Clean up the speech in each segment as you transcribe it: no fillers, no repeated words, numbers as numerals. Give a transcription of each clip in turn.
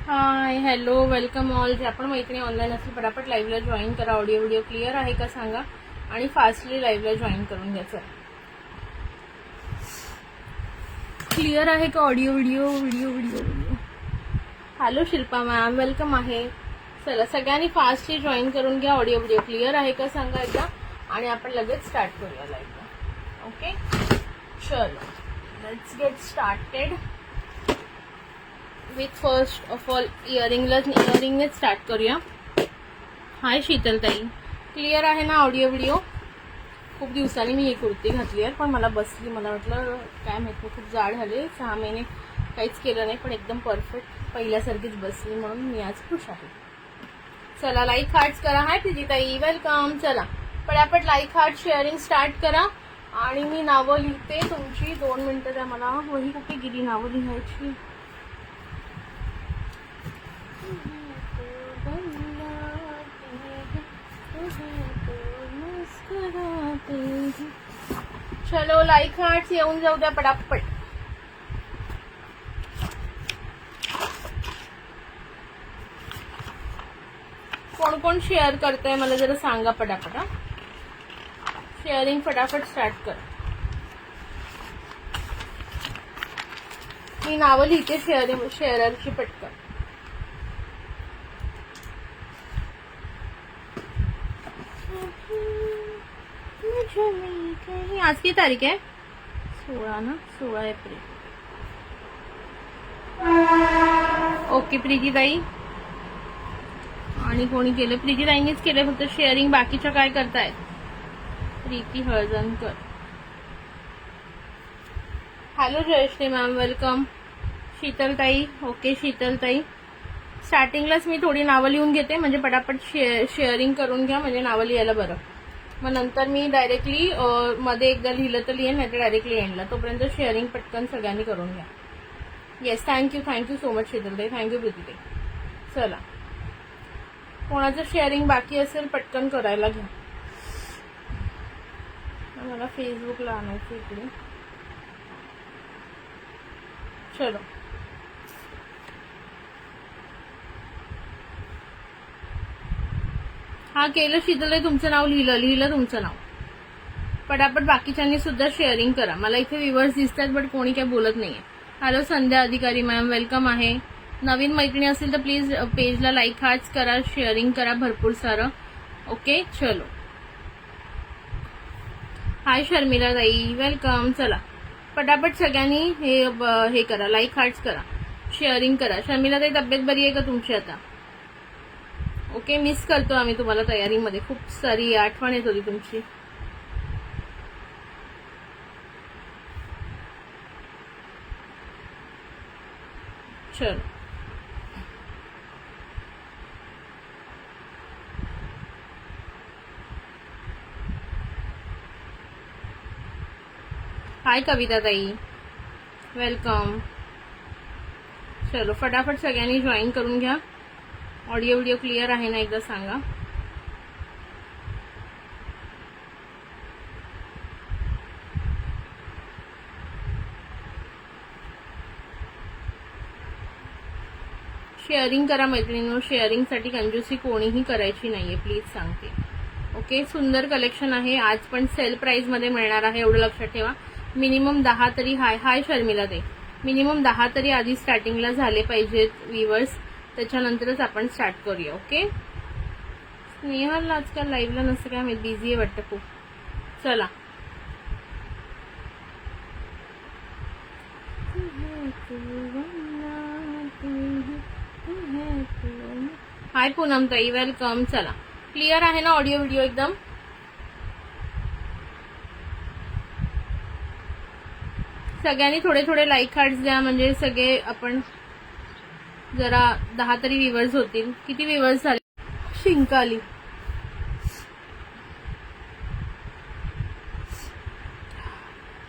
Hi hello welcome all. जे आपण मैत्रिणी ऑनलाईन असेल फटाफट लाईव्हला जॉईन करा. ऑडिओ व्हिडिओ क्लिअर आहे का सांगा आणि फास्टली लाईव्हला जॉईन करून घ्यायचं. क्लिअर आहे का audio video video video video. Hello Shilpa ma'am welcome आहे. चला सगळ्यांनी फास्टली जॉईन करून घ्या. ऑडिओ व्हिडिओ क्लिअर आहे का सांगा एकदा आणि आपण लगेच स्टार्ट करूया लाईव्हला. ओके चलो let's get started with first of all इयरिंगने स्टार्ट करूया. हाय शीतलताई, क्लिअर आहे ना ऑडिओ व्हिडिओ. खूप दिवसांनी मी ही कुर्ती घातली आहे पण मला बसली. मला वाटलं काय माहिती खूप जाड झाले. 6 महिने काहीच केलं नाही पण एकदम परफेक्ट पहिल्यासारखीच बसली म्हणून मी आज खुश आहे. चला लाईक हार्ट्स करा. हाय प्रीतीताई वेलकम. चला पटापट लाईक हार्ट शेअरिंग स्टार्ट करा आणि मी नावं लिहिते तुमची. 2 मिनिटं द्या मला. वही कुठे गेली नावं लिहायची. चलो लाईक हार्ट्स येऊन जाऊ द्या पटापट. कोण कोण शेअर करताय मला जरा सांगा पटापट. शेअरिंग फटाफट स्टार्ट कर. मी नावं लिहिते शेअररची पटकन. आज की तारीख आहे 16 ना. 16 एप्रिल. ओके प्रीतीताई. आणि कोणी केलं? प्रीतीताईंनीच केलं फक्त शेअरिंग. बाकीच्या काय करतायत? Preeti Haldankar. Hello Jayashree ma'am welcome. शीतलताई. ओके शीतलताई. स्टार्टिंगलाच मी थोडी नावं लिहून घेते म्हणजे पटापट शेअरिंग करून घ्या म्हणजे नावं लिहायला बरं. मग नंतर मी डायरेक्टली मध्ये एकदा लिहिलं तर लिहेन नाही तर डायरेक्टली एंडला. तोपर्यंत शेअरिंग पटकन सगळ्यांनी करून घ्या. येस थँक्यू सो मच शीतलताई. थँक्यू प्रीतीताई. चला कोणाचं शेअरिंग बाकी असेल पटकन करायला घ्या. मला फेसबुकला आणायचं इकडे. चलो हा केलं शीतलताई. तुमचं नाव लिहिलं तुमचं नाव. पटापट बाकीच्यांनी सुद्धा शेअरिंग करा. मला इथे व्ह्यूअर्स दिसतात बट कोणी काय बोलत नाहीये. हॅलो संध्या अधिकारी मॅम वेलकम आहे. नवीन मैत्रिणी असेल तर प्लीज पेजला लाईक हार्ट्स करा. शेअरिंग करा भरपूर सारं. ओके चलो. हाय शर्मिला ताई वेलकम. चला पटापट सगळ्यांनी हे करा. लाईक हार्ट्स करा. शेअरिंग करा. शर्मिला ताई तब्येत बरी आहे का तुमची आता? ओके मिस करतो आम्ही तुम्हाला तयारीमध्ये. खूप सारी आठवण येत होती तुमची. चल हाय कविता ताई वेलकम. चलो फटाफट सगळ्यांनी जॉईन करून घ्या. ऑडिओ व्हिडिओ क्लिअर आहे ना एकदा सांगा. शेअरिंग करा मैत्रिणींनो. शेअरिंगसाठी कंजूसी कोणीही करायची नाहीये प्लीज सांगते. ओके सुंदर कलेक्शन आहे. आज पण सेल प्राइस मध्ये मिळणार आहे एवढं लक्षात ठेवा. मिनिमम 10 तरी. हाय शर्मिला ताई. मिनिमम 10 तरी आधी स्टार्टिंगला झाले पाहिजेत व्ह्यूअर्स. त्याच्यानंतरच आपण स्टार्ट करूया. ओके स्नेहल आजकाल लाईव्हला नसतं काय माहिती. बिझी आहे वाटतं खूप. चला हाय पूनम ताई वेलकम. चला क्लिअर आहे ना ऑडिओ व्हिडिओ एकदम. सगळ्यांनी थोडे थोडे लाईक हार्ट्स द्या म्हणजे सगळे आपण जरा 10 तरी व्ह्यूअर्स होतील. किती व्ह्यूअर्स झाले? शिंकाली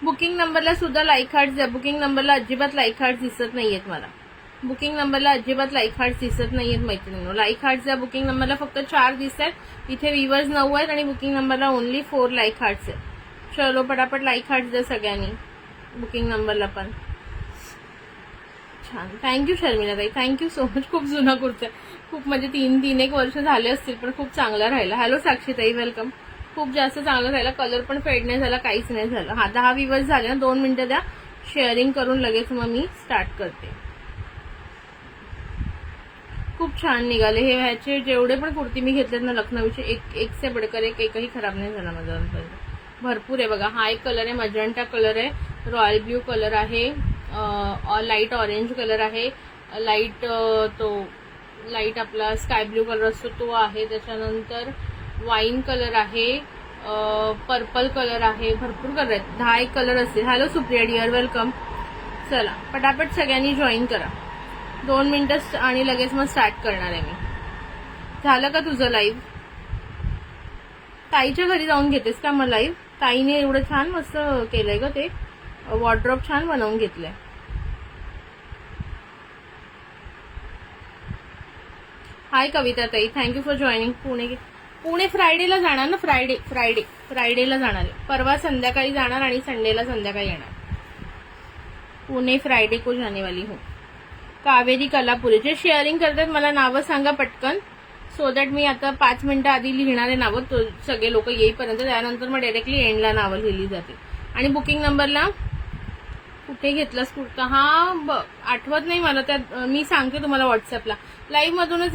बुकिंग नंबरला सुद्धा लाईक हार्ट्स द्या. बुकिंग नंबरला अजिबात लाईक हार्ट्स दिसत नाहीयेत मला. बुकिंग नंबरला अजिबात लाईक हार्ट्स दिसत नाहीयेत मैत्रिणींनो. लाईक हार्ट्स द्या. बुकिंग नंबरला फक्त 4 दिसत आहेत. इथे व्ह्यूअर्स 9 आहेत आणि बुकिंग नंबरला ओनली 4 लाईक हार्ट्स आहेत. चलो पटापट लाईक हार्ट्स द्या सगळ्यांनी बुकिंग नंबरला पण. छान. थँक्यू शर्मिला ताई, थँक्यू सो मच. खूप जुना कुर्ता, खूप म्हणजे 3-1 वर्ष झाले असतील, पण खूप चांगला राहिला. हॅलो साक्षी ताई, वेलकम. खूप जास्त चांगला राहिला, कलर पण फेड नाही झाला, काहीच नाही झालं. हा 10 व्ह्यूअर्स झाले ना, 2 मिनिटं द्या, शेअरिंग करून लगेच मग मी स्टार्ट करते. खूप छान निघाले हे. ह्याचे जेवढे पण कुर्ती मी घेतलेत ना लखनौचे, एक से बडकर एकही खराब नाही झाला माझा. भरपूर आहे बघा. हा एक कलर आहे, मजंटा कलर आहे, रॉयल ब्ल्यू कलर आहे, लाईट ऑरेंज कलर आहे, लाईट आपला स्काय ब्ल्यू कलर असतो तो आहे, त्याच्यानंतर वाईन कलर आहे, पर्पल कलर आहे, भरपूर कलर आहेत. 10 कलर असतील. Hello Supriya dear, welcome. चला पटापट सगळ्यांनी जॉईन करा. 2 मिनिटं आणि लगेच मग स्टार्ट करणार आहे मी. झालं का तुझं लाईव्ह? ताईच्या घरी जाऊन घेतेस का मग लाईव्ह? ताईने एवढं छान मस्त केलंय ग ते, वॉर्डरोब छान बनवून घेतलंय. हाय कविता ताई, थँक्यू फॉर जॉईनिंग. पुणे फ्रायडेला जाणार ना? फ्रायडेला जाणार आहे. परवा संध्याकाळी जाणार आणि संडेला संध्याकाळी येणार. पुणे फ्रायडे को जाने वाली हूँ. कावेरी कलापुरे. जे शेअरिंग करतात मला नावं सांगा पटकन, सो दॅट मी आता 5 मिनिटं आधी लिहिणार आहे नावं, तो सगळे लोक येईपर्यंत. त्यानंतर मग डायरेक्टली एंडला नावं लिहिली जाते. आणि बुकिंग नंबरला कुठे घेतलास कुर्ता? हा आठवत नाही मला, त्यात मी सांगते तुम्हाला व्हॉट्सअपला. लाईव्ह मधूनच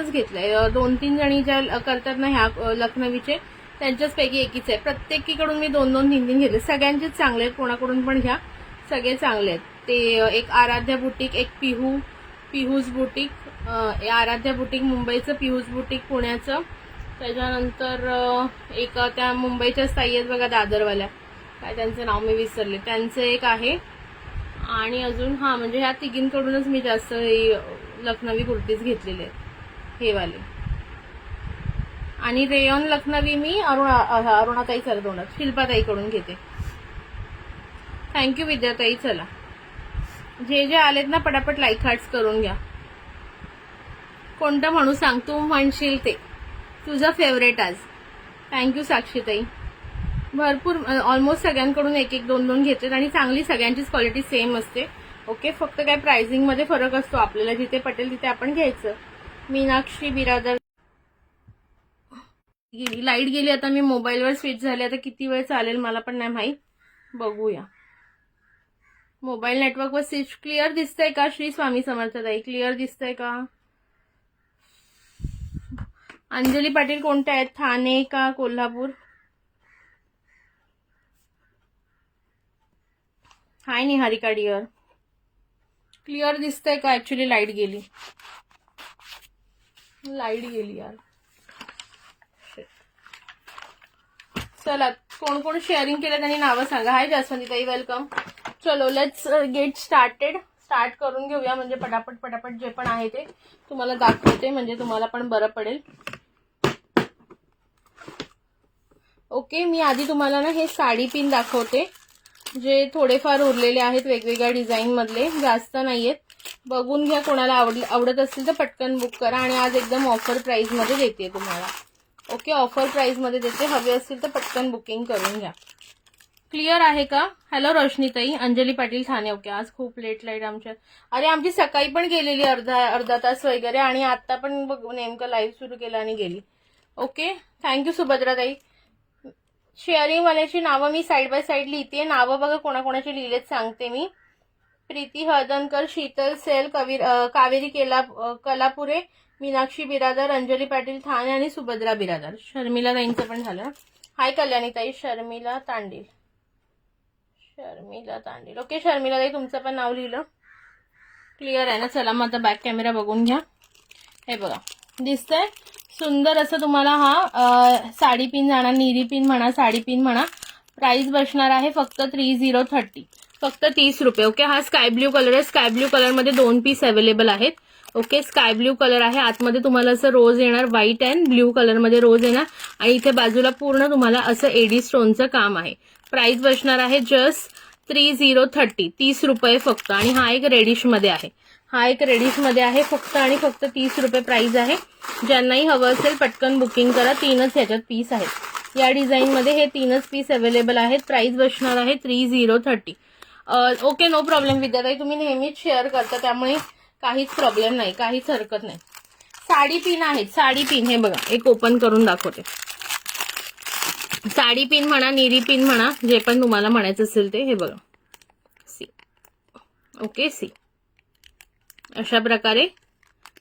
घेतलंय. 2-3 जणी ज्या करतात ना ह्या लखनवीचे, त्यांच्याच पैकी एकीच आहे. प्रत्येकीकडून मी 2-3 घेतले. सगळ्यांचेच चांगले आहेत, कोणाकडून पण घ्या, सगळे चांगले आहेत. ते एक आराध्या बुटीक, एक पिहूज बुटीक, आराध्या बुटीक मुंबईचं, पिहूज बुटीक पुण्याचं, त्याच्यानंतर एक त्या मुंबईच्याच ताई आहेत बघा दादरवाल्या, काय त्यांचं नाव मी विसरले, त्यांचं एक आहे. आणि अजून हा म्हणजे ह्या तिघींकडूनच मी जास्त लखनवी कुर्तीज घेतलेले आहेत हे वाले. आणि रेयॉन लखनवी मी अरुणाताई सरदोंड, शिल्पाताईकडून घेते. थँक्यू विद्याताई. चला जे आलेत ना पटापट लाईक हार्ट्स करून घ्या. कोणतं म्हणू सांग, तू म्हणशील ते तुझं फेवरेट आज. थँक्यू साक्षीताई. भरपूर ऑलमोस्ट सगळ्यांकडून 1-2 घेतलेत आणि चांगली सगळ्यांचीच क्वालिटी सेम असते. ओके, फक्त काय प्राइसिंग मध्ये फरक असतो. आपल्याला जिथे पटेल तिथे आपण घ्यायचं. मीनाक्षी बिरादर. लाईट गेली, आता मी मोबाईलवर स्विच झाले. आता किती वेळ चालेल मला पण नाही माहीत, बघूया. मोबाईल नेटवर्कवर स्विच. क्लिअर दिसतंय का श्री स्वामी समर्थताई? क्लिअर दिसतंय का? अंजली पाटील कोणत्या आहेत, ठाणे का कोल्हापूर? हाय निहारिका डिअर. क्लिअर दिसतंय का? ऍक्च्युली लाईट गेली यार. चला कोण कोण शेअरिंग केलं त्यांनी नावं सांगा. हाय जास्वंतीताई, वेलकम. चलो लेट्स गेट स्टार्टेड. स्टार्ट करून घेऊया, म्हणजे पटापट जे पण आहे ते तुम्हाला दाखवते, म्हणजे तुम्हाला पण बरं पडेल. ओके, मी आधी तुम्हाला ना हे साडी पिन दाखवते, जे थोडेफार उरलेले आहेत वेगवेगळ्या डिझाईन मधले, जास्त नाहीयेत. बघून घ्या, कोणाला आवडत असतील तर पटकन बुक करा. आणि आज एकदम ऑफर प्राइस मध्ये देते तुम्हाला. ओके, ऑफर प्राइस मध्ये देते. हवे असतील तर पटकन बुकिंग करून घ्या. क्लिअर आहे का? हॅलो रोशनीताई. अंजली पाटील ठाणे. ओके, आज खूप लेट लाईट आमच्या. अरे आमची सकाळी पण गेलेली अर्धा तास वगैरे, आणि आता पण नेमकं लाईव्ह सुरू केलं आणि गेली. ओके, थँक्यू सुभद्राताई. शेअरिंग वाल्याची नावं मी साईड बाय साईड लिहिते. नावं बघा कोणाकोणाची लिहिलेत सांगते मी. प्रीती हळदणकर, शीतल सेल, कावेरी कलापुरे, मीनाक्षी बिरादर, अंजली पाटील ठाणे आणि सुभद्रा बिरादर. शर्मिला ताईंचं पण झालं. हाय कल्याणीताई. शर्मिला तांडील. ओके शर्मिलाताई, तुमचं पण नाव लिहिलं. क्लिअर आहे ना? चला मग आता बॅक कॅमेरा बघून घ्या. हे बघा दिसतंय सुंदर असं तुम्हाला. हा साडी पिन जाणार, नीरी पिन म्हणा, साडी पिन म्हणा. प्राइस बसणार आहे फक्त 3030, फक्त 30 रुपये. ओके, हा स्काय ब्ल्यू कलर आहे. स्काय ब्ल्यू कलर मध्ये 2 पीस अवेलेबल आहेत. ओके, स्काय ब्ल्यू कलर आहे. आतमध्ये तुम्हाला असं रोज येणार, व्हाईट अँड ब्ल्यू कलर मध्ये रोज येणार, आणि इथे बाजूला पूर्ण तुम्हाला असं एडी स्टोनचं काम आहे. प्राइस बसणार आहे जस्ट 3030, 30 रुपये फक्त. आणि हा एक रेडिश मध्ये आहे, फक्त आणि फक्त 30 रुपये प्राइस आहे. ज्यांनाही हवं असेल पटकन बुकिंग करा. 3च ह्याच्यात पीस आहेत. या डिझाईन मध्ये हे 3च पीस अवेलेबल आहेत. प्राइस बसणार आहे 3030. ओके, नो प्रॉब्लेम विद्याताई, तुम्ही नेहमीच शेअर करता त्यामुळे काहीच प्रॉब्लेम नाही, काहीच हरकत नाही. साडी पिन आहेत, साडी पिन हे बघा, एक ओपन करून दाखवते. साडी पिन म्हणा, निरी पिन म्हणा, जे पण तुम्हाला म्हणायचं असेल ते. हे बघा, सी. Okay, C. अशा प्रकारे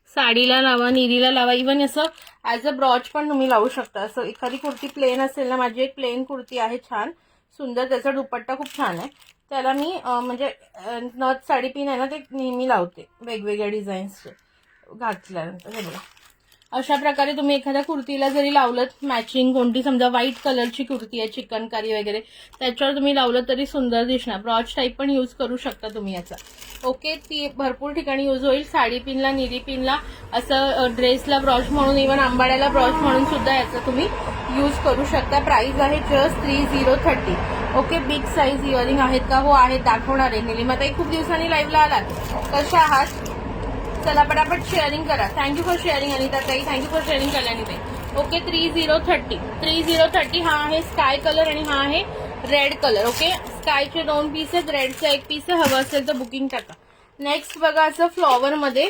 साडीला लावा, निरीला लावा, इवन असं ॲज अ ब्रॉच पण तुम्ही लावू शकता. असं एखादी कुर्ती प्लेन असेल ना, माझी एक प्लेन कुर्ती आहे छान सुंदर, त्याचा दुपट्टा खूप छान आहे, त्याला मी म्हणजे नथ साडी पिन आहे ना, ते नेहमी लावते वेगवेगळ्या डिझाईन्सचे घातल्यानंतर. हे बघा, अशा प्रकारे तुम्ही एखाद्या कुर्तीला जरी लावलं मॅचिंग, कोणती समजा व्हाईट कलरची कुर्ती आहे चिकनकारी वगैरे, त्याच्यावर तुम्ही लावलं तरी सुंदर दिसणार. ब्रॉच टाईप पण यूज करू शकता तुम्ही याचा. ओके, ती भरपूर ठिकाणी यूज होईल. साडी पिनला, निरी पिनला, असं ड्रेसला ब्रॉच म्हणून, इव्हन आंबाड्याला ब्रॉच म्हणून सुद्धा याचा तुम्ही यूज करू शकता. प्राइस आहे just 3030. Okay, big size earring आहेत का? हो आहेत, दाखवणार आहे. निलिमाताई खूप दिवसांनी लाईव्हला आलात, कशा आहात? चला पटापट शेअरिंग करा. थँक्यू फॉर शेअरिंग अनिता ताई, थँक्यू फॉर शेअरिंग कल्याणी ताई. ओके, 3030. हा आहे स्काय कलर आणि हा आहे रेड कलर. ओके, स्कायचे 2 पीस आहेत, रेडचा 1 पीस आहे. हवं असेल तर बुकिंग टाका. नेक्स्ट बघा, असं फ्लॉवर मध्ये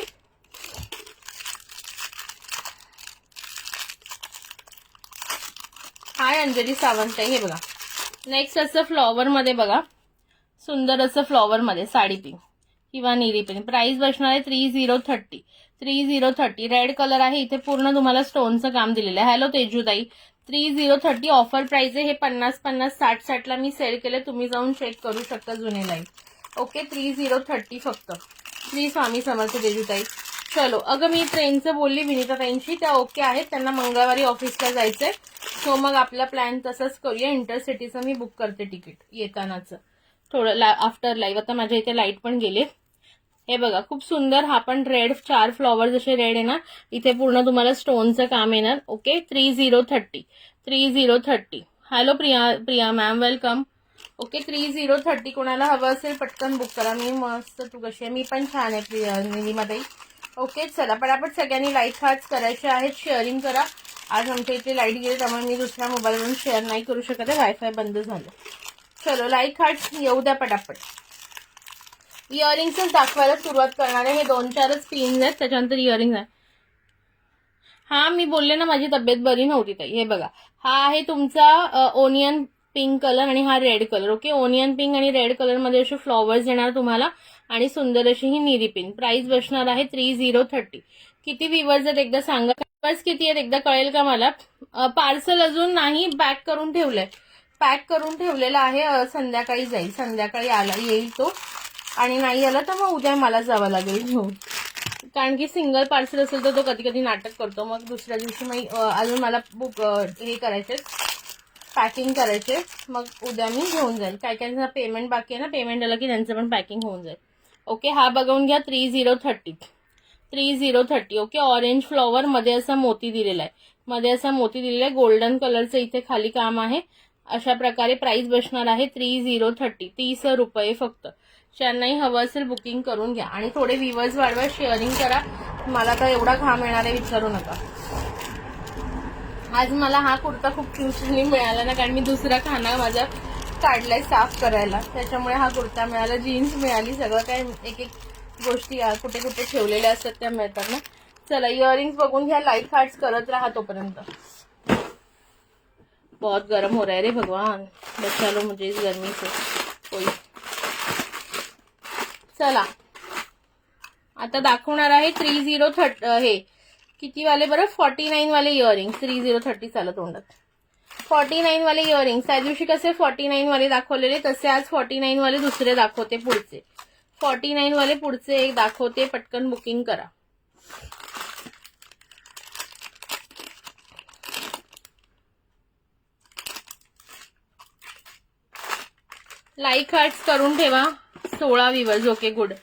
हाय अंजली सावंत आहे. हे बघा, नेक्स्ट असं फ्लॉवर मध्ये बघा, सुंदर असं फ्लॉवर मध्ये साडी पिंक किंवा निरी पिन. प्राइस बसणार आहे 3030. 3030. रेड कलर आहे, इथे पूर्ण तुम्हाला स्टोनचं काम दिलेलं आहे. हॅलो तेजूताई, 3030 ऑफर प्राइस आहे. हे 50-50, 60-60 ला मी सेल केले, तुम्ही जाऊन चेक करू शकता जुने लाईव्ह. ओके, 3030 फक्त. श्री स्वामी समर्थ तेजूताई. चलो, अगं मी ट्रेनचं बोलली विनीता ताईंशी, त्या ओके आहेत, त्यांना मंगळवारी ऑफिसला जायचंय. सो मग आपला प्लॅन तसंच करूया. इंटरसिटीचं मी बुक करते तिकीट येतानाचं थोडं आफ्टर लाईव्ह. आता माझ्या इथे लाईट पण गेले. हे बघा, खूप सुंदर. हा पण रेड, 4 फ्लॉवर जसे रेड आहे ना, इथे पूर्ण तुम्हाला स्टोनचं काम येणार. Okay, 3030. 3030. Hello Priya ma'am, welcome. Okay, 3030. कोणाला हवं असेल पटकन बुक करा. मी मस्त, तू कशी आहे? मी पण छान आहे प्रिया निलिमाताई. ओके, चला पटापट सगळ्यांनी लाईक हार्ट्स करायचे आहेत, शेअरिंग करा. आज आमच्या इथे लाईट गेली त्यामुळे मी दुसऱ्या मोबाईलवरून शेअर नाही करू शकत आहे, वायफाय बंद झालं. चलो, लाईक हार्ट्स येऊ द्या पटापट. इयरिंग्सच दाखवायला सुरुवात करणार आहे. हे 2-4च पिन्स आहेत, त्याच्यानंतर इयरिंग आहे. हा, मी बोलले ना माझी तब्येत बरी नव्हती ताई. हे बघा, हा आहे तुमचा ओनियन पिंक कलर आणि हा red colour. Okay, onion pink आणि रेड कलर मध्ये असे फ्लॉवर्स येणार तुम्हाला आणि सुंदर अशी ही निरी पिन. प्राइस बसणार आहे 3030. किती व्ह्यूअर्स आहेत एकदा सांगा. व्ह्यूअर्स किती आहेत एकदा कळेल का मला. पार्सल अजून नाही, पॅक करून ठेवलंय, पॅक करून ठेवलेला आहे. संध्याकाळी जाईल, संध्याकाळी येईल तो. आणि नाही आला तर मग उद्या मला जावं लागेल घेऊन, कारण की सिंगल पार्सल असेल तर तो कधी कधी नाटक करतो. मग दुसऱ्या दिवशी मग अजून मला बुक हे करायचे, पॅकिंग करायचे, मग उद्या मी घेऊन जाईल. काय काय पेमेंट बाकी आहे ना, पेमेंट आलं की त्यांचं पण पॅकिंग होऊन जाईल. ओके, हा बघून घ्या 3030. 3030. ओके, ऑरेंज फ्लॉवर मध्ये असा मोती दिलेला आहे, मध्ये असा मोती दिलेला आहे, गोल्डन कलरचं इथे खाली काम आहे. अशा प्रकारे प्राइस बसणार आहे 3030. 30 रुपये फक्त. ज्यांनाही हवं असेल बुकिंग करून घ्या आणि थोडे व्ह्यूअर्स वाढवा, शेअरिंग करा. मला तर एवढा घाम येणार आहे विचारू नका. आज मला हा कुर्ता खूप दिवसांनी मिळाला ना, कारण मी दुसरा खाना माझा काढलाय साफ करायला, त्याच्यामुळे हा कुर्ता मिळाला. जीन्स मिळाली, सगळं काय एक एक गोष्टी कुठे कुठे ठेवलेल्या असतात त्या मिळतात ना. चला, इयरिंग्स बघून घ्या, लाईक हार्ट्स करत राहा तोपर्यंत. बहुत गरम हो रहा है रे भगवान, बचा लो मुझे इस गर्मी से कोई. चला, आता दाखवणार आहे 3030. हे किती वाले बरं, 49 वाले इयरिंग. 3030 चालत तोंडात. 49 वाले इयरिंग. त्या दिवशी कसे 49 वाले दाखवलेले तसे आज 49 वाले दुसरे दाखवते पुढचे. 49 वाले पुढचे एक दाखवते, पटकन बुकिंग करा. लाईक हार्ट्स करून ठेवा. 16 व्ह्यूअर्स. Okay, good.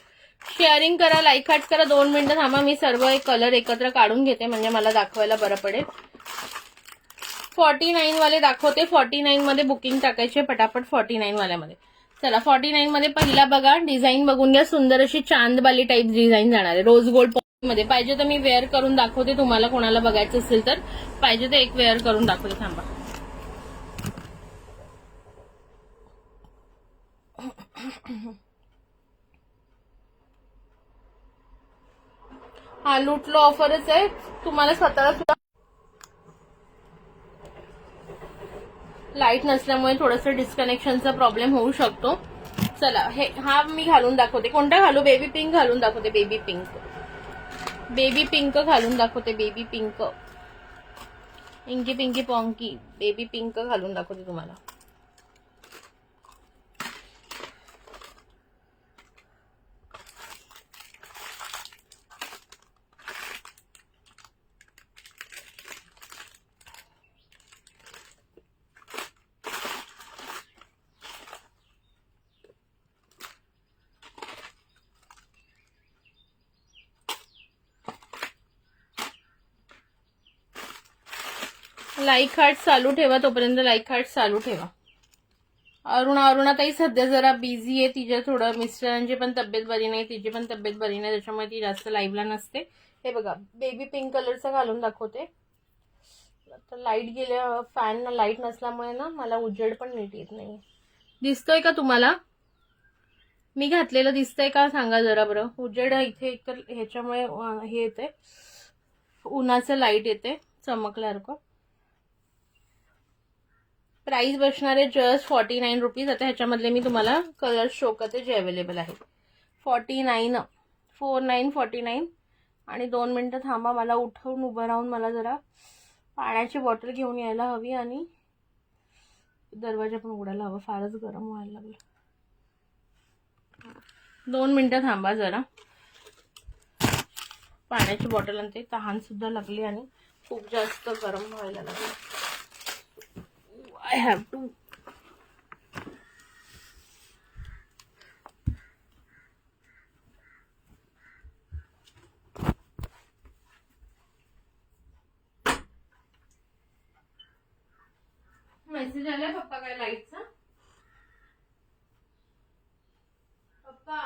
शेअरिंग करा, लाईक हार्ट्स करा. 2 मिनिटं थांबा, मी सर्व एक कलर एकत्र काढून घेते म्हणजे मला दाखवायला बरं पडेल. 49 वाले दाखवते. 49 मध्ये बुकिंग टाकायचे पटापट. 49 वाल्यामध्ये चला, 49 मध्ये पहिला बघा, डिझाईन बघून घ्या. सुंदर अशी चांदबाली टाईप डिझाईन जाणार आहे, रोज गोल्ड मध्ये. पाहिजे तर मी वेअर करून दाखवते तुम्हाला, कोणाला बघायचं असेल तर. पाहिजे तर एक वेअर करून दाखवते, थांबा. हा लुटलो ऑफरच आहे, तुम्हाला स्वतःला सुद्धा लाईट नसल्यामुळे थोडस डिस्कनेक्शनचा प्रॉब्लेम होऊ शकतो. चला हा मी घालून दाखवते. कोणता घालू? बेबी पिंक घालून दाखवते. बेबी पिंक घालून दाखवते. Baby pink, inky pinky ponky, baby pink घालून दाखवते तुम्हाला. लाईक हार्ट चालू ठेवा, तोपर्यंत लाईक हार्ट चालू ठेवा. अरुणाताई सध्या जरा बिझी आहे. तिच्या थोडं मिस्टरांची पण तब्येत बरी नाही, तिची पण तब्येत बरी नाही, त्याच्यामुळे ती जास्त लाईव्हला नसते. हे बघा बेबी पिंक कलरचा घालून दाखवते. आता लाईट गेल्या, फॅन लाईट नसल्यामुळे ना मला उजेड पण नीट येत नाही. दिसतोय का तुम्हाला? मी घातलेलं दिसतंय का सांगा जरा बरं. उजेड इथे एक तर ह्याच्यामुळे हे येते, उन्हाचं लाईट येते चमकल्यासारखं. प्राइस बसणार आहे जस्ट 49 रुपीज. आता ह्याच्यामधले मी तुम्हाला कलर शो करते जे अवेलेबल आहेत. 49 आणि 2 मिनिटं थांबा. मला उठवून उभं राहून मला जरा पाण्याची बॉटल घेऊन यायला हवी आणि दरवाजा पण उघडायला हवा, फारच गरम व्हायला लागलं. 2 मिनिटं थांबा जरा. पाण्याची बॉटल आणि ते तहान सुद्धा लागली आणि खूप जास्त गरम व्हायला लागलं. I have to. मेसेज आलाय पप्पा काय लाईटचा? पप्पा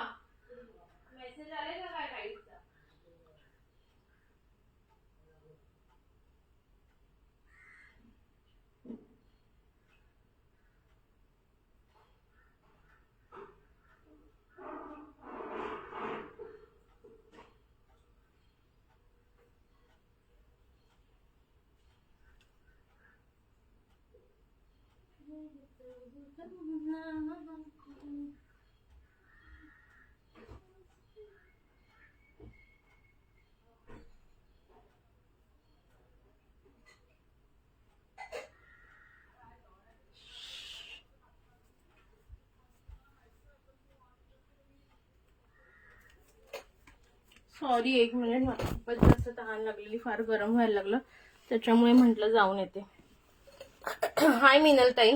मेसेज आलाय का काय लाईटचा? Sorry, 1 minute. मला खूपच जास्त तहान लागलेली, फार गरम व्हायला लागलं, त्याच्यामुळे म्हटलं जाऊन येते. हाय मिनल ताई.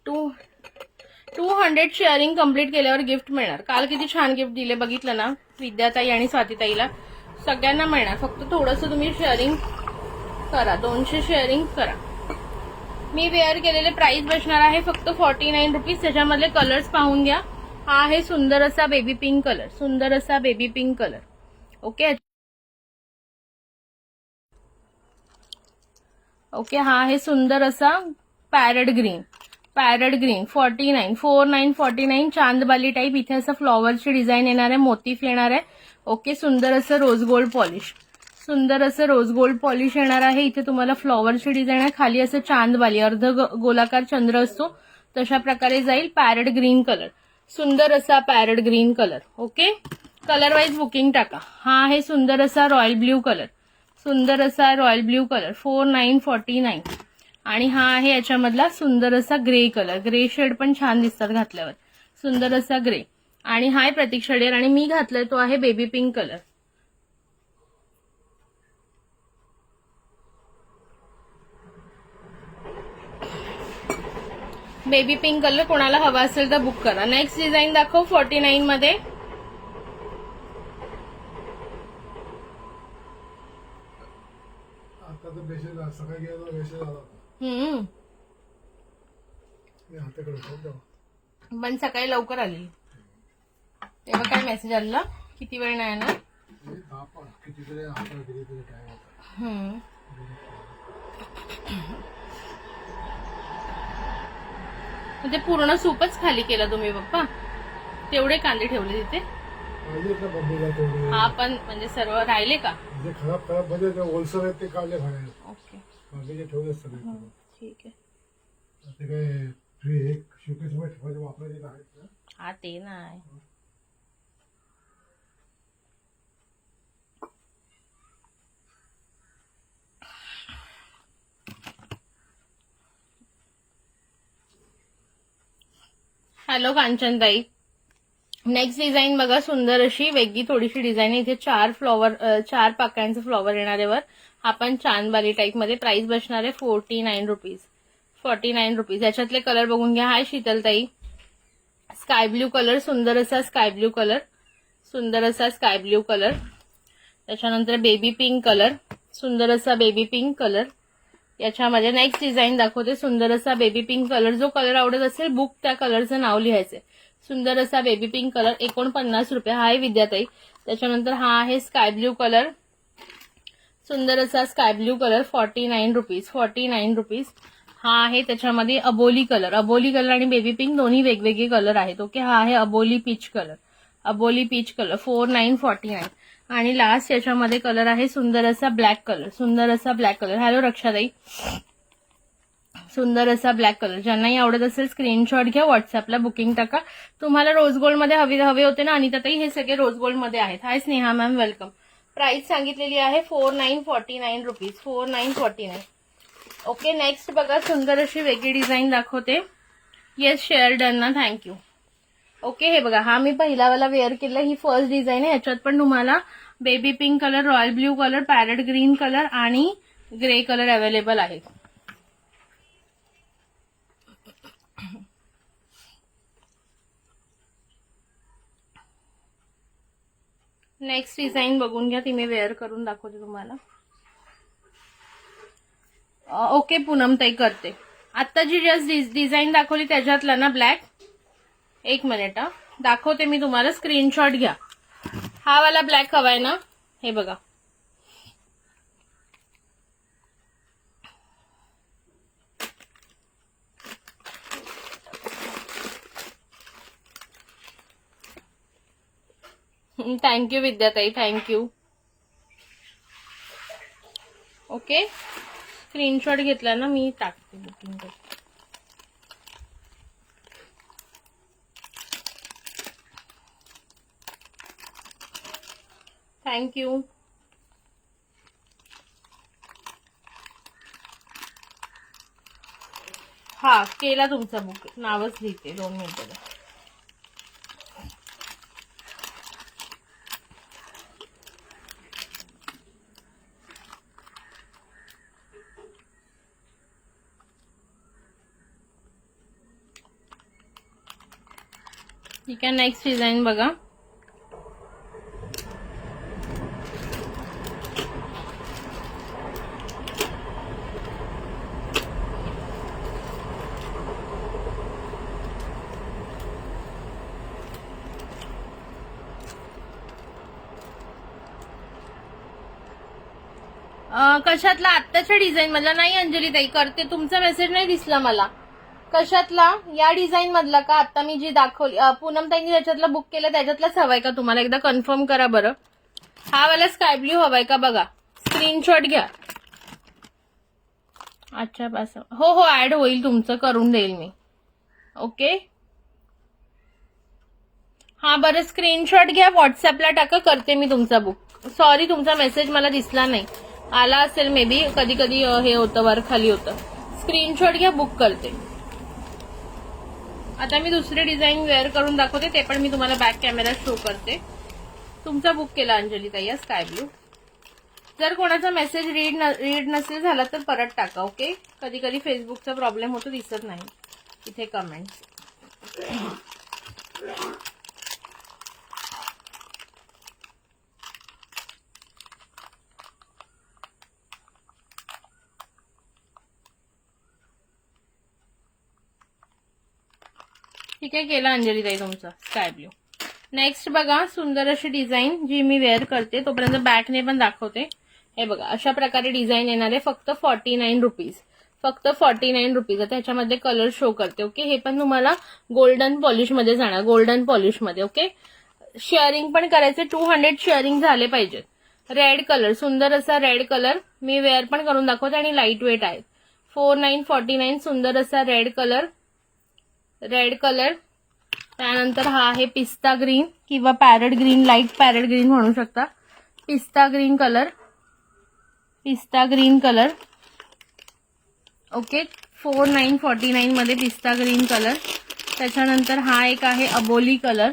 200 शेअरिंग कंप्लीट केल्यावर गिफ्ट मिळणार. काल किती छान गिफ्ट दिले बघितलं ना, विद्याताई आणि स्वातीताईला. सगळ्यांना मिळणार, फक्त थोडंसं तुम्ही शेअरिंग करा. 200 शेअरिंग करा. मी वेअर केलेले प्राइस बसणार आहे फक्त 49 रुपीज. त्याच्यामधले कलर्स पाहून घ्या. हा आहे सुंदर असा बेबी पिंक कलर, सुंदर असा baby pink colour. Okay okay, हा आहे सुंदर असा पॅरेट ग्रीन. 49 चांदबाली टाईप. इथे असं फ्लॉवरची डिझाईन येणार आहे, मोतीफ येणार आहे. ओके, सुंदर असं रोज गोल्ड पॉलिश, सुंदर असं रोज गोल्ड पॉलिश येणार आहे. इथे तुम्हाला फ्लॉवरची डिझाईन आहे, खाली असं चांदबाली अर्ध गोलाकार चंद्र असतो तशा प्रकारे जाईल. पॅरेट ग्रीन कलर, सुंदर असा parrot green colour. Okay, colour wise booking टाका. हा आहे सुंदर असा रॉयल ब्ल्यू कलर, सुंदर असा रॉयल ब्ल्यू कलर. 4949. आणि हा आहे याच्यामधला सुंदर असा ग्रे कलर. ग्रे शेड पण छान दिसतात घातल्यावर, सुंदर असा ग्रे. आणि हाय प्रतीक्षा डेअर, आणि मी घातलाय तो आहे baby pink colour. Baby pink colour कोणाला हवा असेल तर बुक करा. नेक्स्ट डिझाईन दाखव 49 मध्ये. पण सकाळी लवकर आली तेव्हा काय मेसेज आला? किती वेळ नाही ना. ते पूर्ण सूपच खाली केला तुम्ही पप्पा. तेवढे कांदे ठेवले तिथे. हा पण म्हणजे सर्व राहिले का? जे खराब खराब म्हणजे जे ओलसर आहेत ते काढले बाहेर. ओके बाकीचे ठेवले सगळे. ठीक आहे. ते काय फ्री एक शोकेस मध्ये ठेवायचे वापरायचे आहेत ना. हा ते नाही. हॅलो कांचनताई, नेक्स्ट डिझाईन बघा, सुंदर अशी वेगळी थोडीशी डिझाईन आहे. इथे 4 पाकळ्यांचं फ्लॉवर येणार आहे वर. हा पण चांदबारी टाईप मध्ये. प्राइस बसणार आहे 49 रुपीज. 49 रुपीज. याच्यातले कलर बघून घ्या. हाय शीतलताई, स्काय ब्ल्यू कलर, सुंदर असा स्काय ब्ल्यू कलर, सुंदर असा स्काय ब्ल्यू कलर. त्याच्यानंतर बेबी पिंक कलर, सुंदर असा बेबी पिंक कलर. याच्यामध्ये नेक्स्ट डिझाईन दाखवते, सुंदर असा बेबी पिंक कलर. जो कलर आवडत असेल बुक त्या कलरचं नाव लिहायचंय. सुंदर असा बेबी पिंक कलर, 49 रुपये. हा आहे विद्याताई. त्याच्यानंतर हा आहे स्काय ब्ल्यू कलर, सुंदर असा sky blue colour, 49 rupees. 49 rupees. हा आहे त्याच्यामध्ये अबोली कलर. अबोली कलर आणि बेबी पिंक दोन्ही वेगवेगळे कलर आहेत. ओके, हा आहे अबोली पीच कलर. अबोली पीच कलर 4949. आणि लास्ट याच्यामध्ये कलर आहे सुंदर असा ब्लॅक कलर, सुंदर असा ब्लॅक कलर. हॅलो रक्षाताई, सुंदर असा ब्लॅक कलर. ज्यांनाही आवडत असेल स्क्रीनशॉट घ्या, व्हॉट्सअपला बुकिंग टाका. तुम्हाला रोज गोल्ड मध्ये हवे होते ना अनिताताई, हे सगळे रोज गोल्ड मध्ये आहेत. हाय स्नेहा मॅम, वेलकम. प्राइस सांगितलेली आहे 4949 रुपीज. 4949. ओके, नेक्स्ट बघा, सुंदर अशी वेगळी डिझाईन दाखवते. येस, शेअर डन ना, थँक्यू. ओके, हे बघा, हा मी पहिलावाला वेअर केला. ही फर्स्ट डिझाईन आहे. याच्यात पण तुम्हाला baby pink colour, royal blue colour, parrot green colour आणि ग्रे कलर अवेलेबल आहेत. नेक्स्ट डिझाईन बघून घ्या, ती मी वेअर करून दाखवते तुम्हाला. ओके पूनमताई, करते. आता जी जस्ट डिझाईन दाखवली त्याच्यातला ना ब्लॅक, एक मिनिट दाखवते मी तुम्हाला, स्क्रीनशॉट घ्या. हा वाला ब्लॅक हवाय ना, हे बघा. थँक्यू विद्याताई, थँक्यू. ओके, स्क्रीनशॉट घेतला ना मी, टाकते बुकिंग करते. थँक्यू. हा केला तुमचा बुक, नावच लिहिते, 2 मिनिटं. ठीक आहे, नेक्स्ट डिझाईन बघा. कशातला? आत्ताच्या डिझाईन मधला नाही अंजली ताई, करते. तुमचा मेसेज नाही दिसला मला. कशातला? या डिझाईन मधला का? आता मी जी दाखवली पूनम ताईंनी त्याच्यातला बुक केलं त्याच्यातलाच हवाय का तुम्हाला? एकदा कन्फर्म करा बरं. हा वाला स्काय ब्ल्यू हवाय का बघा, स्क्रीनशॉट घ्या. अच्छा बस, हो हो, ऍड होईल तुमचं, करून देईल मी. ओके, हा बरं, स्क्रीनशॉट घ्या, व्हॉट्सअपला टाका, करते मी तुमचा बुक. सॉरी, तुमचा मेसेज मला दिसला नाही. आला असेल मे बी, कधी कधी हे होतं, वर खाली होतं. स्क्रीनशॉट घ्या, बुक करते. आता मी दुसरी डिझाईन वेअर करून दाखवते, ते पण मी तुम्हाला बॅक कॅमेरा शो करते. तुमचा बुक केला अंजली ताई, स्काय ब्ल्यू. जर कोणाचा मेसेज रीड नसेल झाला तर परत टाका. ओके, कधी कधी फेसबुकचा प्रॉब्लेम होतो, दिसत नाही इथे कमेंट्स. ठीक आहे, केला अंजली ताई तुमचा स्काय ब्ल्यू. नेक्स्ट बघा, सुंदर अशी डिझाईन जी मी वेअर करते, तोपर्यंत बॅकने पण दाखवते. हे बघा, अशा प्रकारे डिझाईन येणार आहे. फक्त 49 रुपीज. फक्त 49 रुपीज. आता ह्याच्यामध्ये कलर शो करते. ओके, हे पण तुम्हाला गोल्डन पॉलिश मध्ये जाणार, गोल्डन पॉलिश मध्ये. ओके, शेअरिंग पण करायचे, 200 शेअरिंग झाले पाहिजेत. रेड कलर, सुंदर असा रेड कलर, मी वेअर पण करून दाखवते आणि लाईट वेट आहे. 4949, सुंदर असा रेड कलर. त्यानंतर हा आहे पिस्ता ग्रीन किंवा parrot green, light parrot green म्हणू शकता. पिस्ता ग्रीन कलर. ओके, 4949 मध्ये पिस्ता ग्रीन कलर. त्याच्यानंतर हा एक आहे अबोली कलर.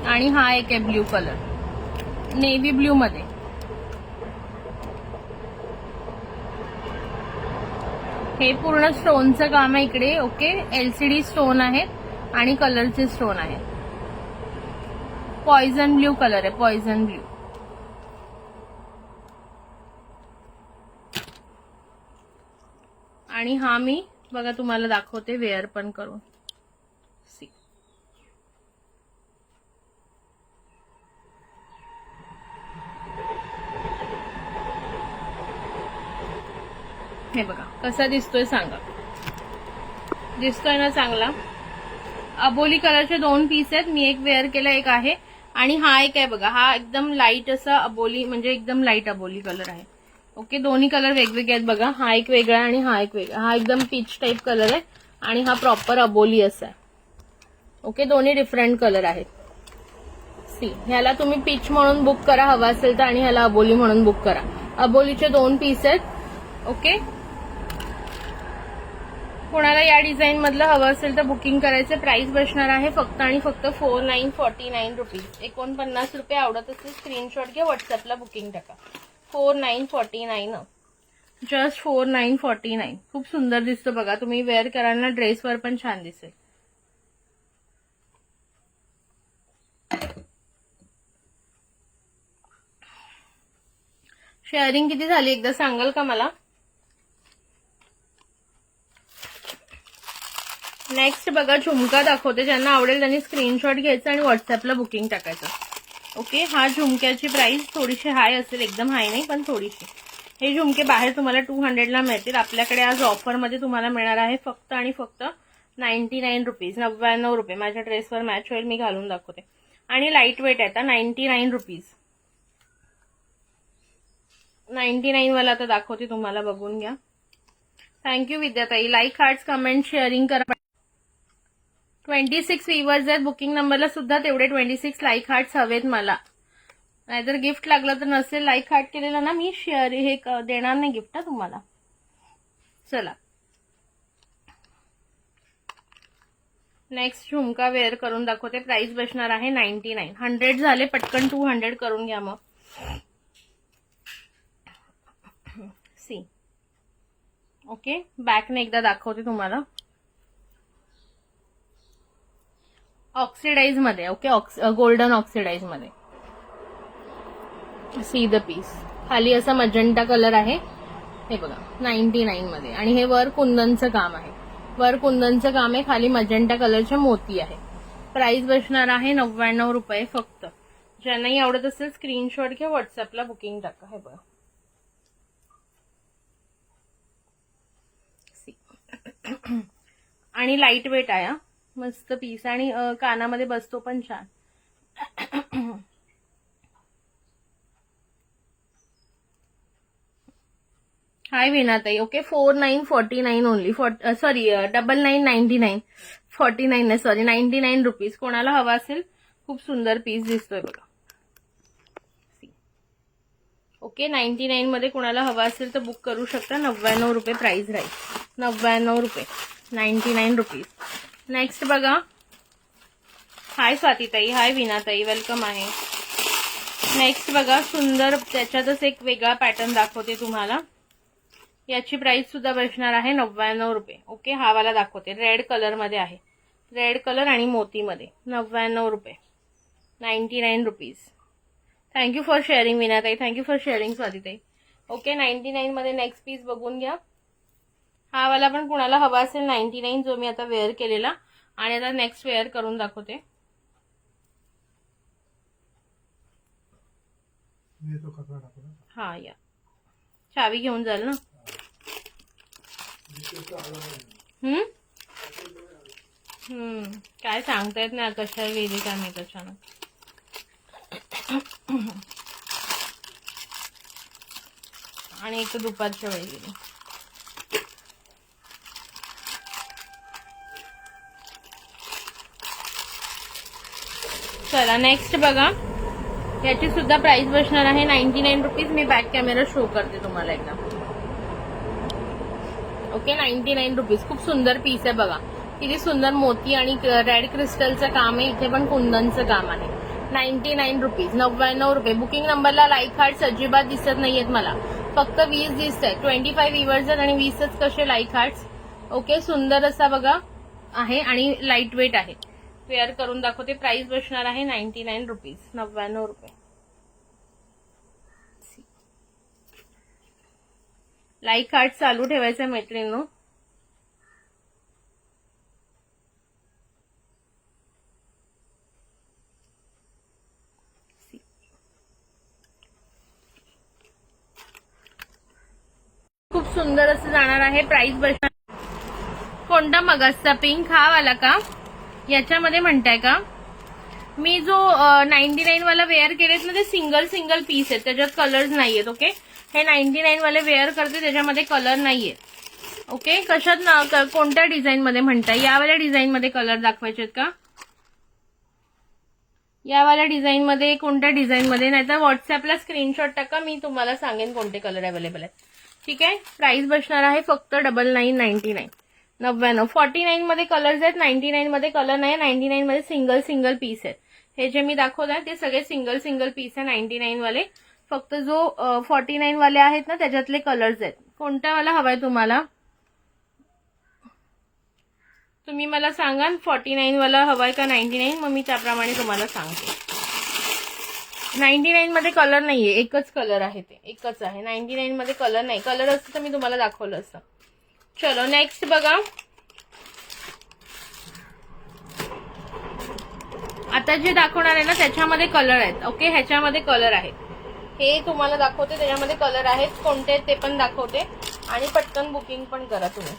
आणि हा एक आहे ब्ल्यू कलर, नेव्ही ब्ल्यू मध्ये. हे पूर्ण स्टोनचं काम आहे इकडे. ओके, LCD स्टोन आहे आणि कलरचे स्टोन आहे. पॉइझन ब्ल्यू कलर आहे, पॉइझन ब्ल्यू. आणि हा मी बघा तुम्हाला दाखवते वेअर पण करून. सी, हे बघा कसा दिसतोय सांगा. दिसतोय ना चांगला. अबोली कलरचे 2 पीस आहेत, मी एक वेअर केला, एक आहे. आणि हा एक आहे बघा, हा एकदम लाईट असा अबोली, म्हणजे एकदम लाईट अबोली कलर आहे. ओके, दोन्ही कलर वेगवेगळे आहेत बघा. हा एक वेगळा आणि हा एक वेगळा. हा एकदम पीच टाईप कलर आहे आणि हा प्रॉपर अबोली असा आहे. ओके, दोन्ही डिफरंट कलर आहेत. सी, ह्याला तुम्ही पीच म्हणून बुक करा हवा असेल तर, आणि ह्याला अबोली म्हणून बुक करा. अबोलीचे 2 पीस आहेत. ओके, कोणाला या डिझाईन मधलं हवं असेल तर बुकिंग करायचं. प्राइस बसणार आहे फक्त आणि फक्त 4949 रुपीज. 49 रुपये. आवडत असेल स्क्रीनशॉट घ्या, व्हॉट्सअपला बुकिंग टाका. 4949, जस्ट 4949. खूप सुंदर दिसतो बघा. तुम्ही वेअर कराल ना ड्रेसवर पण छान दिसेल. शेअरिंग किती झाली एकदा सांगाल का मला? नेक्स्ट बघा झुमका दाखवते. ज्यांना आवडेल त्यांनी स्क्रीनशॉट घ्यायचा आणि व्हॉट्सअपला बुकिंग टाकायचं. ओके, हा झुमक्याची प्राइस थोडीशी हाय असेल, एकदम हाय नाही पण थोडीशी. हे झुमके बाहेर तुम्हाला 200 ला मिळतील. आपल्याकडे आज ऑफरमध्ये तुम्हाला मिळणार आहे फक्त आणि फक्त 99 रुपीज, 99 रुपये. माझ्या ड्रेसवर मॅच होईल, मी घालून दाखवते. आणि लाईट वेट आहे आता. 99 रुपीज. 99 वाला आता दाखवते तुम्हाला, बघून घ्या. थँक्यू विद्याताई. लाईक, हार्ट्स, कमेंट, शेअरिंग करा. 26 व्ह्यूअर्स आहेत. बुकिंग नंबरला सुद्धा तेवढे 26 लाईक हार्ट्स हवेत मला. नाहीतर गिफ्ट लागलं तर नसेल लाईक हार्ट केलेलं ना मी, शेअर हे देणार नाही गिफ्ट तुम्हाला. चला, नेक्स्ट झुमका वेअर करून दाखवते. प्राइस बसणार आहे 99. 100 झाले, पटकन 200 करून घ्या मग. सी, ओके, बॅकने एकदा दाखवते तुम्हाला. ऑक्सिडाइज मध्ये. ओके, गोल्डन ऑक्सिडाइज मध्ये. See the piece. खाली असा मजंटा कलर आहे, हे बघा 99 मध्ये. आणि हे वर कुंदनचं काम आहे. वर कुंदनचं काम आहे, खाली मजंटा कलरचे मोती आहे. प्राइस बसणार आहे 99 रुपये फक्त. ज्यांनाही आवडत असेल स्क्रीनशॉट घ्या, व्हॉट्सअपला बुकिंग टाका. हे बघा, आणि लाईट वेट आहे. मस्त पीस आणि कानामध्ये बसतो पण छान. हाय विनाताई. Okay, 4949 only. सॉरी 9999. 49 नाही, सॉरी 99 रुपीज. कोणाला हवा असेल, खूप सुंदर पीस दिसतोय बघा. ओके, 99 मध्ये कोणाला हवा असेल तर बुक करू शकता. 99 रुपये प्राइस राहील. 99 रुपये, 99 रुपीज. नेक्स्ट बघा. हाय स्वातीताई, हाय विनाताई, वेलकम आहे. नेक्स्ट बघा, सुंदर त्याच्यातच एक वेगळा पॅटर्न दाखवते तुम्हाला. याची प्राइस सुद्धा बसणार आहे 99 रुपये. ओके, हा वाला दाखवते. रेड कलर मध्ये आहे, रेड कलर आणि मोती मध्ये. 99 रुपये, 99 रुपीज. थँक्यू फॉर शेअरिंग विनाताई, थँक्यू फॉर शेअरिंग स्वातीताई. ओके, 99 मध्ये नेक्स्ट पीस बघून घ्या. हा वाला पण कुणाला हवा असेल 99, जो मी आता वेअर केलेला. आणि आता नेक्स्ट वेअर करून दाखवते. मी तो कचरा टाकू ना. हा या, चावी घेऊन जाल ना. काय सांगता येत नाही कशा गेली काय मी अचानक. आणि एक तर दुपारच्या वेळी गेली. चला नेक्स्ट बघा, याची सुद्धा प्राइस बसणार आहे 99 रुपीज. मी बॅक कॅमेरा शो करते तुम्हाला एकदा. Okay 99 rupees. खूप सुंदर पीस आहे बघा, किती सुंदर मोती आणि रेड क्रिस्टलचं काम आहे. इथे पण कुंदनचं काम आहे. 99 रुपीज, 99 रुपये. बुकिंग नंबरला लाईक हार्ट्स अजिबात दिसत नाहीयेत मला, फक्त 20 दिसत आहे. 25 व्ह्यूअर्स आहेत आणि 20च कसे लाईक हार्ट्स. ओके सुंदर असा बघा आहे आणि लाईट वेट आहे. वेअर करून दाखवते. प्राइस बसणार आहे 99 रुपीज, 99 रुपये. लाईक हार्ट चालू ठेवायचं मैत्रिणींनो. खूप सुंदर असं जाणार आहे. प्राइस बसणार. कोणता मगासचा पिंक हा वाला का याच्यामध्ये म्हणताय का? मी जो 99 वाला वेअर केलेत ना ते सिंगल सिंगल पीस आहेत, त्याच्यात कलर्स नाहीयेत. ओके हे 99 वाले वेअर करते त्याच्यामध्ये कलर नाहीये. ओके कशात ना कोणत्या डिझाईन मध्ये म्हणताय? यावाल्या डिझाईन मध्ये कलर दाखवायचे आहेत का? यावाल्या डिझाईन मध्ये कोणत्या डिझाईन मध्ये? नाहीतर व्हॉट्सअपला स्क्रीनशॉट टाका, मी तुम्हाला सांगेन कोणते कलर अवेलेबल आहेत. ठीक आहे. प्राइस बसणार आहे फक्त 99.99. 99. 49 मध्ये कलर्स आहेत, 99 मध्ये कलर नाही. 99 मध्ये सिंगल सिंगल पीस आहेत. हे जे मी दाखवत आहे ते सगळे सिंगल सिंगल पीस आहे 99 वाले. फक्त जो 49 वाले आहेत ना त्याच्यातले कलर्स आहेत. कोणता वाला हवाय तुम्हाला? तुम्ही मला सांगा 49 वाला हवाय का 99, मग मी त्याप्रमाणे तुम्हाला सांगते. 99 मध्ये कलर नाहीये, एकच कलर आहे, ते एकच आहे. 99 मध्ये कलर नाही. कलर असतं तर मी तुम्हाला दाखवलं असतं. चलो नेक्स्ट बघा. आता जे दाखवणार आहे ना त्याच्यामध्ये कलर आहेत. ओके ह्याच्यामध्ये कलर आहेत. हे तुम्हाला दाखवते त्याच्यामध्ये कलर आहेत. कोणते आहेत ते पण दाखवते आणि पटकन बुकिंग पण करा तुम्ही.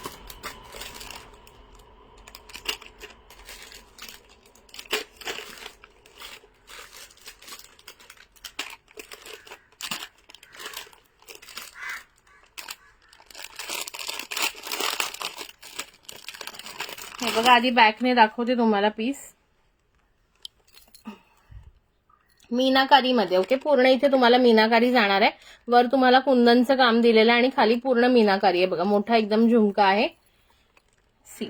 हे बघा आधी बॅकने दाखवते तुम्हाला पीस. मीनाकारी मध्ये. ओके पूर्ण इथे तुम्हाला मीनाकारी जाणार आहे. वर तुम्हाला कुंदनचं काम दिलेलं आहे आणि खाली पूर्ण मीनाकारी आहे बघा. मोठा एकदम झुमका आहे. सी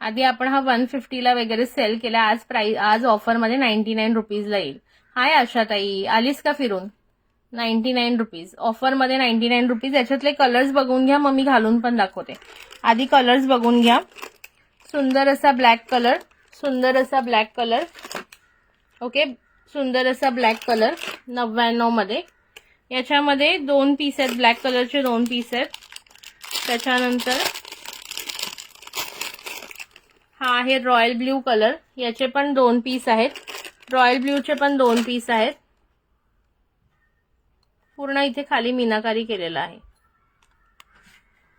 आधी आपण हा 150 ला वगैरे सेल केला. आज ऑफर मध्ये 99 रुपीजला येईल. हाय आशाताई, आलीस का फिरून? 99 रुपीज ऑफर मध्ये 99 रुपीज. याच्यातले कलर्स बघून घ्या, मग मी घालून पण दाखवते. आधी कलर्स बघून घ्या. सुंदर असा ब्लॅक कलर, सुंदर असा ब्लॅक कलर. ओके सुंदर असा ब्लॅक कलर 99 मध्ये. याच्यामध्ये 2 पीस आहेत, ब्लॅक कलरचे 2 पीस आहेत. त्याच्यानंतर हा आहे रॉयल ब्ल्यू कलर. याचे पण 2 पीस आहेत. रॉयल ब्ल्यूचे पण 2 पीस आहेत. पूर्ण इथे खाली मीनाकारी केलेला आहे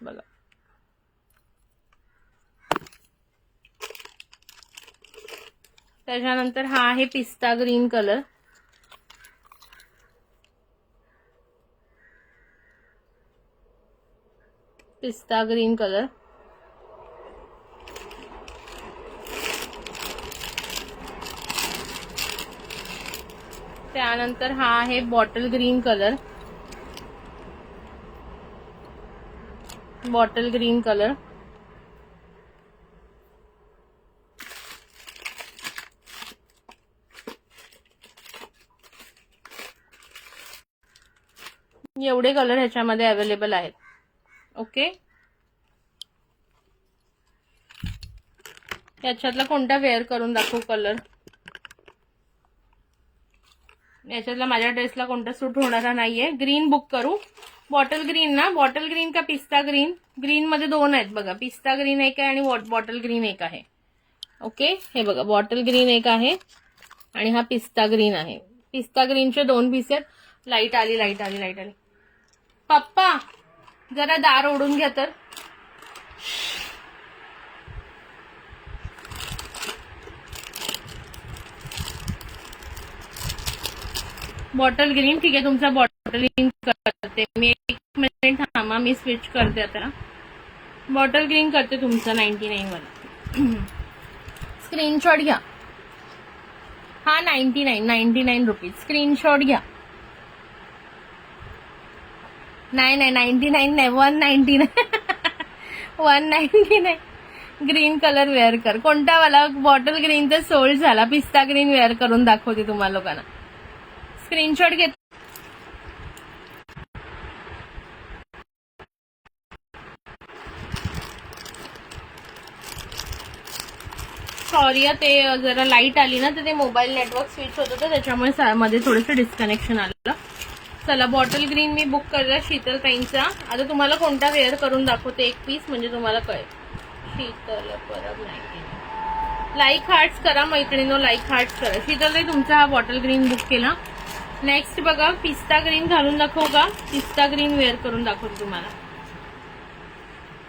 बघा. त्याच्यानंतर हा आहे पिस्ता ग्रीन कलर. पिस्ता ग्रीन कलर. त्यानंतर हा आहे bottle green colour. Bottle green colour. एवढे कलर ह्याच्यामध्ये अवेलेबल आहेत. ओके याच्यातला कोणता वेअर करून दाखवू कलर? याच्यातला माझ्या ड्रेसला कोणता सूट होणारा नाहीये. ग्रीन बुक करू. बॉटल ग्रीन ना? बॉटल ग्रीन का पिस्ता ग्रीन? ग्रीन मध्ये 2 आहेत बघा. पिस्ता ग्रीन एक आहे आणि बॉटल ग्रीन एक आहे. ओके हे बघा बॉटल ग्रीन एक आहे आणि हा पिस्ता ग्रीन आहे. पिस्ता ग्रीनचे 2 पीस आहेत. लाईट आली लाईट आली लाईट आली. पप्पा जरा दार ओढून घ्या तर. बॉटल ग्रीन ठीक आहे, तुमचा बॉटल ग्रीन करते मी. 1 मिनिट थांबा, मी स्विच करते आता. बॉटल ग्रीन करते तुमचा 99 वाला. स्क्रीनशॉट घ्या. हा 99 रुपीज. स्क्रीनशॉट घ्या. नाही 99 नाही 199. 199. ग्रीन कलर वेअर कर. कोणता वाला? बॉटल ग्रीन तर सोल्ड झाला. पिस्ता ग्रीन वेअर करून दाखवते तुम्हाला लोकांना. स्क्रीनशॉट घेत. सॉरी ते जरा लाईट आली ना तर ते मोबाईल नेटवर्क स्विच होत होतं, त्याच्यामुळे मध्ये थोडंसं डिस्कनेक्शन आलं. चला बॉटल ग्रीन मी बुक करला शीतल ताईंचा. आता तुम्हाला कोणता वेअर करून दाखवते एक पीस, म्हणजे तुम्हाला कळेल. शीतल परब 99. लाईक हार्ट्स करा मैत्रिणींनो, लाईक हार्ट्स करा. शीतल ताई तुमचा हा बॉटल ग्रीन बुक केला. नेक्स्ट बघा, पिस्ता ग्रीन घालून दाखवू का? पिस्ता ग्रीन वेअर करून दाखवते तुम्हाला.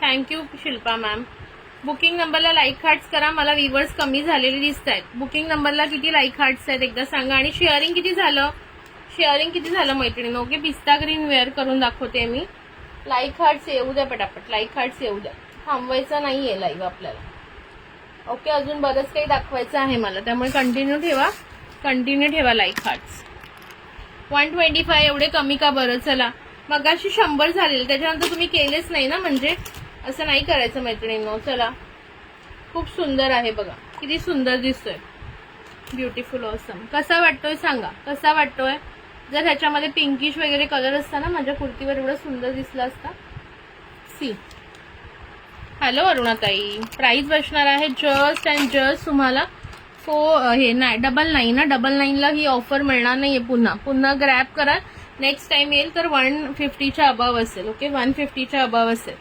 Thank you Shilpa ma'am. बुकिंग नंबरला लाईक हार्ट्स करा. मला व्ह्यूअर्स कमी झालेले दिसत आहेत. बुकिंग नंबरला किती लाईक हार्ट्स आहेत एकदा सांगा. आणि शेअरिंग किती झालं? शेअरिंग किती झालं मैत्रिणी? ओके, पिस्ता ग्रीन वेअर करून दाखवते मी. लाईक हार्ट्स येऊ द्या पटापट. लाईक हार्ट्स येऊ द्या. थांबवायचं नाहीये लाईव्ह आपल्याला. ओके, अजून बरंच काही दाखवायचं आहे मला, त्यामुळे कंटिन्यू ठेवा लाईक हार्ट्स. 125 एवढे कमी का बरं? चला मगाशी 100 झालेले, त्याच्यानंतर तुम्ही केलेच नाही ना, म्हणजे असं नाही करायचं मैत्रिणींनो. चला, खूप सुंदर आहे बघा, किती सुंदर दिसतोय. Beautiful awesome. कसा वाटतोय सांगा, कसा वाटतोय? जर ह्याच्यामध्ये पिंकिश वगैरे कलर असता ना माझ्या कुर्तीवर एवढं सुंदर दिसला असता. सी. हॅलो अरुणाताई. प्राइस बसणार आहे जस्ट अँड जस्ट तुम्हाला हे नाही 99 ना. 99ला ही ऑफर मिळणार नाहीये. पुन्हा ग्रॅब करा. नेक्स्ट टाइम येईल तर 150च्या अबाव असेल. ओके, 150च्या अबाव असेल.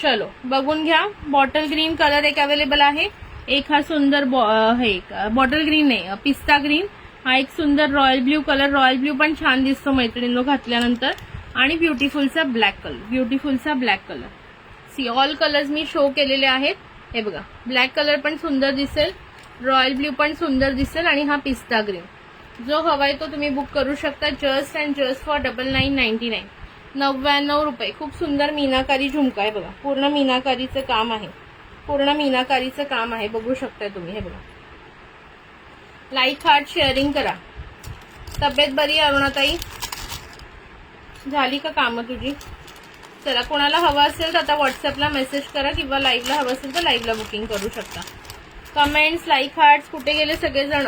चलो बघून घ्या. बॉटल ग्रीन कलर एक अवेलेबल आहे. एक हा सुंदर बॉटल ग्रीन नाही, पिस्ता ग्रीन. हा एक सुंदर royal blue colour. Royal blue पण छान दिसतो मैत्रिणींनो घातल्यानंतर. आणि ब्युटिफुलचा black colour. See, all colours मी शो केलेले आहेत. हे बघा, ब्लॅक कलर पण सुंदर दिसेल, रॉयल ब्ल्यू पण सुंदर दिसेल, आणि हा पिस्ता ग्रीन. जो हवाय तो तुम्ही बुक करू शकता. Just and just for 99.99. 99 रुपये. खूप सुंदर मीनाकारी झुमका आहे बघा. पूर्ण मीनाकारीचं काम आहे. बघू शकताय तुम्ही. हे बघा. लाईक हार्ट शेअरिंग करा. तब्येत बरी अरुणाताई? झाली का कामं तुझी? चला, कोणाला हवा असेल तर आता व्हॉट्सअपला मेसेज करा, किंवा लाईव्हला हवं असेल तर लाईव्हला बुकिंग करू शकता. कमेंट्स, लाईक हार्ट्स कुठे गेले सगळेजण?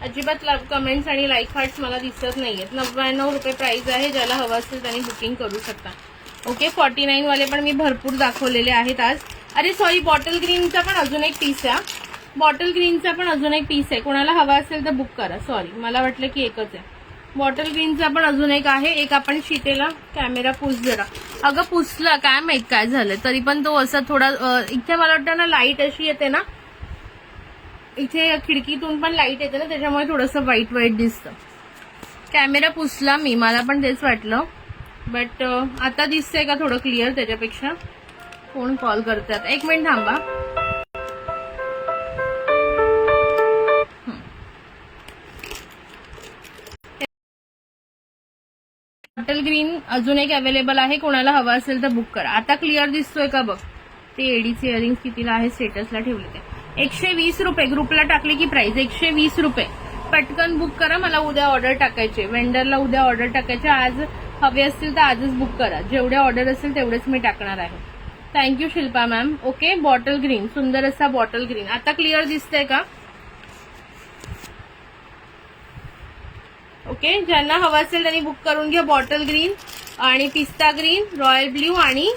अजिबात कमेंट्स आणि लाईक हार्ट्स मला दिसत नाहीयेत. 99 रुपये प्राइस आहे. ज्याला हवं असेल त्यांनी बुकिंग करू शकता. ओके, 49 वाले पण मी भरपूर दाखवलेले आहेत आज. अरे सॉरी, बॉटल ग्रीनचा पण अजून एक पीस आहे. कोणाला हवा असेल तर बुक करा. सॉरी, मला वाटलं की एकच आहे. बॉटल ग्रीनचा पण अजून एक आहे. एक आपण शीतेला कॅमेरा पुस जरा. अगं पुसला, काय माहित काय झालं, तरी पण तो असा थोडा इथे मला वाटतं ना लाईट अशी येते ना, इथे खिडकीतून पण लाईट येते ना, त्याच्यामुळे थोडंसं व्हाईट दिसतं. कॅमेरा पुसला मी, मला पण तेच वाटलं. बट आता दिसतंय का थोडं क्लिअर त्याच्यापेक्षा? कोण कॉल करतात? 1 मिनिट थांबा. बॉटल ग्रीन अजून एक अवेलेबल आहे. कोणाला हवा असेल तर बुक करा. आता क्लिअर दिसतोय का बघ. ते एडीचे इयरिंग्स कितीला आहे स्टेटसला ठेवले ते 120 रुपये. ग्रुपला टाकले की प्राइस 120 रुपये. पटकन बुक करा. मला उद्या ऑर्डर टाकायचे, वेंडरला उद्या ऑर्डर टाकायचे. आज हवे असतील तर आजच बुक करा. जेवढे ऑर्डर असेल तेवढेच मी टाकणार आहे. Thank you Shilpa ma'am. Okay, bottle green, सुंदर असा बॉटल ग्रीन. आता क्लिअर दिसतंय का? ओके, ज्यांना हवा असेल त्यांनी बुक करून घ्या. बॉटल ग्रीन आणि पिस्ता ग्रीन, रॉयल ब्ल्यू आणि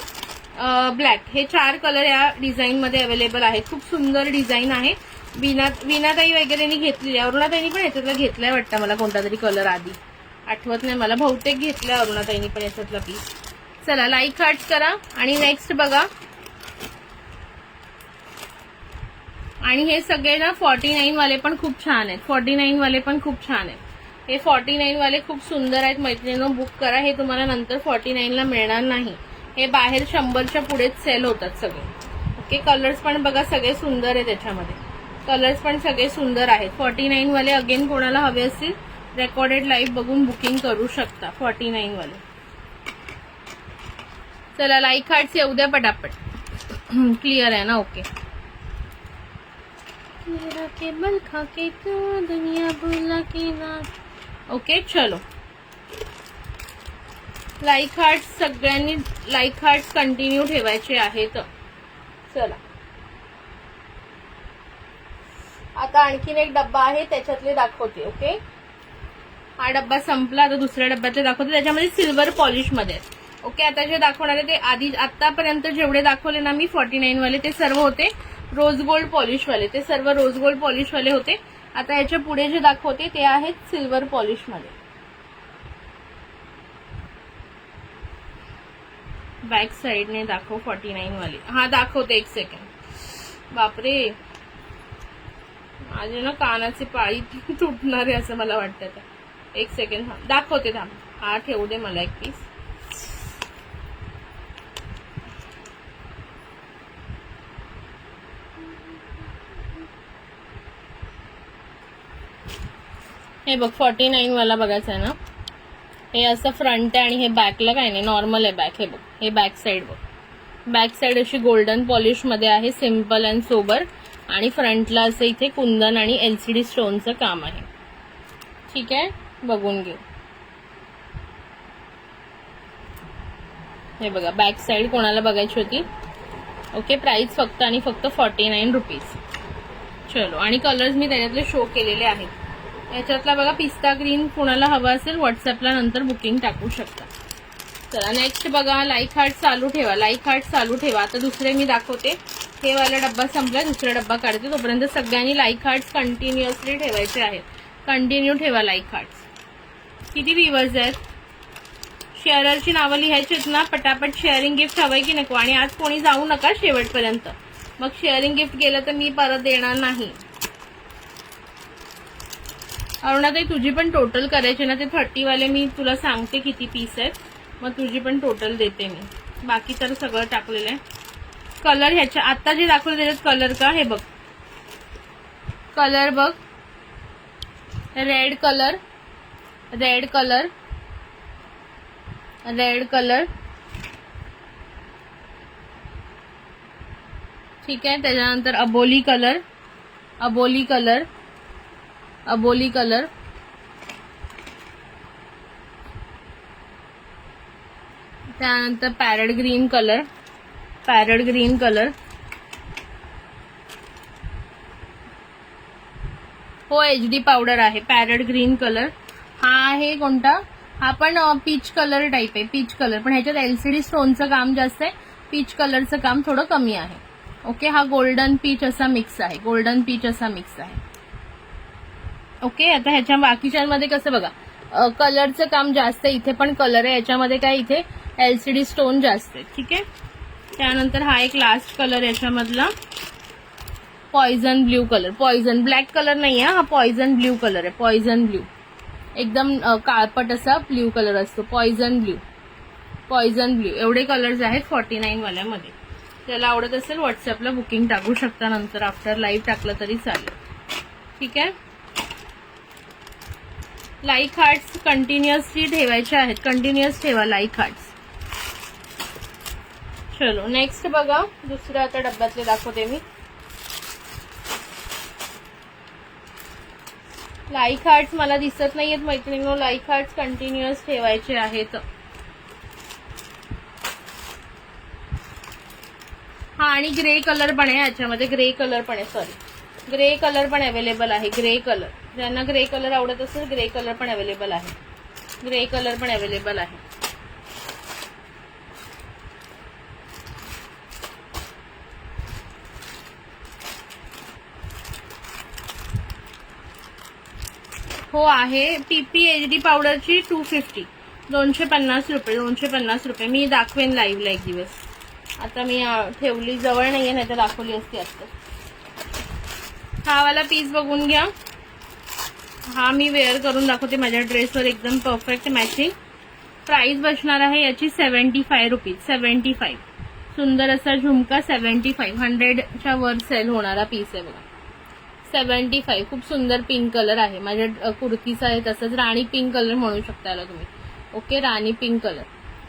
ब्लॅक, हे 4 कलर या डिझाईन मध्ये अवेलेबल आहेत. खूप सुंदर डिझाईन आहे. वीणाताई वगैरेनी घेतलेली. अरुणाताईनी पण याच्यातला घेतलाय वाटतं मला कोणता तरी कलर, आधी आठवत नाही मला, बहुतेक घेतला अरुणाताईनी पण याच्यातला पीस. चला, लाईक हार्ट्स करा. आणि नेक्स्ट बघा. आणि हे सगळे ना 49 वाले पण खूप छान आहेत. 49 वाले पण खूप छान आहेत. हे 49 वाले खूप सुंदर आहेत मैत्रिणींनो, बुक करा. हे तुम्हाला नंतर 49 ला मिळणार नाही. हे बाहेर 100च्या पुढेच सेल होतात सगळे. ओके, कलर्स पण बघा सगळे सुंदर आहेत त्याच्यामध्ये. कलर्स पण सगळे सुंदर आहेत. 49 वाले अगेन कोणाला हवे असतील रेकॉर्डेड लाईव्ह बघून बुकिंग करू शकता 49 वाले. चला लाईक हार्ट्स येऊ द्या पटापट. क्लिअर आहे ना? ओके. मेरा केबल खाके तो दुनिया भूला की ना. ओके चलो, लाईक हार्ट्स सगळ्यांनी लाईक हार्ट्स कंटिन्यू ठेवायचे आहेत. चला आता आणखीन एक डब्बा आहे त्याच्यातले दाखवते. ओके, हा डब्बा संपला, आता दुसऱ्या डब्यातले दाखवते. त्याच्यामध्ये सिल्वर पॉलिश मध्ये. ओके, आता जे दाखवणार आहे ते आधी आतापर्यंत जेवढे दाखवले ना मी 49 वाले ते सर्व होते रोज गोल्ड पॉलिश वाले. ते सर्व रोज गोल्ड पॉलिश वाले होते. आता याच्या पुढे जे दाखवते ते आहेत सिल्वर पॉलिश मध्ये. बॅक साइडने दाखव 49 वाले. हा दाखवते, एक सेकंड. बापरे, माझे ना कानाची पाळी तुटणार आहे असं मला वाटतं. एक सेकंड दाखवते, थांब. हा ठेवू दे मला एक पीस. हे बघ 49 वाला बघायचं आहे ना. हे असं फ्रंट आहे आणि हे बॅकला काय नाही, नॉर्मल आहे बॅक. हे बघ, हे बॅक साइड बघ. बॅक साइड अशी गोल्डन पॉलिश मध्ये आहे, सिम्पल अँड सोबर. आणि फ्रंटला असं इथे कुंदन आणि LCD स्टोनचं काम आहे. ठीक आहे, बघून घेऊ. हे बघा बॅक साइड कोणाला बघायची होती. ओके, प्राइस फक्त आणि फक्त 49 रुपीज. चलो, आणि कलर्स मी त्याच्यातले शो केलेले आहेत. याच्यातला बघा पिस्ता ग्रीन कोणाला हवा असेल व्हॉट्सअपला नंतर बुकिंग टाकू शकता. चला नेक्स्ट बघा, लाईक हार्ट चालू ठेवा. लाईक हार्ट चालू ठेवा. आता दुसरे मी दाखवते. हे वाला डब्बा संपला, दुसरा डब्बा काढते. तोपर्यंत सगळ्यांनी लाईक हार्ट्स कंटिन्युअसली ठेवायचे आहेत. कंटिन्यू ठेवा लाईक हार्ट्स. किती व्ह्यूअर्स आहेत? शेअररची नावं लिहायची आहेत ना पटापट. शेअरिंग गिफ्ट हवंय की नको? आणि आज कोणी जाऊ नका शेवटपर्यंत, मग शेअरिंग गिफ्ट गेलं तर मी परत देणार नाही. अरुणाताई तुझी पण टोटल करायची ना, ते 30 वाले मी तुला सांगते किती पीस आहेत, मग तुझी पण टोटल देते मी. बाकी तर सगळं टाकलेलं आहे. कलर ह्याच्या आता जे दाखवलं त्याच्यात कलर का, हे बघ कलर बघ. Red colour, red colour, red colour. ठीक आहे, त्याच्यानंतर अबोली कलर, अबोली कलर, अबोली कलर. त्यानंतर parrot green colour, parrot green colour. हो HD पावडर आहे. Parrot green colour. हा आहे कोणता? हा पण पीच कलर टाईप आहे, पीच कलर. पण ह्याच्यात LCD स्टोनचं काम जास्त आहे, पीच कलरचं काम थोडं कमी आहे. ओके, हा गोल्डन पीच असा मिक्स आहे, गोल्डन पीच असा मिक्स आहे. ओके, आता ह्याच्या बाकीच्यांमध्ये कसं बघा कलरचं काम जास्त आहे. इथे पण कलर आहे, याच्यामध्ये काय इथे LCD स्टोन जास्त आहे. ठीक आहे, त्यानंतर हा एक लास्ट कलर याच्यामधला poison blue colour. Poison black colour नाही आहे हा, पॉइझन ब्ल्यू कलर आहे. पॉइझन ब्ल्यू एकदम काळपट असा ब्ल्यू कलर असतो. Poison blue, poison blue. एवढे कलर्स आहेत 49 वाल्यामध्ये. त्याला आवडत असेल व्हॉट्सअपला बुकिंग टाकू शकता, नंतर आफ्टर लाईव्ह टाकलं तरी चालेल. ठीक आहे, लाईक हार्ट्स कंटिन्युअसली ठेवायचे आहेत. कंटिन्युअस ठेवा लाईक हार्ट्स. चलो नेक्स्ट बघा, दुसऱ्या आता डब्यातले दाखवते मी. लाईक हार्ट्स मला दिसत नाहीयेत मैत्रिणींनो. लाईक हार्ट्स कंटिन्युअस ठेवायचे आहेत. हा, आणि ग्रे कलर पण आहे याच्यामध्ये. ग्रे कलर पण आहे, सॉरी ग्रे कलर पण अवेलेबल आहे. ग्रे कलर, ज्यांना ग्रे कलर आवडत असेल ग्रे कलर पण अवेलेबल आहे. ग्रे कलर पण अवेलेबल आहे. हो आहे. PP HD पावडरची 250, 250 रुपये, 250 रुपये. मी दाखवेन लाईव्हला एक दिवस. आता मी ठेवली जवळ नाहीये, नाही तर दाखवली असती आता. हा वाला पीस बघून घ्या. हा मी वेअर करून दाखवते माझ्या ड्रेसवर, एकदम परफेक्ट मॅचिंग. प्राइस बसणार आहे याची 75 रुपीज. 75. सुंदर असा झुमका 75. 100च्या वर सेल होणारा पीस आहे बघा. 75. खूप सुंदर पिंक कलर आहे, माझ्या कुर्तीचा आहे. तसंच राणी पिंक कलर म्हणू शकता याला तुम्ही. Okay, Rani pink colour.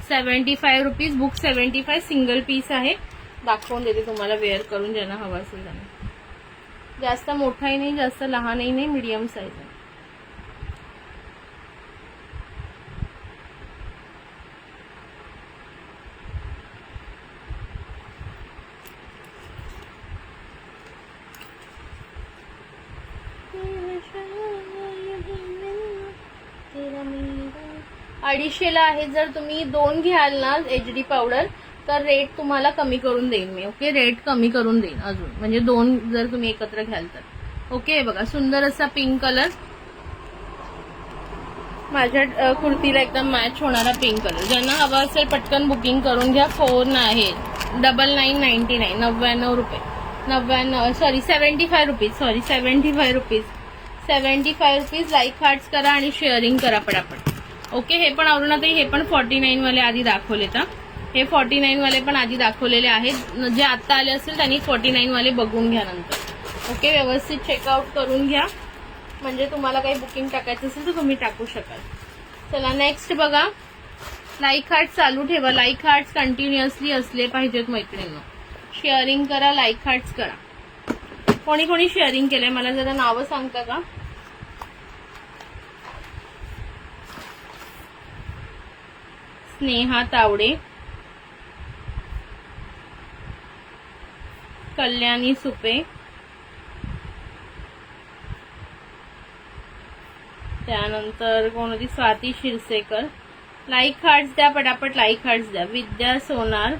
75 rupees. Book 75. Single piece आहे. दाखवून देते तुम्हाला वेअर करून, ज्यांना हवा असेल त्यांना. जास्त मोठाही नाही, जास्त लहानही नाही, मीडियम साईज आहे. अडीचशेला आहे. जर तुम्ही 2 घ्याल ना HD पावडर तर रेट तुम्हाला कमी करून देईन मी. ओके, रेट कमी करून देईन अजून, म्हणजे 2 जर तुम्ही एकत्र घ्याल तर. ओके, बघा सुंदर असा पिंक कलर, माझ्या कुर्तीला एकदम मॅच होणारा पिंक कलर. ज्यांना हवा असेल पटकन बुकिंग करून घ्या. 4 आहे 9999. 99 रुपये. 75 rupees. 75 rupees. 75 rupees. Like hearts करा आणि शेअरिंग करा पटापट. ओके, हे पण आवडणार. हे पण 49 वाले आधी दाखवले तर हे 49 वाले पण आधी दाखवलेले आहेत. जे आता आले असेल त्यांनी 49 वाले बघून घ्या नंतर. ओके, व्यवस्थित चेकआउट करून घ्या, म्हणजे तुम्हाला काही बुकिंग टाकायचं असेल तर तुम्ही टाकू शकाल. चला नेक्स्ट बघा. लाईक हार्ट चालू ठेवा. लाईक हार्ट्स कंटिन्युअसली असले पाहिजेत मैत्रिणींनो. शेअरिंग करा, लाईक हार्ट्स करा. कोणी कोणी शेअरिंग केलंय मला जरा नावं सांगता का? स्नेहा तावडे, कल्याणी सुपे, त्यानंतर कोण होती? स्वाती शिरसेकर. लाईक हार्ट्स द्या पटापट, लाईक हार्ट्स द्या. विद्या सोनार,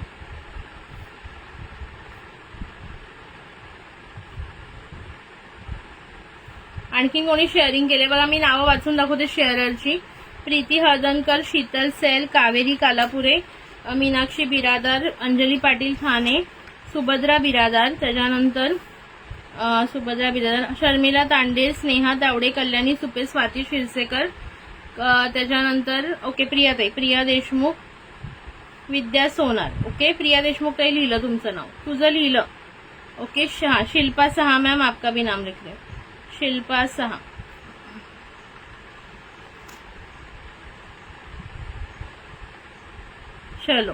आणखी कोणी शेअरिंग केले बघा. मी नावं वाचून दाखवते शेअररची. प्रीती हळदणकर, शीतल सेल, कावेरी कालापुरे, मीनाक्षी बिरादार, अंजली पाटील ठाणे, सुभद्रा बिरादार, त्याच्यानंतर सुभद्रा बिरादार, शर्मिला तांडे, स्नेहा तावडे, कल्याणी सुपे, स्वाती शिरसेकर, त्याच्यानंतर ओके प्रियाताई, प्रिया देशमुख, विद्या सोनार. ओके, प्रिया देशमुख ताई लिहिलं तुमचं नाव, तुझं लिहिलं. ओके, शिल्पा सहा मैम आपका भी नाम लिख लो. शिल्पा सहा. चलो,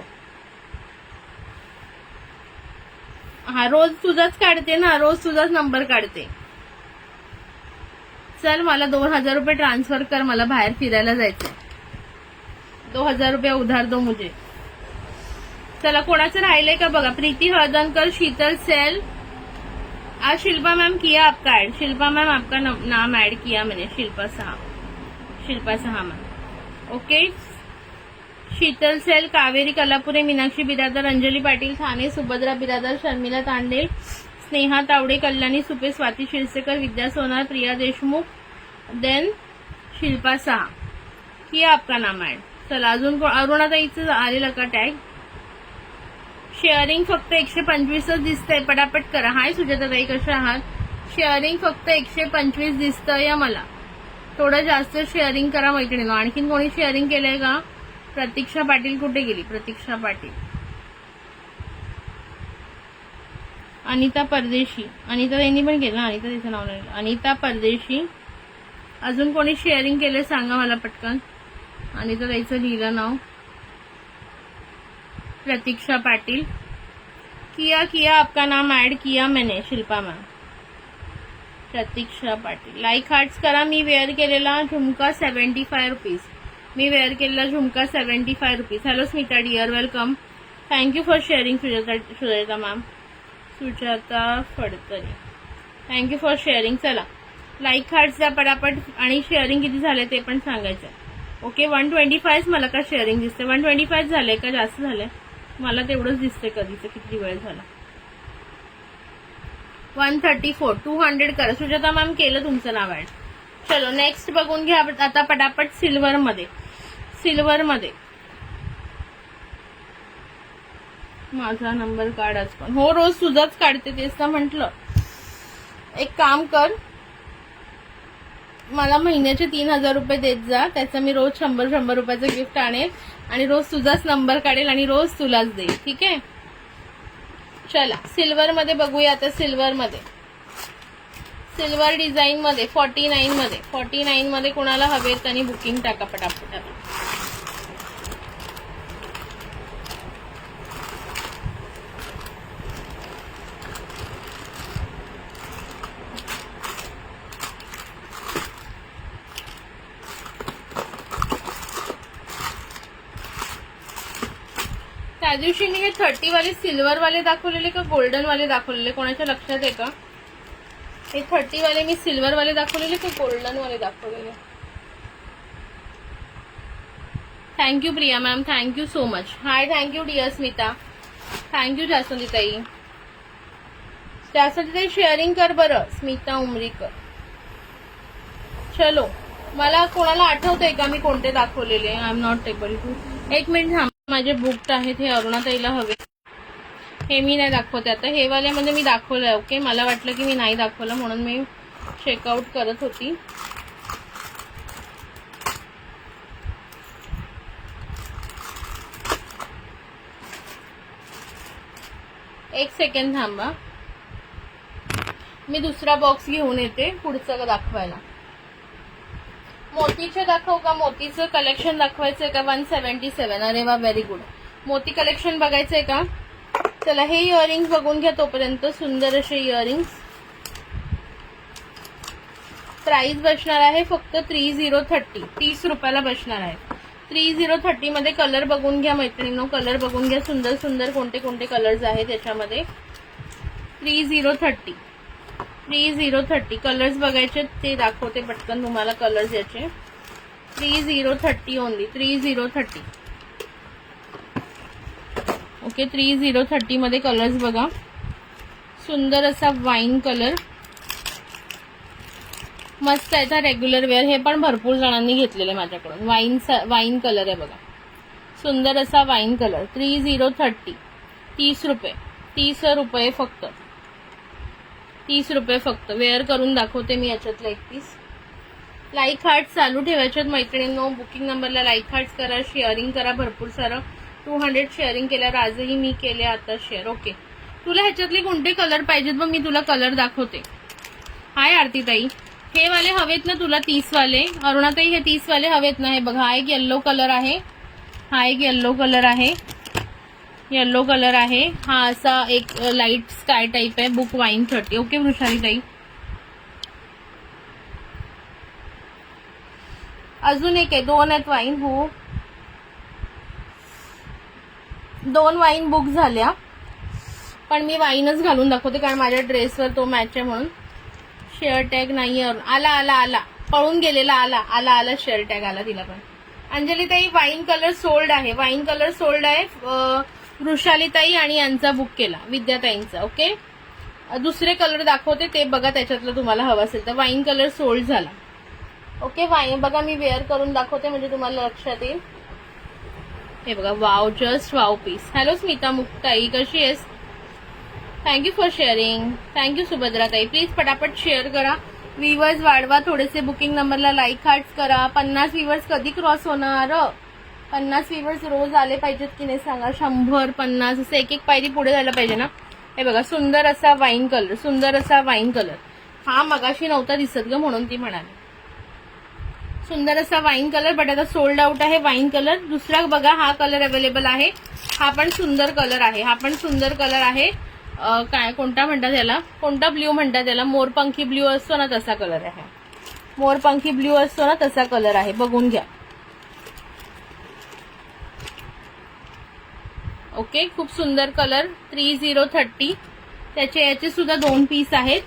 हा रोज तुझाच काढते ना, रोज तुझाच नंबर काढते. चल मला 2000 रुपये ट्रान्सफर कर, मला बाहेर फिरायला जायचंय. 2000 रुपये उधार दो मुझे. चला कोणाचं राहिलंय का बघा. प्रीती हळदणकर, शीतल सेल. आज शिल्पा मैम किया आपका ऐड. शिल्पा मैम आपका नाम ऐड किया मैंने. Shilpa Saha. Shilpa Saha ma'am. Okay, Sheetal Sale, Kaveri Kalapure, Meenakshi Biradar, Anjali Patil Thane, Subhadra Biradar, Sharmila Tande, Sneha Tawde, Kalyani Supe, Swati Shirsekar, Vidya Sonar, Priya Deshmukh, then Shilpa Saha. किया आपका नाम ऐड. चला अजून अरुणाताईचं आलेलं का टॅग. शेअरिंग फक्त 125च दिसतंय, पटापट करा. हाय सुजाताताई, कशा आहात. शेअरिंग फक्त 125 दिसतंय मला. थोडं जास्त शेअरिंग करा मैत्रिणींनो. आणखीन कोणी शेअरिंग केलंय का. प्रतीक्षा पाटील कुठे गेली. प्रतीक्षा पाटील. अनिता परदेशी. अनिता त्यांनी पण केलं. अनिता तिचं नाव नाही. अनिता परदेशी. अजून कोणी शेअरिंग केलं सांगा मला पटकन. अनिता ताईचं लिहिलं नाव. प्रतीक्षा पाटिल. किया आपका नाम ऐड किया मैंने. शिल्पा मैम. प्रतीक्षा पाटिल. लाईक हार्ट्स करा. मी वेअर केलेला झुमका 75 रुपीज. मी वेअर केलेला झुमका 75 rupees. Hello Smita dear, welcome. Thank you for sharing Sujata ma'am. Sujata Phadtare, thank you for sharing. चला लाईक हार्ट्स द्या पटापट आणि शेअरिंग किती झाले ते पण सांगायचं. ओके, 125 मला का शेअरिंग दिसते. 125 झालंय का जास्त झालंय. मला तेवढंच दिसते कधीच. किती वेळ झाला. 134. 200 करा. सुजाता मॅम केलं तुमचं नाव ऍड. चलो नेक्स्ट बघून घ्या आता पटापट. सिल्वर मध्ये. सिल्वर मध्ये माझा नंबर काढ आज पण. हो रोज तुझाच काढते तेच तर म्हटलं. एक काम कर, मला महिन्याचे 3000 रुपये देत जा, त्याचं मी रोज 100 रुपयाचं गिफ्ट आणेल आणि रोज तुझाच नंबर काढेल आणि रोज तुलाच देईल, ठीक आहे. चला सिल्वर मध्ये बघूया आता. सिल्वर मध्ये, सिल्वर डिझाईन मध्ये 49 मध्ये कोणाला हवे त्यांनी बुकिंग टाका पटापट. त्या दिवशी मी हे 30 वाले सिल्वर वाले दाखवलेले का गोल्डन वाले दाखवलेले, कोणाच्या लक्षात आहे का? हे 30 वाले मी सिल्वर वाले दाखवलेले का गोल्डन वाले दाखवलेले? Thank you Priya ma'am, thank you so much. Hi, thank you dear Smita, thank you Jaswandi ताई. जास्वंदी ताई शेअरिंग कर बरं. स्मिता उमरीकर. चलो, मला कोणाला आठवतंय का मी कोणते दाखवलेले? I am not able to. एक मिनिट थांब, माझे बुक्ड आहेत हे. अरुणाताईला हवे, हे मी नाही दाखवते आता. हे वाले म्हणजे मी दाखवलंय. ओके, मला वाटलं की मी नाही दाखवलं म्हणून मी चेकआउट करत होती. एक सेकंड थांबा, मी दुसरा बॉक्स घेऊन येते पुढचं दाखवायला. मोतीचे दाखवू का? मोतीचं कलेक्शन दाखवायचंय का? 177. अरे वा, व्हेरी गुड. मोती कलेक्शन बघायचंय का? चला, हे इयरिंग्स बघून घ्या तोपर्यंत. सुंदर असे इयरिंग्स. प्राइस बसणार आहे फक्त 3030. 30 रुपयाला बसणार आहे. 3030 मध्ये कलर बघून घ्या मैत्रिणींनो, कलर बघून घ्या. सुंदर सुंदर कोणते कोणते कलर्स आहेत याच्यामध्ये. 3030 कलर्स बघायचे, ते दाखवते पटकन तुम्हाला कलर्स याचे. 3030 ओनली. 3030. ओके, 3030 मध्ये कलर्स बघा. सुंदर असा वाईन कलर, मस्त आहे. था रेग्युलर वेअर. हे पण भरपूर जणांनी घेतलेले माझ्याकडून. वाईन कलर आहे बघा, सुंदर असा वाईन कलर. 3030. 30 रुपये. 30 रुपये फक्त. 30 रुपये फक्त. वेअर करून दाखवते मी याच्यातलं एक पीस. लाईक हार्ट चालू ठेवायच्यात मैत्रिणींनो. बुकिंग नंबरला लाईक हार्ट करा, शेअरिंग करा भरपूर सारं. 200 शेअरिंग केल्यावर आजही मी केले आता शेअर. ओके, तुला ह्याच्यातले कोणते कलर पाहिजेत बघ, मी तुला कलर दाखवते. हाय आरती ताई, हे वाले हवेत ना तुला? 30 वाले. अरुणाताई, हे 30 वाले हवेत ना? हे बघा, हा एक येल्लो कलर आहे, हा एक येल्लो कलर आहे, येल्लो कलर आहे. हा असा एक लाईट स्काय टाइप आहे. Book wine 30. ओके वृषाली ताई. अजून एक आहे. 2 आहेत वाईन. हो, 2 वाईन बुक झाल्या, पण मी वाईनच घालून दाखवते कारण माझ्या ड्रेसवर तो मॅच आहे म्हणून. शेअर टॅग नाही. आला आला आला, पळून गेलेला. आला आला आला, शेअर टॅग आला तिला पण. अंजली ताई, वाईन कलर सोल्ड आहे. वाईन कलर सोल्ड आहे. वृषाली ताई आणि यांचा बुक केला, विद्याताईंचा. ओके, दुसरे कलर दाखवते ते बघा, त्याच्यातलं तुम्हाला हवं असेल तर. वाईन कलर सोल्ड झाला. ओके, वाईन बघा, मी वेअर करून दाखवते म्हणजे तुम्हाला लक्षात येईल. हे बघा, wow, just wow piece. Hello Smita Muktai, कशी आहेस? Thank you for sharing. Thank you Subhadra tai. Please पटापट शेअर करा. व्ह्यूअर्स वाढवा थोडेसे. बुकिंग नंबरला लाईक हार्ट्स करा. 50 व्ह्यूअर्स कधी क्रॉस होणार? 50 व्ह्यूअर्स रोज आले पाहिजेत की नाही सांगा. 100, 50 असं एक एक पायरी पुढे जायला पाहिजे ना. हे बघा, सुंदर असा वाईन कलर. सुंदर असा वाईन कलर. हा मगाशी नव्हता दिसत ग म्हणून ती म्हणाली. सुंदर असा वाईन कलर, बट आता सोल्ड आउट आहे वाईन कलर. दुसरा बघा, हा कलर अवेलेबल आहे. हा पण सुंदर कलर आहे. हा पण सुंदर कलर आहे. काय कोणता म्हणतात त्याला? कोणता ब्ल्यू म्हणतात त्याला? मोरपंखी ब्ल्यू असतो ना, तसा कलर आहे. मोरपंखी ब्ल्यू असतो ना, तसा कलर आहे. बघून घ्या. ओके, खूप सुंदर कलर. 3030. त्याचे याचे सुद्धा 2 पीस आहेत.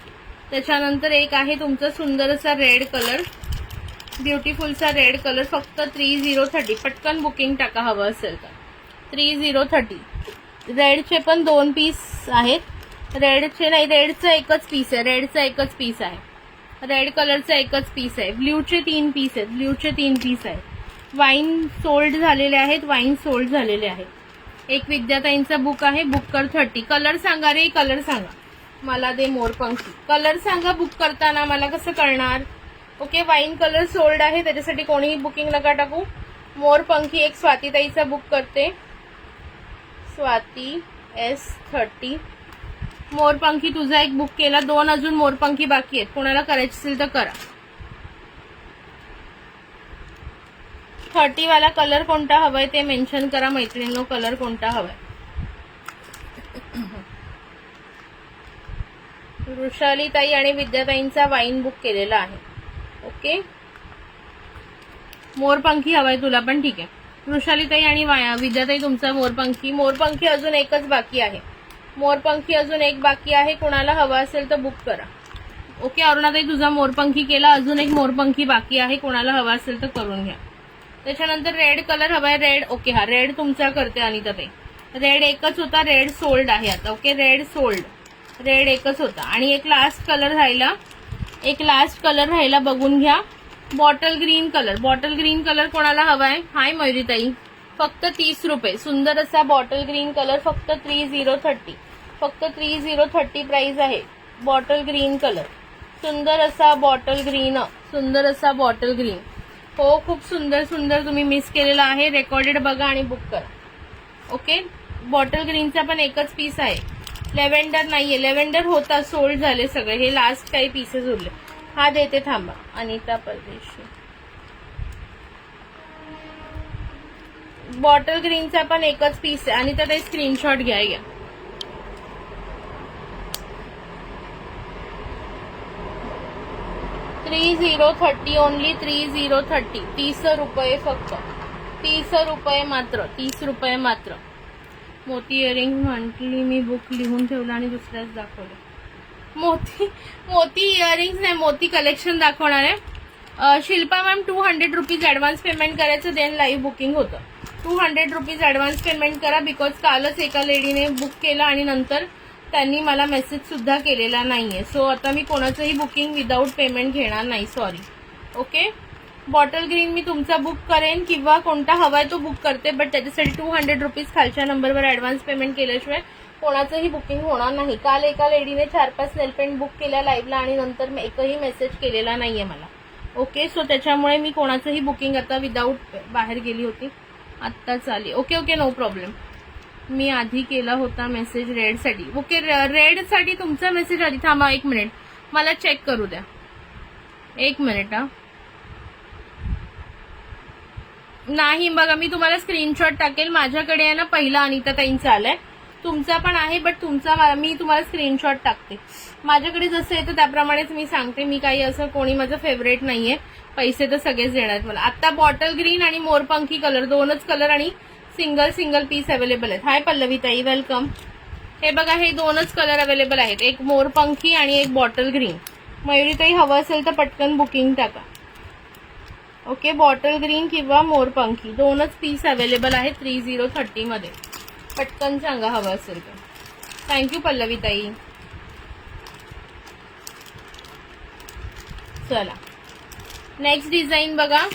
त्याच्यानंतर एक आहे तुमचा सुंदर असा रेड कलर, ब्युटिफुलचा रेड कलर. फक्त 3030. पटकन बुकिंग टाका हवं असेल तर. 3030. रेडचे पण 2 पीस आहेत. रेडचे नाही, रेडचा एकच पीस आहे. रेडचा एकच पीस आहे. रेड कलरचा एकच पीस आहे. ब्ल्यूचे 3 पीस आहेत. ब्ल्यूचे 3 पीस आहेत. वाईन सोल्ड झालेले आहेत. वाईन सोल्ड झालेले आहेत. एक विद्याताईंचा बुक आहे. बुक कर 30. कलर सांगा रे, कलर सांगा मला. दे मोरपंखी. कलर सांगा बुक करताना, मला कसं कळणार? ओके, वाईन कलर सोल्ड आहे, त्याच्यासाठी कोणीही बुकिंग नका टाकू. मोरपंखी एक स्वातीताईचा बुक करते, स्वाती S30. मोरपंखी तुझा एक बुक केला, 2 अजून मोरपंखी बाकी आहेत. कोणाला करायची असेल तर करा. 30 वाला कलर कोणता हवाय ते मेन्शन करा मैत्रिणींनो, कलर कोणता हवाय. वृषाली ताई आणि विद्याताईंचा वाईन बुक केलेला आहे. ओके, मोरपंखी हवाय तुला पण, ठीक आहे. वृषाली ताई आणि विद्याताई तुमचा मोरपंखी अजून एकच बाकी आहे. मोरपंखी अजून एक बाकी आहे, कोणाला हवा असेल तर बुक करा. ओके, अरुणाताई तुझा मोरपंखी केला, अजून एक मोरपंखी बाकी आहे, कोणाला हवा असेल तर करून घ्या. त्याच्यानंतर रेड कलर हवाय, रेड. ओके, हा रेड तुमचा करते अनिताताई. रेड एकच होता, रेड सोल्ड आहे आता. ओके, रेड सोल्ड, रेड एकच होता. आणि एक लास्ट कलर राहिला, बघून घ्या. बॉटल ग्रीन कलर कोणाला हवाय. हाय मयुरीताई, फक्त 30 रुपये. सुंदर असा बॉटल ग्रीन कलर, फक्त 3030, फक्त 3030 प्राइस आहे. बॉटल ग्रीन कलर, सुंदर असा बॉटल ग्रीन. हो, खूप सुंदर तुम्ही मिस केलेला आहे. रेकॉर्डेड बघा आणि बुक करा. ओके, बॉटल ग्रीनचा पण एकच पीस आहे. लेव्हेंडर नाहीये, लेव्हेंडर होता, सोल्ड झाले सगळे. हे लास्ट काही पीसेस उरले. हा देते, थांबा. अनिता परदेशी, बॉटल ग्रीनचा पण एकच पीस आहे. अनिता ताई स्क्रीनशॉट घ्या. 3030 ओनली, 3030, 30 रुपये फक्त, 30 रुपये मात्र, 30 रुपये मात्र. मोती इयरिंग म्हटली मी, बुक लिहून ठेवलं आणि दुसऱ्याच दाखवलं. मोती इयरिंग्स नाही, मोती कलेक्शन दाखवणार आहे. Shilpa ma'am 200 rupees advance payment करायचं, देन लाईव्ह बुकिंग होतं. 200 रुपीज ऍडव्हान्स पेमेंट करा, बिकॉज कालच एका लेडीने बुक केलं आणि नंतर त्यांनी मला मेसेज सुद्धा केलेला नाहीये. सो आता मी कोणाचंही बुकिंग विदाऊट पेमेंट घेणार नाही, सॉरी. ओके, बॉटल ग्रीन मी तुमचा बुक करेन किंवा कोणता हवाय तो बुक करते, बट त्याच्यासाठी 200 रुपीज खालच्या नंबरवर ऍडव्हान्स पेमेंट केल्याशिवाय कोणाचंही बुकिंग होणार नाही. काल एका लेडीने 4-5 नेलपेंट बुक केल्या लाईव्हला आणि नंतर एकही मेसेज केलेला नाहीये मला. ओके, सो त्याच्यामुळे मी कोणाचंही बुकिंग आता विदाऊट बाहेर गेली होती, आत्ताच आली. Okay, no problem. मी आधी केला होता मेसेज रेडसाठी. ओके, रेडसाठी तुमचा मेसेज आधी. थांबा 1 मिनिट, मला चेक करू द्या. 1 मिनिट. नाही, बघा मी तुम्हाला स्क्रीनशॉट टाकेल. माझ्याकडे आहे ना, पहिला अनिता ताईंचा आलाय, तुमचा पण आहे, बट तुमचा मी तुम्हाला स्क्रीनशॉट टाकते. माझ्याकडे जसं येतं त्याप्रमाणेच मी सांगते. मी काही असं कोणी माझं फेवरेट नाहीये. पैसे तर सगळेच देणार आहेत मला. आता बॉटल ग्रीन आणि मोरपंखी कलर, 2च कलर आणि सिंगल पीस अवेलेबल आहेत. हाय पल्लवी ताई, वेलकम. हे बघा, हे 2च कलर अवेलेबल आहेत, एक मोरपंखी आणि एक बॉटल ग्रीन. मयुरी ताई हवं असेल तर पटकन बुकिंग टाका. ओके, बॉटल ग्रीन किंवा मोरपंखी 2च पीस अवेलेबल आहेत 3030 मध्ये. पटकन सांगा हवं असेल तर. थँक्यू पल्लवी ताई. चला, नेक्स्ट डिझाईन बघा.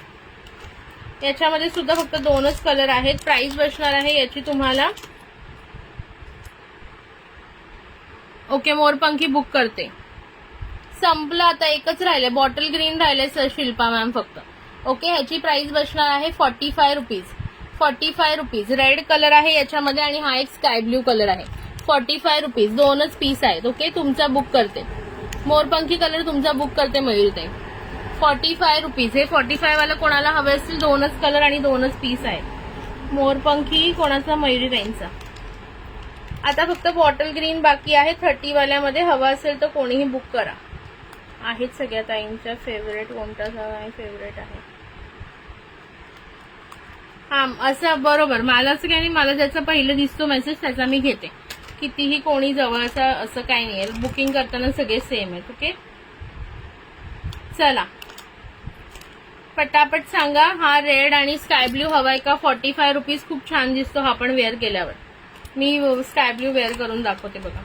याच्यामध्ये सुद्धा फक्त 2च कलर आहेत. प्राइस बसणार आहे याची तुम्हाला. ओके, मोरपंखी बुक करते. संपलं आता, एकच राहिले, बॉटल ग्रीन राहिले सर शिल्पा मॅम फक्त. ओके, ह्याची प्राइस बसणार आहे 45 रुपीज. 45 रुपीज. रेड कलर आहे याच्यामध्ये आणि हा एक स्काय ब्ल्यू कलर आहे. 45 रुपीज, 2च पीस आहेत. ओके, तुमचा बुक करते. मोरपंखी कलर तुमचा बुक करते मयुरी ताई. 45 रुपीज. हे 45 वाला कोणाला हवे असतील, 2च कलर आणि 2च पीस आहेत. मोरपंखी कोणाचा, मयुरी ताईंचा. आता फक्त बॉटल ग्रीन बाकी आहे 30 वाल्यामध्ये. हवा असेल तर कोणीही बुक करा. आहेत सगळ्या ताईंच्या फेवरेट. कोणता फेवरेट आहे. हा, असं बरोबर. मला असं काही नाही, मला ज्याचा पहिलं दिसतो मेसेज त्याचा मी घेते. कितीही कोणी जवळचा असं काही नाही, बुकिंग करताना सगळे सेम आहेत. ओके, चला पटापट सांगा. हा रेड आणि स्काय ब्ल्यू हवाय का. 45 रुपीज. खूप छान दिसतो हा पण वेअर केल्यावर. मी स्काय ब्ल्यू वेअर करून दाखवते बघा.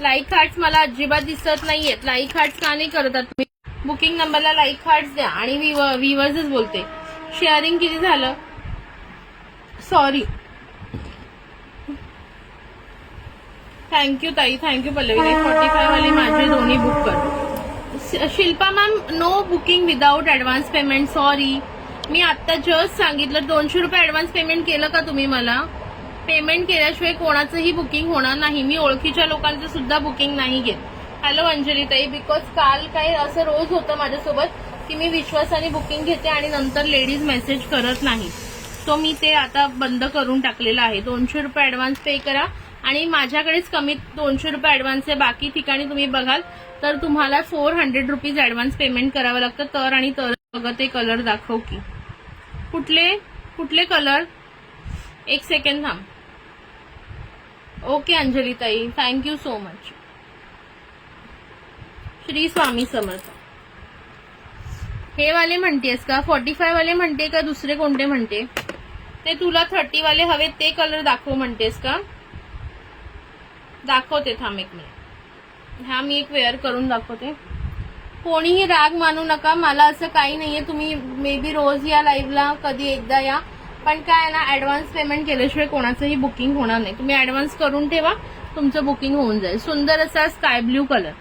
लाईक हार्ट्स मला अजिबात दिसत नाहीयेत. लाईक हार्ट्स का नाही करतात तुम्ही. बुकिंग नंबरला लाईक हार्ट्स द्या. आणि व्ह्यूअर्सच बोलते. शेअरिंग किती झालं, सॉरी. थँक्यू ताई, थँक्यू पल्लवी ताई. 45 वाले माझे दोन्ही बुक कर. Shilpa ma'am, no booking without advance payment. Sorry, मी आता जस्ट सांगितलं. 200 रुपये ऍडव्हान्स पेमेंट केलं का तुम्ही मला? पेमेंट केल्याशिवाय कोणाचंही बुकिंग होणार नाही. मी ओळखीच्या लोकांचं सुद्धा बुकिंग नाही घेत. हॅलो अंजली ताई, बिकॉज काल काय असं रोज होतं माझ्यासोबत की मी विश्वासाने बुकिंग घेते आणि नंतर लेडीज मेसेज करत नाही. सो मी ते आता बंद करून टाकलेलं आहे. 200 रुपये ऍडव्हान्स पे करा आणि माझ्याकडेच कमीत 200 रुपये ऍडव्हान्स आहे. बाकी ठिकाणी तुम्ही बघाल तर तुम्हाला 400 रुपीज ऍडव्हान्स पेमेंट करावं लागतं. तर आणि तर बघा ते कलर दाखव की कुठले कलर. एक सेकंड थांब. ओके अंजली ताई, thank you so much. Shri Swami Samarth. हे वाले म्हणतेस का? 45 वाले म्हणते का दुसरे कोणते म्हणते? ते तुला 30 वाले हवे ते कलर दाखव म्हणतेस का? दाखवते, थांब एक मिनिट. हा मी एक वेअर करून दाखवते. कोणीही राग मानू नका, मला असं काही नाहीये. तुम्ही मे बी रोज या लाईव्हला, कधी एकदा या, पण काय ना ऍडव्हान्स पेमेंट केल्याशिवाय कोणाचंही बुकिंग होणार नाही. तुम्ही ऍडव्हान्स करून ठेवा, तुमचं बुकिंग होऊन जाईल. सुंदर असा sky blue colour.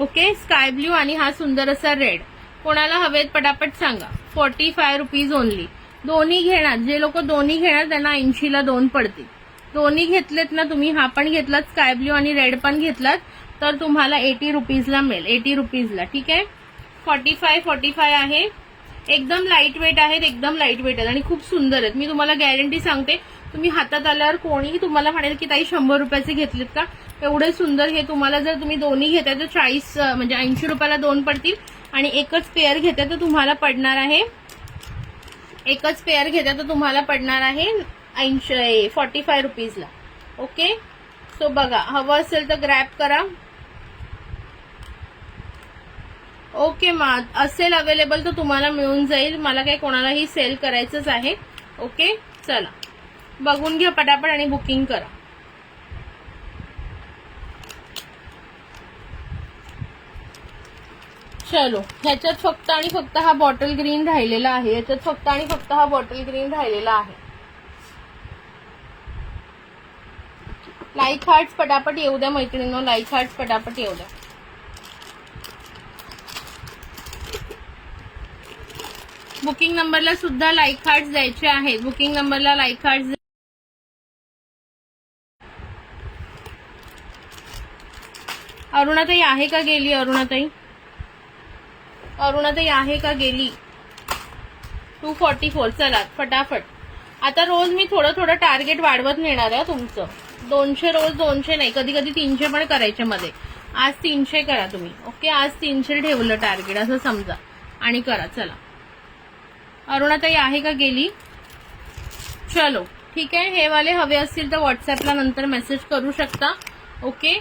Okay, sky blue आणि हा सुंदर असा रेड. कोणाला हवेत पटापट सांगा. 45 रुपीज ओनली. दोन्ही घेणार, जे लोक दोन्ही घेणार त्यांना 80 ला 2 पडतील. दोन्ही घेतलेत ना तुम्ही, हा पण घेतलात स्काय ब्ल्यू आणि रेड पण घेतलात तर तुम्हाला 80 रुपीजला मिळेल. 80 रुपीजला. ठीक आहे. 45 आहे. एकदम लाईट वेट आहेत, एकदम लाईट वेट आहेत आणि खूप सुंदर आहेत. मी तुम्हाला गॅरंटी सांगते, तुम्ही हातात आल्यावर कोणीही तुम्हाला म्हणेल की ताई 100 रुपयाचे घेतलेत का? एवढे सुंदर हे तुम्हाला. जर तुम्ही दोन्ही घेताय तर 40 म्हणजे 80 रुपयाला 2 पडतील आणि एकच पेअर घेताय तर तुम्हाला पडणार आहे 45 रुपीजला. ओके, सो बघा, हवं असेल तर ग्रॅब करा. ओके, असेल अवेलेबल तर तुम्हाला मिळून जाईल. मला काही कोणालाही सेल करायचंच आहे. ओके, चला बघून घ्या पटापट आणि बुकिंग करा. चलो, ह्याच्यात फक्त आणि फक्त हा बॉटल ग्रीन राहिलेला आहे. लाईक हार्ट्स पटापट येऊ द्या मैत्रिणींनो, लाईक हार्ट्स पटापट येऊ द्या. बुकिंग नंबरला सुद्धा लाईक हार्ट्स द्यायचे आहेत. बुकिंग नंबरला लाईक हार्ट्स. अरुणाताई आहे का गेली? अरुणाताई आहे का गेली? 244. चला फटाफट. आता रोज मी थोडं टार्गेट वाढवत नेणार आहे तुमचं. 200 रोज 200 नाही, कधी कधी 300 पण करायचे मध्ये. आज 300 करा तुम्ही. ओके, आज 300 ठेवलं टार्गेट असं समजा आणि करा. चला, अरुणाताई आहे का गेली? चलो ठीक आहे. हे वाले हवे असतील तर व्हॉट्सअपला नंतर मेसेज करू शकता. ओके,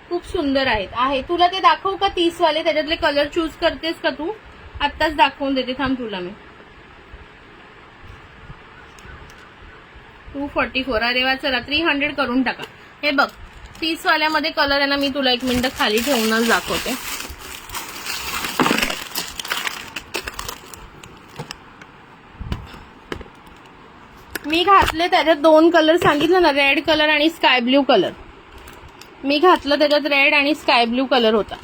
खूप सुंदर आहेत. तुला ते दाखवू का 30 वाले? त्याच्यातले कलर चूज करतेस का तू? आत्ताच दाखवून देते, थांब तुला मी. 244. अरे वा, चला 300 करून टाका. हे बघ, 30 वाल्यामध्ये कलर आहे ना, मी तुला 1 मिनिट खाली ठेवूनच दाखवते. मी घातले त्याच्यात 2 कलर सांगितले ना, रेड कलर आणि स्काय ब्ल्यू कलर. मी घातलं त्याच्यात रेड आणि स्काय ब्ल्यू कलर होता.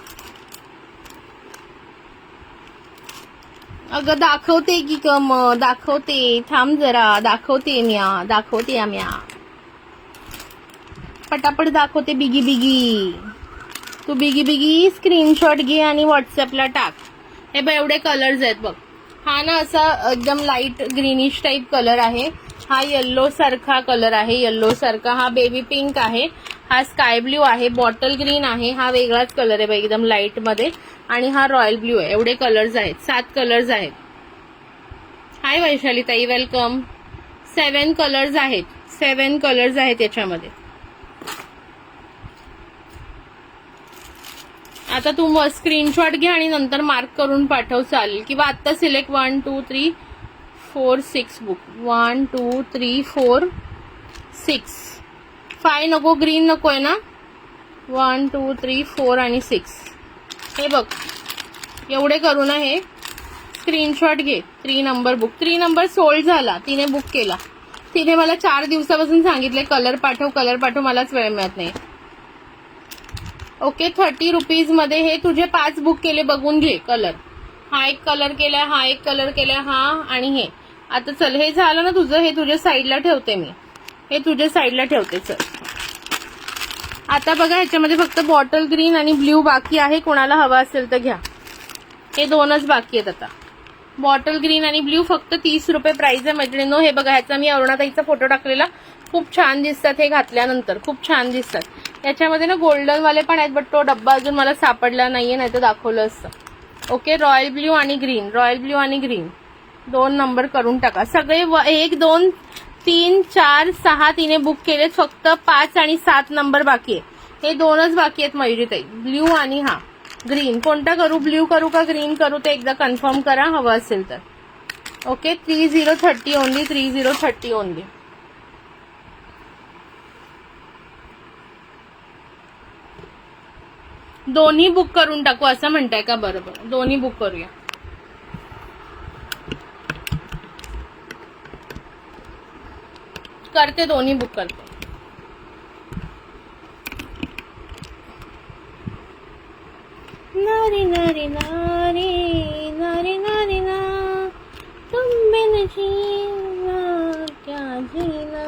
अगं दाखवते की कम दाखवते, थांब जरा, दाखवते म्या पटापट दाखवते. बिगी तू बिगी स्क्रीनशॉट घे आणि व्हॉट्सअपला टाक. हे बघ, एवढे कलर्स आहेत बघ. हा ना असा एकदम लाईट ग्रीनिश टाईप कलर आहे. हा येल्लो सारखा कलर आहे, येल्लो सारखा. हा बेबी पिंक आहे. हा स्काय ब्ल्यू आहे. बॉटल ग्रीन आहे. हा वेगळाच कलर आहे बघ, एकदम लाईट मध्ये. आणि हा रॉयल ब्ल्यू आहे. एवढे कलर्स आहेत, 7 कलर्स आहेत. हाय वैशाली ताई, वेलकम. 7 कलर्स आहेत याच्यामध्ये. आता तू स्क्रीनशॉट घे आणि नंतर मार्क करून पाठव, चालेल. किंवा आता सिलेक्ट 1 2 3 4 6 बुक. 1 2 3 4 6. 5 नको, ग्रीन नकोय ना. 1 2 3 4 आणि 6. हे बघ, एवढे करू ना. हे स्क्रीनशॉट घे. 3 नंबर बुक. 3 नंबर सोल्ड झाला. तिने बुक केला. तिने मला 4 दिवसापासून सांगितले कलर पाठव, मलाच वेळ मिळत नाही. ओके 30 रुपीज मध्ये हे तुझे 5 बुक केले, बघून घे कलर. हा एक कलर केलाय, हा एक कलर केलाय, हा आणि हे. आता चल हे झालं ना तुझं, हे तुझ्या साईडला ठेवते मी, हे तुझ्या साईडला ठेवते. चल आता बघा ह्याच्यामध्ये फक्त बॉटल ग्रीन आणि ब्ल्यू बाकी आहे, कोणाला हवा असेल तर घ्या. हे दोनच बाकी आहेत आता, बॉटल ग्रीन आणि ब्ल्यू. फक्त 30 रुपये प्राइस आहे मैत्रिणींनो. हे बघा ह्याचा मी अरुणाताईचा फोटो टाकलेला, खूप छान दिसतात हे घातल्यानंतर, खूप छान दिसतात. याच्यामध्ये ना गोल्डन वाले पण आहेत, बट तो डब्बा अजून मला सापडला नाहीये, नाही तर दाखवलं असतं. ओके रॉयल ब्ल्यू आणि ग्रीन, रॉयल ब्ल्यू आणि ग्रीन 2 नंबर करून टाका सगळे. 1 2 3 4 6 तिने बुक केलेत, फक्त 5 आणि 7 नंबर बाकी आहे. हे दोनच बाकी आहेत मयुरीताई, ब्ल्यू आणि हा ग्रीन. कोणता करू, ब्ल्यू करू का ग्रीन करू ते एकदा कन्फर्म करा हवं असेल तर. Okay 3030 only, 3030 only. दोन्ही बुक करून टाकू असं म्हणताय का? बरोबर, दोन्ही बुक करूया. करते, दोन्ही बुक करते. नारी नारी नारी नारी नारी ना, तुम बिन जीना क्या जीना,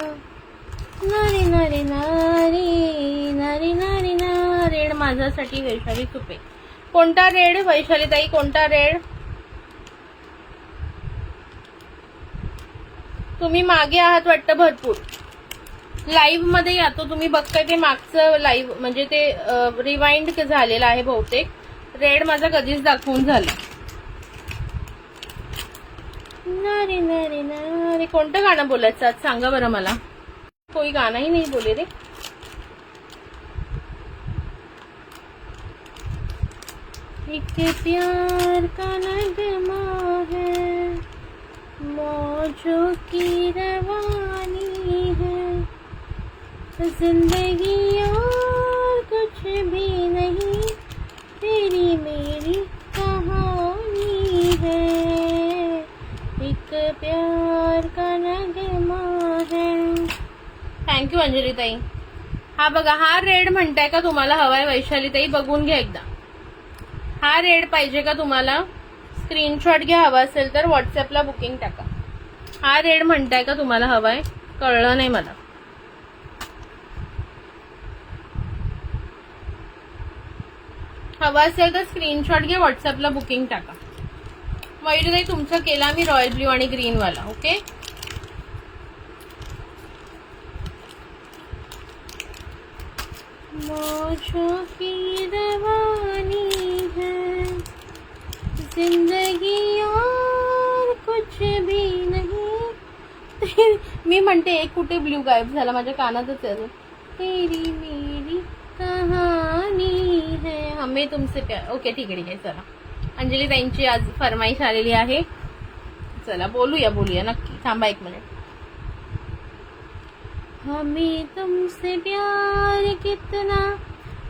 नारी नारी नारी नारी नारी ना. रेड माझ्यासाठी वैशाली सुपे. कोणता रेड वैशाली ताई, कोणता रेड? तुम्ही मागे आहात वाटतं भरपूर. लाईव्ह मध्ये या तो तुम्ही बघताय ते मागचं लाईव्ह, म्हणजे ते रिवाइंड झालेलं आहे बहुतेक. रेड माझा कधीच दाखवून झालं. नारी नारी नारी. कोणतं गाणं बोलायचं आज सांगा बरं मला. कोई गाना ही नहीं बोले रे. एक प्यार का नगमा है, मौजों की रवानी है, जिंदगी और कुछ भी नहीं, तेरी मेरी कहानी है, एक प्यार का नगमा है. थँक्यू अंजली ताई. हा बघा, हा रेड म्हणताय का तुम्हाला हवाय वैशाली ताई? बघून घ्या एकदा. हा रेड पाहिजे का तुम्हाला? स्क्रीनशॉट घ्या, हवा असेल तर व्हॉट्सअपला बुकिंग टाका. हा रेड म्हणताय का तुम्हाला हवाय? कळलं नाही मला. हवा असेल तर स्क्रीनशॉट घ्या, व्हॉट्सअपला बुकिंग टाका. मयुरीताई तुमचं केला मी रॉयल ब्ल्यू आणि ग्रीन वाला. ओके मौजों की रवानी है, जिंदगी और कुछ भी नहीं. मी म्हणते एक कुठे ब्ल्यू गायब झाला माझ्या कानातच आहे. तेरी मेरी कहानी है, हमें तुमसे प्यार. ओके ठीक आहे चला. अंजली ताईंची आज फरमाईश आलेली आहे. चला बोलूया नक्की. थांबा 1 मिनिट. हमें तुमसे प्यार कितना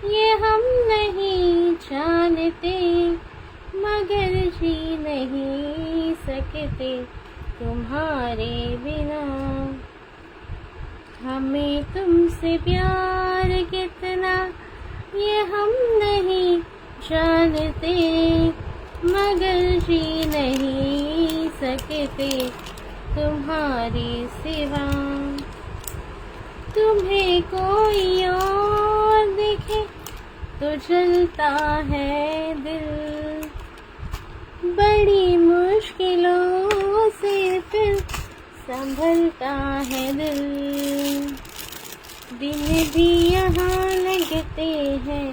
ये हम नहीं जानते, मगर जी नहीं सकते तुम्हारे बिना. हमें तुमसे प्यार कितना ये हम नहीं जानते, मगर जी नहीं सकते तुम्हारे सिवा. तुम्हें कोई और देखे तो जलता है दिल, बड़ी मुश्किलों से फिर संभलता है दिल. दिन भी यहाँ लगते हैं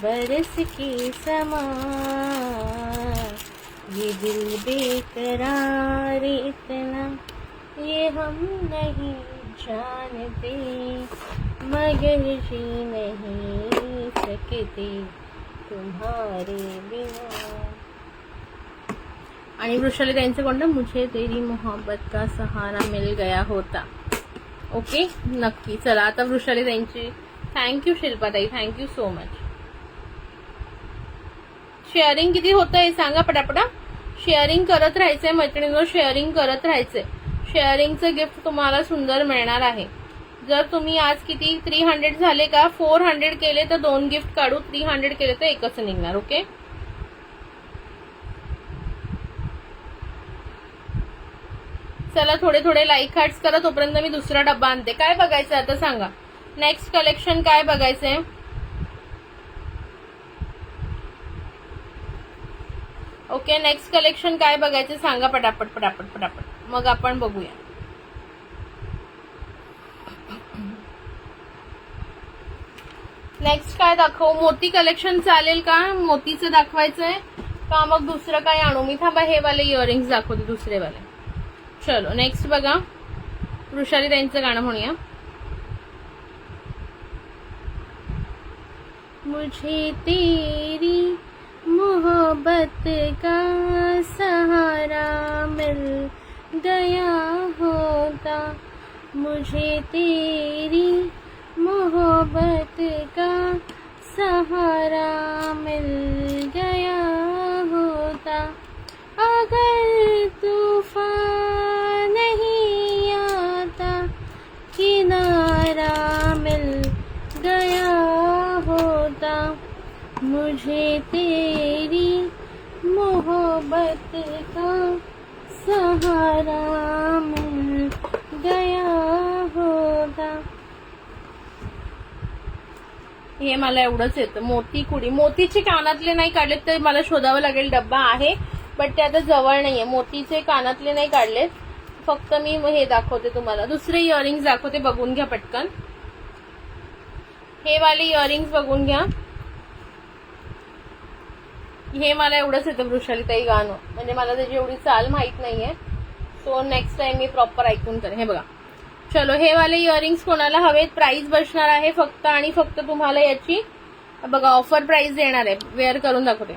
बरस के समान, ये दिल बेकरार इतना ये हम नहीं जानते, मगर जी नहीं सकते तुम्हारे बिना. आणि वृषाली त्यांचं कोणतं, मुझे तेरी मोहब्बत का सहारा मिल गया होता. ओके नक्की. चला आता वृषाली त्यांची. थँक्यू शिल्पाताई, थँक्यू सो मच. शेअरिंग किती होतं हे सांगा पटापटा. शेअरिंग करत राहायचंय मैत्रिणींवर, शेअरिंग करत राहायचंय. शेअरिंगचं गिफ्ट तुम्हाला सुंदर मिळणार आहे. जर तुम्ही आज किती 300 झाले का, 400 केले तर 2 गिफ्ट काढू, 300 केले तर एकच निघणार. ओके. चला थोडे थोडे लाईक हार्ट्स करा, तोपर्यंत मी दुसरा डब्बा आणते. काय बघायचं आता सांगा, नेक्स्ट कलेक्शन काय बघायचंय? ओके, नेक्स्ट कलेक्शन काय बघायचं सांगा पटापट पटापट पटापट, मग आपण बघूया. नेक्स्ट काय दाखवू? मोती कलेक्शन चालेल का? मोतीचं दाखवायचंय का मग दुसरं काय आणू मी? थांबा, हे वाले इयरिंग्स दाखवते, दुसरे वाले. चलो नेक्स्ट बघा, वृषाली ताईंचं गाणं म्हणूया. मुझे तेरी मोहब्बत का सहारा मिल गया होता, मुझे तेरी मोहब्बत का सहारा मिल गया होता, अगर तूफान नहीं आता किनारा मिल गया होता, मुझे तेरी मोहब्बत का सहारा मिल गया होता. हे मला एवढंच येतं. मोती कुडी, मोतीचे कानातले नाही काढलेत तर मला शोधावं लागेल. डब्बा आहे बट ते आता जवळ नाहीये. मोतीचे कानातले नाही काढलेत, फक्त मी हे दाखवते तुम्हाला. दुसरे इयरिंग्स दाखवते, बघून घ्या पटकन. हे वाले इयरिंग्स बघून घ्या. हे मला एवढंच येतं वृषाली ताई गाणं, म्हणजे मला त्याची एवढी चाल माहित नाहीये. सो नेक्स्ट टाइम मी प्रॉपर ऐकून करेन. हे बघा, चलो हे वाले इयरिंग्स कोणाला हवेत? प्राइस बसणार आहे फक्त आणि फक्त तुम्हाला याची बघा ऑफर प्राइस देणार आहे. वेअर करून दाखवते.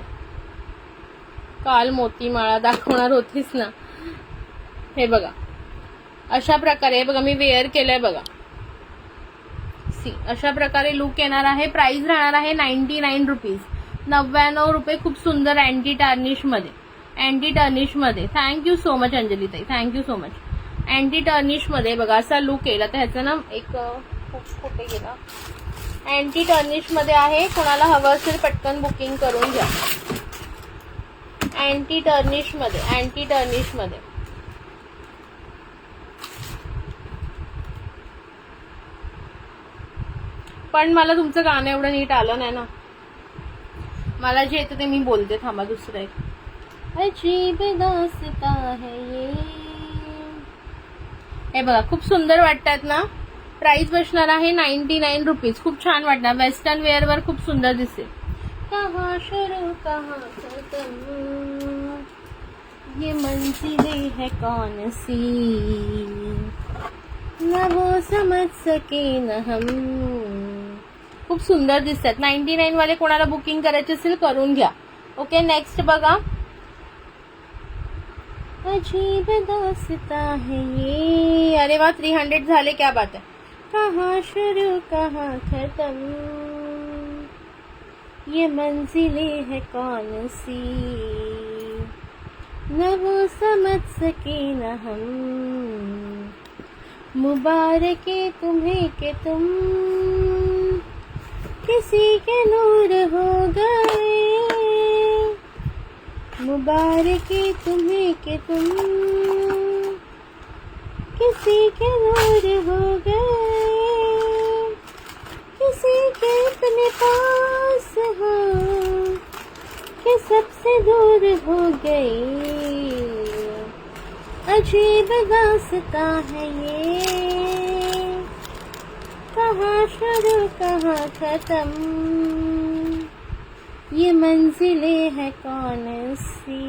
काल मोती माळा दाखवणार होतीस ना. हे बघा अशा प्रकारे, बघा मी वेअर केलंय बघा. सी अशा प्रकारे लुक येणार आहे. प्राइस राहणार आहे 99 रुपीज, 99 रुपये. खूप सुंदर अँटी टार्निश मध्ये, अँटी टर्निश मध्ये. थँक्यू सो मच अंजली ताई, thank you so much. Anti tarnish मध्ये बघा असा लुक येईल. आता ह्याचं ना एक कुठे गेला, अँटी टर्निश मध्ये आहे. कोणाला हवं असेल पटकन बुकिंग करून घ्या. अँटी टर्निश मध्ये, अँटी टर्निश मध्ये. पण मला तुमचं गाणं एवढं नीट आलं नाही ना. मला जे येतं ते मी बोलते. थांबा दुसरं एक. अजीब दास्ता है ये. हे बघा खूप सुंदर वाटतात ना. प्राइस बसणार आहे 99 रुपीज. खूप छान वाटणार. वेस्टर्न वेअर वर खूप सुंदर दिसेल. कहाँ शुरू कहाँ खत्म, ये मंजिलें है कौन सी, न वो समझ सके न हम. खूप सुंदर दिसतात. 99 वाले कोणाला बुकिंग करायचे असेल करून घ्या. ओके नेक्स्ट बघा. अजीब दास्ता है ये. अरे वा 300 झाले, क्या बात है. कहाँ शुरू कहाँ खत्म, ये मंजिलें है कौन सी, न वो समझ सके न हम, मुबारक तुम्हें के तुम किसी के नूर हो गए, मुबारक तुम्हें के तुम किसी के नूर हो गए, किसी के इतने पास हो कि सबसे दूर हो गए. अजीब दास्ता है ये, कहाँ शुरू कहाँ खत्म, ये मंजिलें है कौन सी,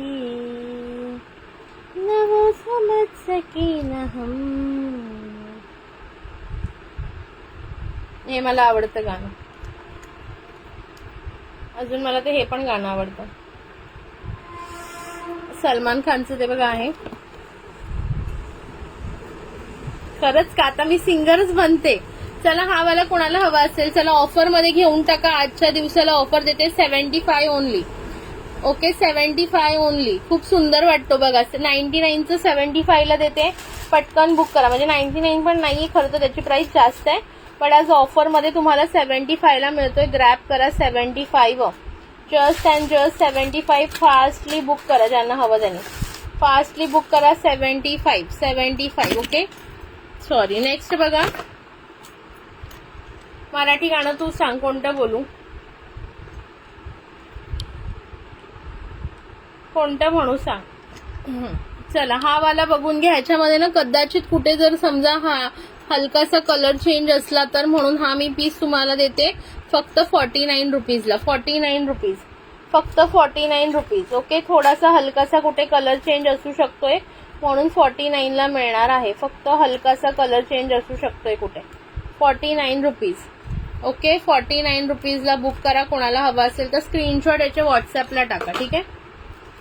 न वो समझ सके न हम. हे मला आवडतं गाणं. अजून मला ते हे पण गाणं आवडतं, सलमान खानचं ते बघा आहे. खरंच का आता मी सिंगरच बनते. चला हा वाला कोणाला हवा असेल चला ऑफर मध्ये घेऊन टाका. आजच्या दिवसाला ऑफर देते 75 ओनली. Okay 75 only. खूप सुंदर वाटतो बघा. 99चं 75ला देते. पटकन बुक करा. म्हणजे 99 पण नाहीये खरं तर, त्याची प्राइस जास्त आहे. पण आज ऑफरमध्ये तुम्हाला 75ला मिळतोय. ग्रॅब करा 75. Just and just 75. Fastly book करा ज्यांना हवं त्यांनी. फास्टली बुक करा 75. Okay sorry. नेक्स्ट बघा, मराठी गाणं तू सांग, कोणतं बोलू, कोणतं म्हणू सांग. चला हा वाला बघून घ्या. ह्याच्यामध्ये ना कदाचित कुठे जर समजा हा हलकासा कलर चेंज असला तर, म्हणून हा मी पीस तुम्हाला देते फक्त 49 रुपीजला. 49 रुपीज, फक्त 49 रुपीज. ओके, थोडासा हलकासा कुठे कलर चेंज असू शकतोय म्हणून 49ला मिळणार आहे. फक्त हलकासा कलर चेंज असू शकतोय कुठे. 49 रुपीज. ओके 49 रुपीजला बुक करा. कोणाला हवा असेल तर स्क्रीनशॉट याचे व्हॉट्सअपला टाका. ठीक आहे,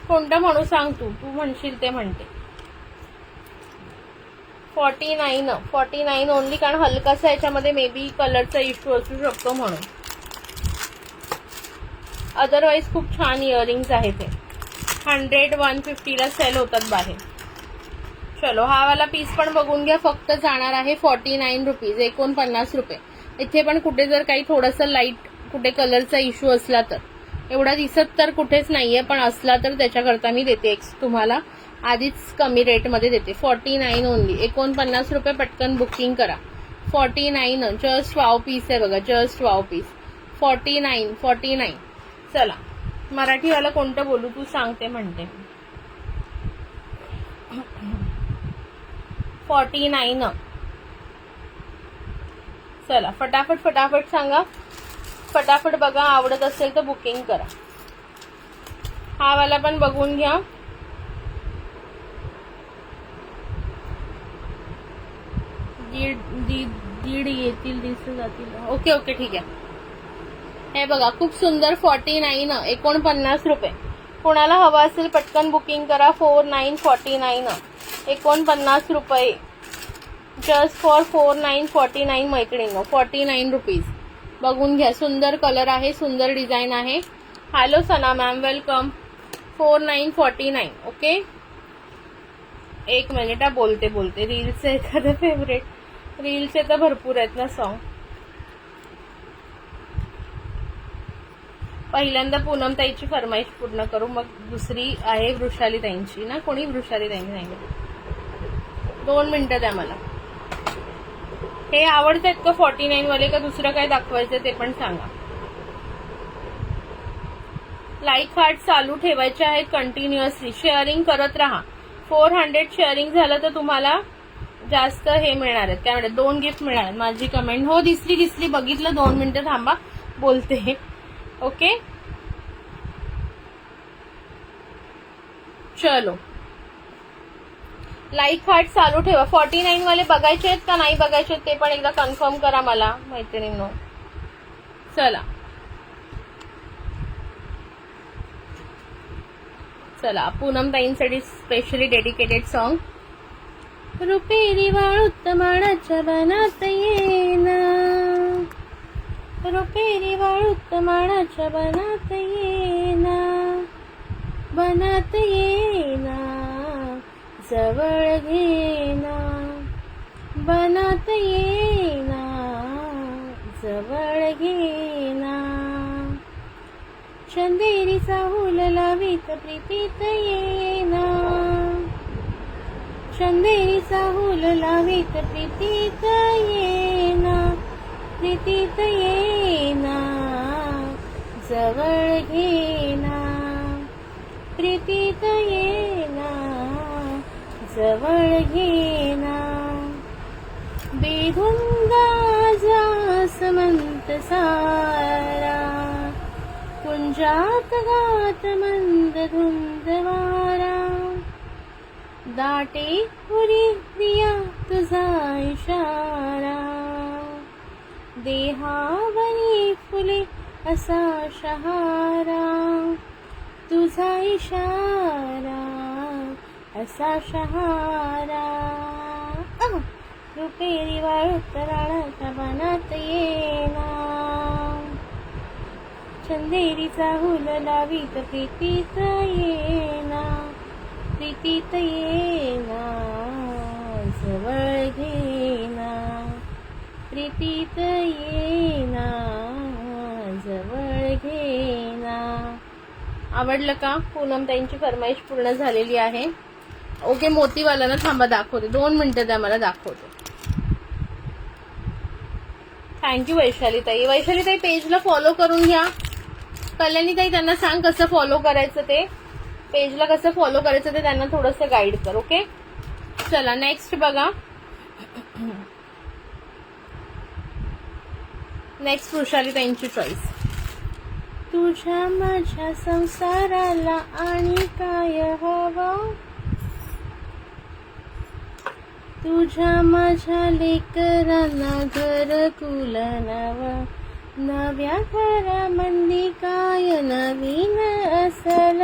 कोणतं म्हणू सांग, तू म्हणशील ते म्हणते. 49 ओनली, कारण हलकासा याच्यामध्ये मे बी कलरचा इश्यू असू शकतो म्हणून. अदरवाईज खूप छान इयरिंग्स आहेत ते. 100-150ला सेल होतात बाहेर. चलो हा वाला पीस पण बघून घ्या. फक्त जाणार आहे 49 रुपीज, 49 रुपये. इथे पण कुठे जर काही थोडंसं लाईट कुठे कलरचा इश्यू असला तर, एवढा दिसत तर कुठेच नाहीये, पण असला तर त्याच्याकरता मी देते तुम्हाला आधीच कमी रेटमध्ये देते. 49 ओनली, 49 रुपये. पटकन बुकिंग करा. 49 जस्ट वाव पीस आहे बघा, जस्ट वाव पीस. 49. चला मराठीवाला कोणतं बोलू, तू सांगते म्हणते. 49. चला फटाफट सांगा. फटाफट बघा, आवडत असेल तर बुकिंग करा. हा वाला पण बघून घ्या. दीड येतील, दिसून जातील. ओके ठीक आहे. हे बघा खूप सुंदर. 49, 49 रुपये. कोणाला हवा असेल पटकन बुकिंग करा. 4949, 49 रुपये. जस्ट फॉर 4949 मैत्रिणींनो. 49 रुपीज. बघून घ्या, सुंदर कलर आहे, सुंदर डिझाईन आहे. हॅलो सना मॅम, वेलकम. 4949. ओके, एक मिनिट बोलते. रीलचे एखादं फेवरेट, रीलचे तर भरपूर आहेत ना सॉन्ग. पहिल्यांदा पूनम ताईची फरमाईश पूर्ण करू, मग दुसरी आहे वृषाली ताईंची ना. कोणी वृषाली ताईंची नाही, 2 मिनिटं द्या मला. हे आवडतात का 49 वाले, का दुसरं काय दाखवायचं ते पण सांगा. लाईक हार्ट चालू ठेवायचे आहेत कंटिन्युअसली. शेअरिंग करत राहा. 400 शेअरिंग झालं तर तुम्हाला जास्त हे मिळणार आहेत, काय म्हणतात, 2 गिफ्ट मिळणार आहेत. माझी कमेंट हो दिसली, बघितलं. 2 मिनिटं थांबा, बोलते. ओके चलो, लाईक हार्ट चालू ठेवा. 49 वाले बघायचे आहेत का नाही बघायचे ते पण एकदा कन्फर्म करा मला मैत्रिणींनो. चला पूनम ताईंसाठी स्पेशली डेडिकेटेड सॉन्ग. रुपेरी वाळूत माणाच्या बनात येना, रुपेरी वाळूत माणाच्या बनात येना, बनात येना, जवळ घेना, बनात येना, जवळ घेना. चंदेरीचा हुल लावीत प्रीतीत येना, चंदेरीचा हुल लावीत प्रीतीत येना, प्रीतीत येना, जवळ घेना, प्रीतीत येना, जवळ घेना. बेधुंदा जासमंत सारा, कुंजात गात मंद धुंद वारा. दाटे पुरी प्रिया तुझा इशारा, देहावरी फुले असा शहारा, तुझा इशारा असा शहारा. रुपेरी वाळूत राणाच्या बनात येना. चंदेरीचा हुल लावीत प्रीतीत येना, प्रीतीत येना, जवळ घेना, प्रीतीत येना, जवळ घेना. आवडलं का? पूनमताईंची फरमाईश पूर्ण झालेली आहे. ओके, मोतीवाला ना थांबा दाखवते, 2 मिनिटं द्या मला दाखवते. थँक्यू वैशालीताई. वैशालीताई पेजला फॉलो करून घ्या. कल्याणीताई त्यांना सांग कसं फॉलो करायचं ते, पेजला कसं फॉलो करायचं ते त्यांना थोडंसं गाईड कर. ओके, चला नेक्स्ट बघा. नेक्स्ट वृषालीताईंची चॉईस. तुझ्या माझ्या संसाराला आणि काय हवं, तुझ्या माझ्या लेकरांना घरकुल नवं, नव्या घरामंदी काय नवीन असल,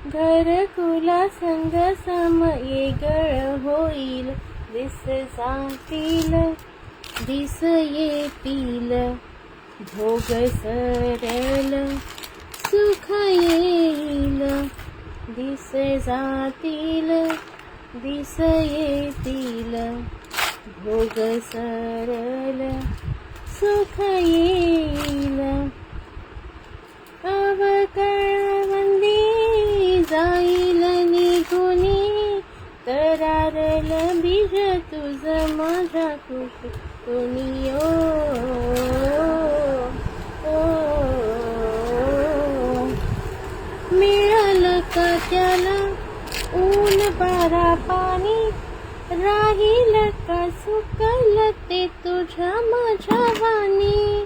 घरकुला संग सम येगळ होईल, दिस जातील दिस येतील, भोग सरल सुख येईल, दिस जातील दिस येतील, भोग सरल सुख येईल. अवकळवंदी जाईल निघुनी, तरारल बीज तुझ माझ्या कुशीतूनी. मिळालं का त्याला ऊन बारा पाणी, राहील का सुकल ते तुझ्या माझ्या वाणी.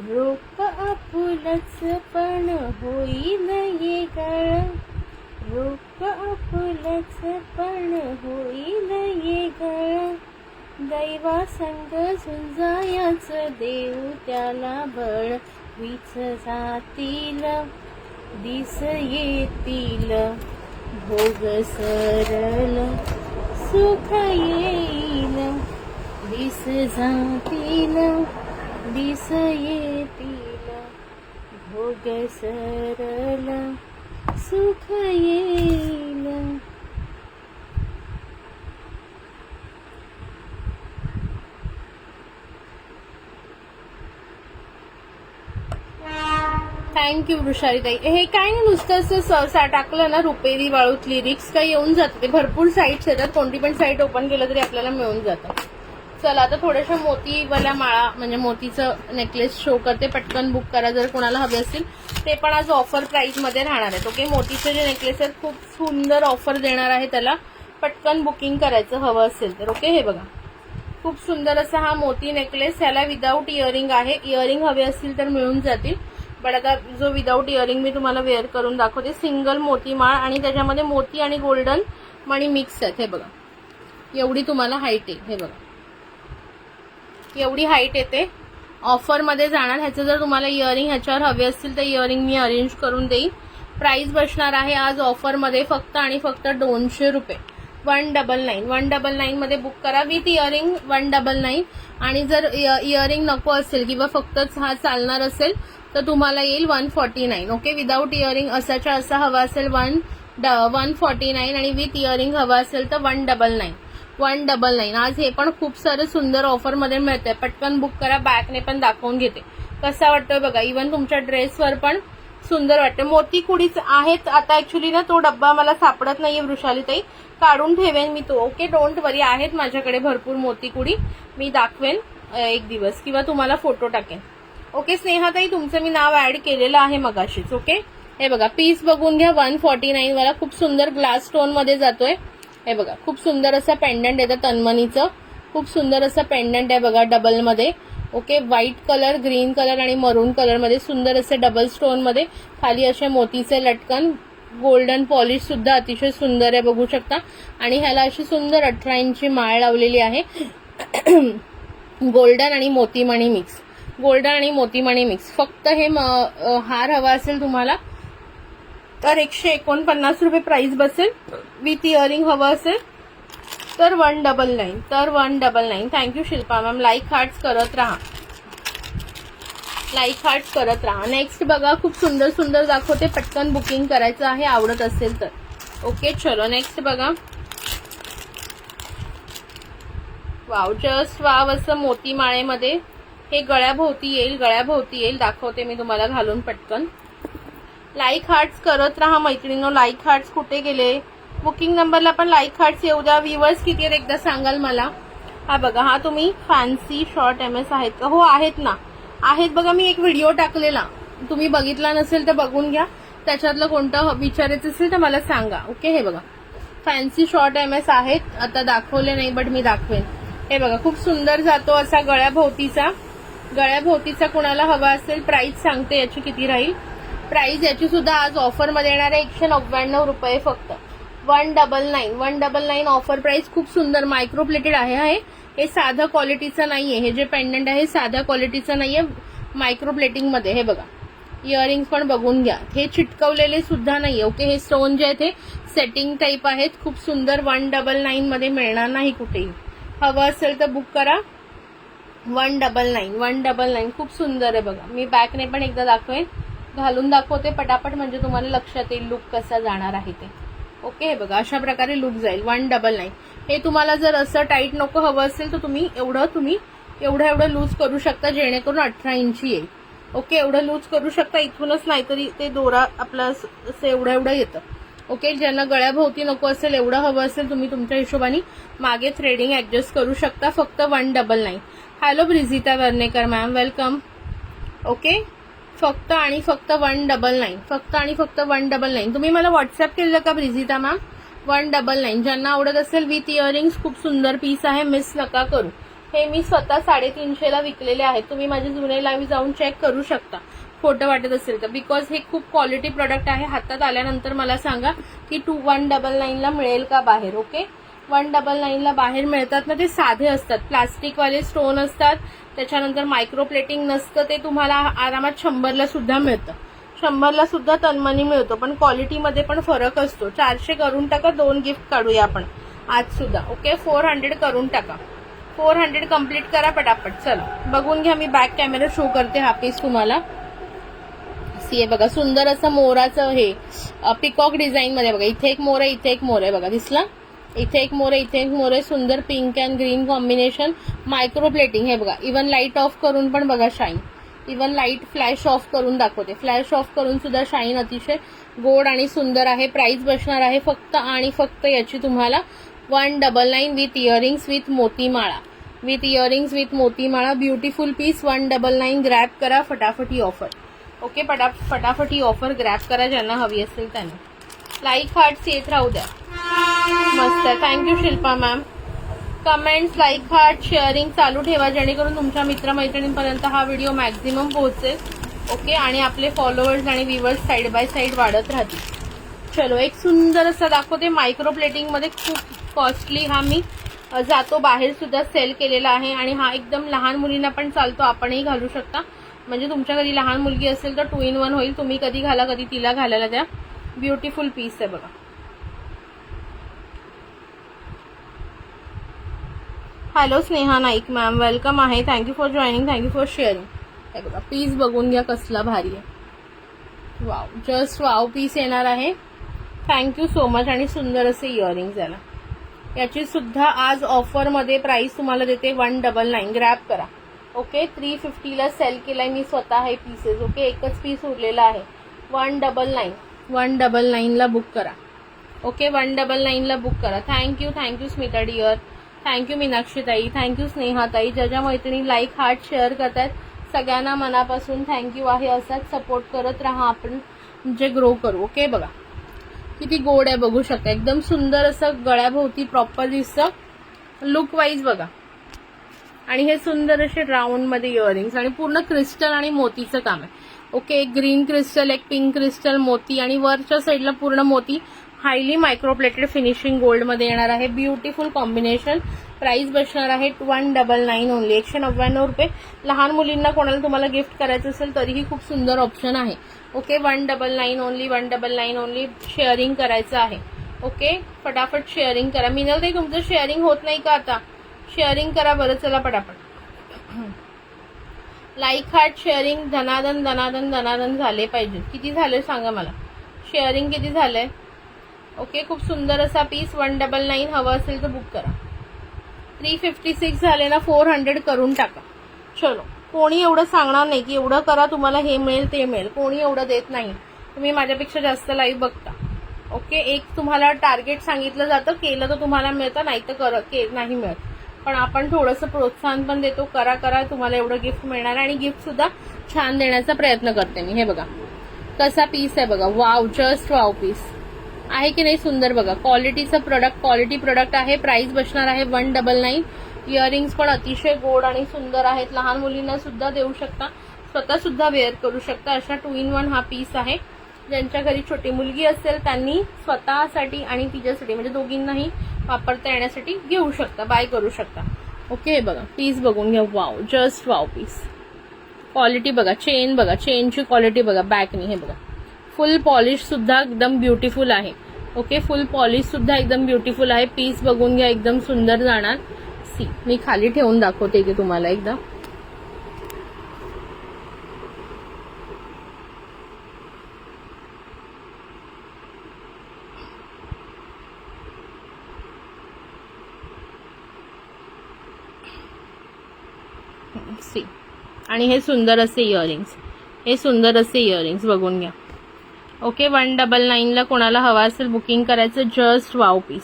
रोप आपुलच पण होईल येगळ, रोप आपुलच पण होईल येगळ, दैवा संग झुंजायाच देऊ त्याला बळ, वीच जातील दिस येतील, भोग सरल सुख येईल, दिस जातील दिस येतील, भोग सरल सुख येईल. थँक्यू वृषालीताई. हे काय नाही, नुसतं असं सहसा टाकलं ना रुपेरी वाळूत लिरिक्स काही येऊन जातं. ते भरपूर साईट्स येतात, कोणती पण साईट ओपन केलं तरी आपल्याला मिळून जातं. चला आता थोड्याशा मोतीवाल्या माळा म्हणजे मोतीचं नेकलेस शो करते. पटकन बुक करा जर कोणाला हवे असतील. ते पण आज ऑफर प्राइस मध्ये राहणार आहेत. ओके, मोतीचे जे नेकलेस आहेत खूप सुंदर ऑफर देणार आहे त्याला. पटकन बुकिंग करायचं हवं असेल तर. ओके, हे बघा खूप सुंदर असा हा मोती नेकलेस. ह्याला विदाऊट इयरिंग आहे. इयरिंग हवे असतील तर मिळून जातील. बट आता जो विदाऊट इयरिंग मी तुम्हाला वेअर करून दाखवते. सिंगल मोती माळ आणि त्याच्यामध्ये मोती आणि गोल्डन मणी मिक्स आहेत. हे बघा एवढी तुम्हाला हाईट आहे. हे बघा एवढी हाईट येते. ऑफर मध्ये जाणार. ह्याचं जर तुम्हाला इयरिंग ह्याच्यावर हवे असतील तर इयरिंग मी अरेंज करून देईन. प्राइस बसणार आहे आज ऑफर मध्ये फक्त आणि फक्त 200 रुपये. 199 199 मध्ये बुक करा विथ इयरिंग 199. आणि जर इयरिंग नको असेल किंवा फक्तच हा चालणार असेल तर तुम्हाला येईल 149. ओके, विदाऊट इयरिंग असाच्या असा हवा असेल 149 आणि विथ इयरिंग हवा असेल तर 199. आज हे पण खूप सारं सुंदर ऑफर मध्ये मिळतंय. पटकन बुक करा. बॅकने पण दाखवून घेते कसा वाटतोय बघा. इव्हन तुमच्या ड्रेसवर पण सुंदर वाटते. मोती कुडीच आहेत आता. ऍक्च्युली ना तो डब्बा मला सापडत नाहीये वृषालीताई, काढून ठेवेन मी तो. ओके, डोंट वरी. आहेत माझ्याकडे भरपूर मोती कुडी. मी दाखवेन एक दिवस किंवा तुम्हाला फोटो टाकेन. ओके स्नेहाताई, तुमचं मी नाव ऍड केलेलं आहे मगाशीच. ओके, हे बघा पीस बघून घ्या. 149 वाला खूप सुंदर ग्लास स्टोन मध्ये जातोय. हे बघा खूप सुंदर असं पेंडंट येतं तन्मनीचं. खूप सुंदर असं पेंडंट आहे बघा डबल मध्ये. Okay, white colour, green colour आणि मरून कलर मध्ये सुंदर असे डबल स्टोन मध्ये. खाली असे मोतीचे लटकन. गोल्डन पॉलिश सुद्धा अतिशय सुंदर आहे बघू शकता. आणि ह्याला अशी सुंदर 18 इंची माळ लावलेली आहे. गोल्डन आणि मोतीमणी मिक्स. गोल्डन आणि मोतीमणी मिक्स. फक्त हे हार हवा असेल तुम्हाला तर 149 रुपये प्राइस बसेल. विथ इयरिंग हवं असेल तर 199, तर 199. Thank you Shilpa ma'am. Like hearts करत राहा, लाईक हार्ट्स करत राहा. नेक्स्ट बघा, खूप सुंदर सुंदर दाखवते, पटकन बुकिंग करायचं आहे आवडत असेल तर. ओके चलो नेक्स्ट बघा. वाव, जस्ट वाव असं मोती माळेमध्ये हे गळ्याभोवती येईल, गळ्याभोवती येईल. दाखवते मी तुम्हाला घालून पटकन. लाईक हार्ट्स करत राहा मैत्रिणींनो. लाईक हार्ट्स कुठे गेले? बुकिंग नंबरला पण लाईक हार्ट्स येऊ द्या. व्ह्यूअर्स किती आहेत एकदा सांगाल मला. हा बघा, हा तुम्ही फॅन्सी शॉर्ट MS आहेत का? हो आहेत ना, आहेत बघा. मी एक व्हिडिओ टाकलेला, तुम्ही बघितला नसेल तर बघून घ्या. त्याच्यातलं कोणतं विचारायचं असेल तर मला सांगा. ओके, हे बघा फॅन्सी शॉर्ट MS आहेत. आता दाखवले नाही बट मी दाखवेन. हे बघा, खूप सुंदर जातो असा गळ्याभोवतीचा. गळ्याभोवतीचा कोणाला हवा असेल, प्राइस सांगते याची किती राहील. प्राइस याची सुद्धा आज ऑफरमध्ये येणार आहे 199 रुपये फक्त. 199, 199 ऑफर प्राइस. खूप सुंदर मायक्रो प्लेटेड आहे. हे साध्या क्वालिटीचं नाहीये. हे जे पेंडंट आहे साध्या क्वालिटीचं नाहीये, मायक्रो प्लेटिंग मध्ये. हे बघा, इयरिंग्स पण बघून घ्या. हे चिटकवलेले सुद्धा नाहीये. ओके, हे स्टोन जे आहेत ते सेटिंग टाईप आहेत. खूप सुंदर. 199 मध्ये मिळणार नाही कुठेही. हवं असेल तर बुक करा. 199, 199. खूप सुंदर आहे बघा. मी बॅकने पण एकदा दाखवेन, घालून दाखवते पटापट, म्हणजे तुम्हाला लक्षात येईल लुक कसा जाणार आहे ते. ओके, हे बघा अशा प्रकारे लुक जाईल. 199. हे तुम्हाला जर असं टाईट नको हवं असेल तर तुम्ही एवढं लूज करू शकता, जेणेकरून 18 इंची येईल. ओके, एवढं लूज करू शकता इथूनच, नाहीतरी ते दोरा आपला असं एवढं येतं. ओके, ज्यांना गळ्याभोवती नको असेल, एवढं हवं असेल, तुम्ही तुमच्या हिशोबाने मागे थ्रेडिंग ऍडजस्ट करू शकता. फक्त 199. Hello Brigitta Varnekar ma'am, welcome. Okay, फक्त आणि फक्त 199, फक्त आणि फक्त 199. तुम्ही मला व्हॉट्सअप केलं का ब्रिजिता मॅम? 199. ज्यांना आवडत असेल विथ इयरिंग्स, खूप सुंदर पीस आहे, मिस नका करू. हे मी स्वतः 350 ला विकलेले आहेत. तुम्ही माझे जुने लाईव्ह जाऊन चेक करू शकता, खोटं वाटत असेल तर. बिकॉज हे खूप क्वालिटी प्रोडक्ट आहे. हातात आल्यानंतर मला सांगा की 199 ला मिळेल का बाहेर. ओके, 199 ला बाहेर मिळतात ना, ते साधे असतात, प्लास्टिकवाले स्टोन असतात. त्याच्यानंतर मायक्रो प्लेटिंग नसतं. ते तुम्हाला आरामात 100 ला सुद्धा मिळतं. 100 ला सुद्धा तनमनी मिळतो, पण क्वालिटीमध्ये पण फरक असतो. 400 करून टाका, 2 गिफ्ट काढूया आपण आज सुद्धा. ओके, 400 करून टाका. 400 कम्प्लीट करा पटापट. चला बघून घ्या. मी बॅक कॅमेरा शो करते हा पीस तुम्हाला. हे बघा, सुंदर असं मोराचं हे पिकॉक डिझाईन मध्ये बघा. इथे एक मोर आहे, इथे एक मोर आहे बघा, दिसला? इथे एक मोर आहे, इथे एक मोर आहे. सुंदर pink and green combination. Micro plating. हे बघा, इव्हन लाईट ऑफ करून पण बघा shine. Even light flash of करून दाखवते. फ्लॅश ऑफ करून सुद्धा शाईन अतिशय गोड आणि सुंदर आहे. प्राइस बसणार आहे फक्त आणि फक्त याची तुम्हाला 199 विथ इयरिंग्स विथ मोतीमाळा. विथ इयरिंग्स विथ मोतीमाळा. Beautiful piece. 199. ग्रॅब करा फटाफट ही ऑफर. ओके, फटाफट ही ऑफर ग्रॅब करा ज्यांना हवी असेल त्यांनी. लाईक हार्ट्स येत राहू द्या. मस्त आहे. Thank you Shilpa ma'am. Comments, like, heart, sharing चालू ठेवा, जेणेकरून तुमच्या मित्रमैत्रिणींपर्यंत हा व्हिडिओ मॅक्झिमम पोहोचेल. ओके, आणि आपले फॉलोअर्स आणि व्ह्यूअर्स साईड बाय साईड वाढत राहतील. चलो, एक सुंदर असं दाखवते मायक्रो प्लेटिंग मध्ये. खूप कॉस्टली. हा मी जातो बाहेर सुद्धा सेल केलेला आहे, आणि हा एकदम लहान मुलींना पण चालतो, आपणही घालू शकता. म्हणजे तुमच्या घरी लहान मुलगी असेल तर 2 in 1 होईल. तुम्ही कधी घाला, कधी तिला घालायला द्या. ब्युटिफुल पीस आहे बघा. Hello Sneha Naik ma'am, welcome आहे. Thank you for joining, thank you for sharing. हे बघा, पीस बघून घ्या कसला भारी आहे. वाव, जस्ट वाव पीस येणार आहे. Thank you so much. आणि सुंदर असे इयरिंग्स याला. याची सुद्धा आज ऑफरमध्ये प्राइस तुम्हाला देते 199. ग्रॅब करा. ओके, 350 ला सेल केलाय मी स्वतः हे पीसेस. ओके, एकच पीस उरलेला आहे. 199, 199 ला बुक करा. ओके, 199 ला बुक करा. Thank you Smita dear. Thank you Meenakshi tai. Thank you Sneha ताई. ज्या मैत्रिणी लाईक, हार्ट, शेअर करतात सगळ्यांना मनापासून थँक्यू आहे. असाच सपोर्ट करत राहा, आपण जे ग्रो करू. ओके, बघा किती गोड आहे, बघू शकता. एकदम सुंदर असं गळ्याभोवती प्रॉपर दिसतं लुक वाईज बघा. आणि हे सुंदर असे राऊंड मध्ये इयरिंग्स, आणि पूर्ण क्रिस्टल आणि मोतीचं काम आहे. ओके, एक ग्रीन क्रिस्टल, एक पिंक क्रिस्टल, मोती, आणि वरच्या साईडला पूर्ण मोती. हायली मायक्रोप्लेटेड फिनिशिंग गोल्ड मध्ये येणार आहे. Beautiful combination. प्राइस बसणार आहे 199 ओनली. 199 रुपये. लहान मुलींना कोणाला तुम्हाला गिफ्ट करायचं असेल तरीही खूप सुंदर ऑप्शन आहे. Okay, 199 only, 199 only. शेअरिंग करायचं आहे. ओके, फटाफट शेअरिंग करा. मिनल ताई तुमचं शेअरिंग होत नाही का आता? शेअरिंग करा बरं, चला पटापट. लाईक हार्ट शेअरिंग धनादन धनादन धनादन झाले पाहिजे. किती झाले सांगा मला, शेअरिंग किती झालंय? ओके, खूप सुंदर असा पीस 199 हवा असेल तर बुक करा. 356 झाले ना, 400 करून टाका. चलो, कोणी एवढं सांगणार नाही की एवढं करा तुम्हाला हे मिळेल ते मिळेल, कोणी एवढं देत नाही. तुम्ही माझ्यापेक्षा जास्त लाईव्ह बघता. ओके, एक तुम्हाला टार्गेट सांगितलं जातं, केलं तर तुम्हाला मिळतं, नाही तर नाही मिळत. पण आपण थोडंसं प्रोत्साहन पण देतो, करा करा तुम्हाला एवढं गिफ्ट मिळणार. आणि गिफ्ट सुद्धा छान देण्याचा प्रयत्न करते मी. हे बघा कसा पीस आहे बघा, वाव, जस्ट वाव पीस आहे की नाही, सुंदर बघा. क्वालिटीचं प्रोडक्ट, क्वालिटी प्रोडक्ट आहे. प्राइस बसणार आहे 199. इयरिंग्स पण अतिशय गोड आणि सुंदर आहेत. लहान मुलींना सुद्धा देऊ शकता, स्वतः सुद्धा वेअर करू शकता. अशा 2 in 1 हा पीस आहे. ज्यांच्या घरी छोटी मुलगी असेल त्यांनी स्वतःसाठी आणि तिच्यासाठी म्हणजे दोघींनाही वापरता येण्यासाठी घेऊ शकता, बाय करू शकता. ओके, हे बघा पीस बघून घ्या, wow, just wow piece. Quality बघा, चेन बघा, चेनची क्वालिटी बघा, बॅकनी हे बघा. फुल पॉलिश सुद्धा एकदम ब्युटिफुल आहे. ओके, फुल पॉलिश सुद्धा एकदम ब्युटिफुल आहे. पीस बघून घ्या, एकदम सुंदर जाणार. सी, मी खाली ठेवून दाखवते इथे तुम्हाला एकदा. सी, आणि हे सुंदर असे इयरिंग्स, हे सुंदर असे इयरिंग्स बघून घ्या. ओके, 199 ला कोणाला हवा असेल बुकिंग करायचं. Just wow piece,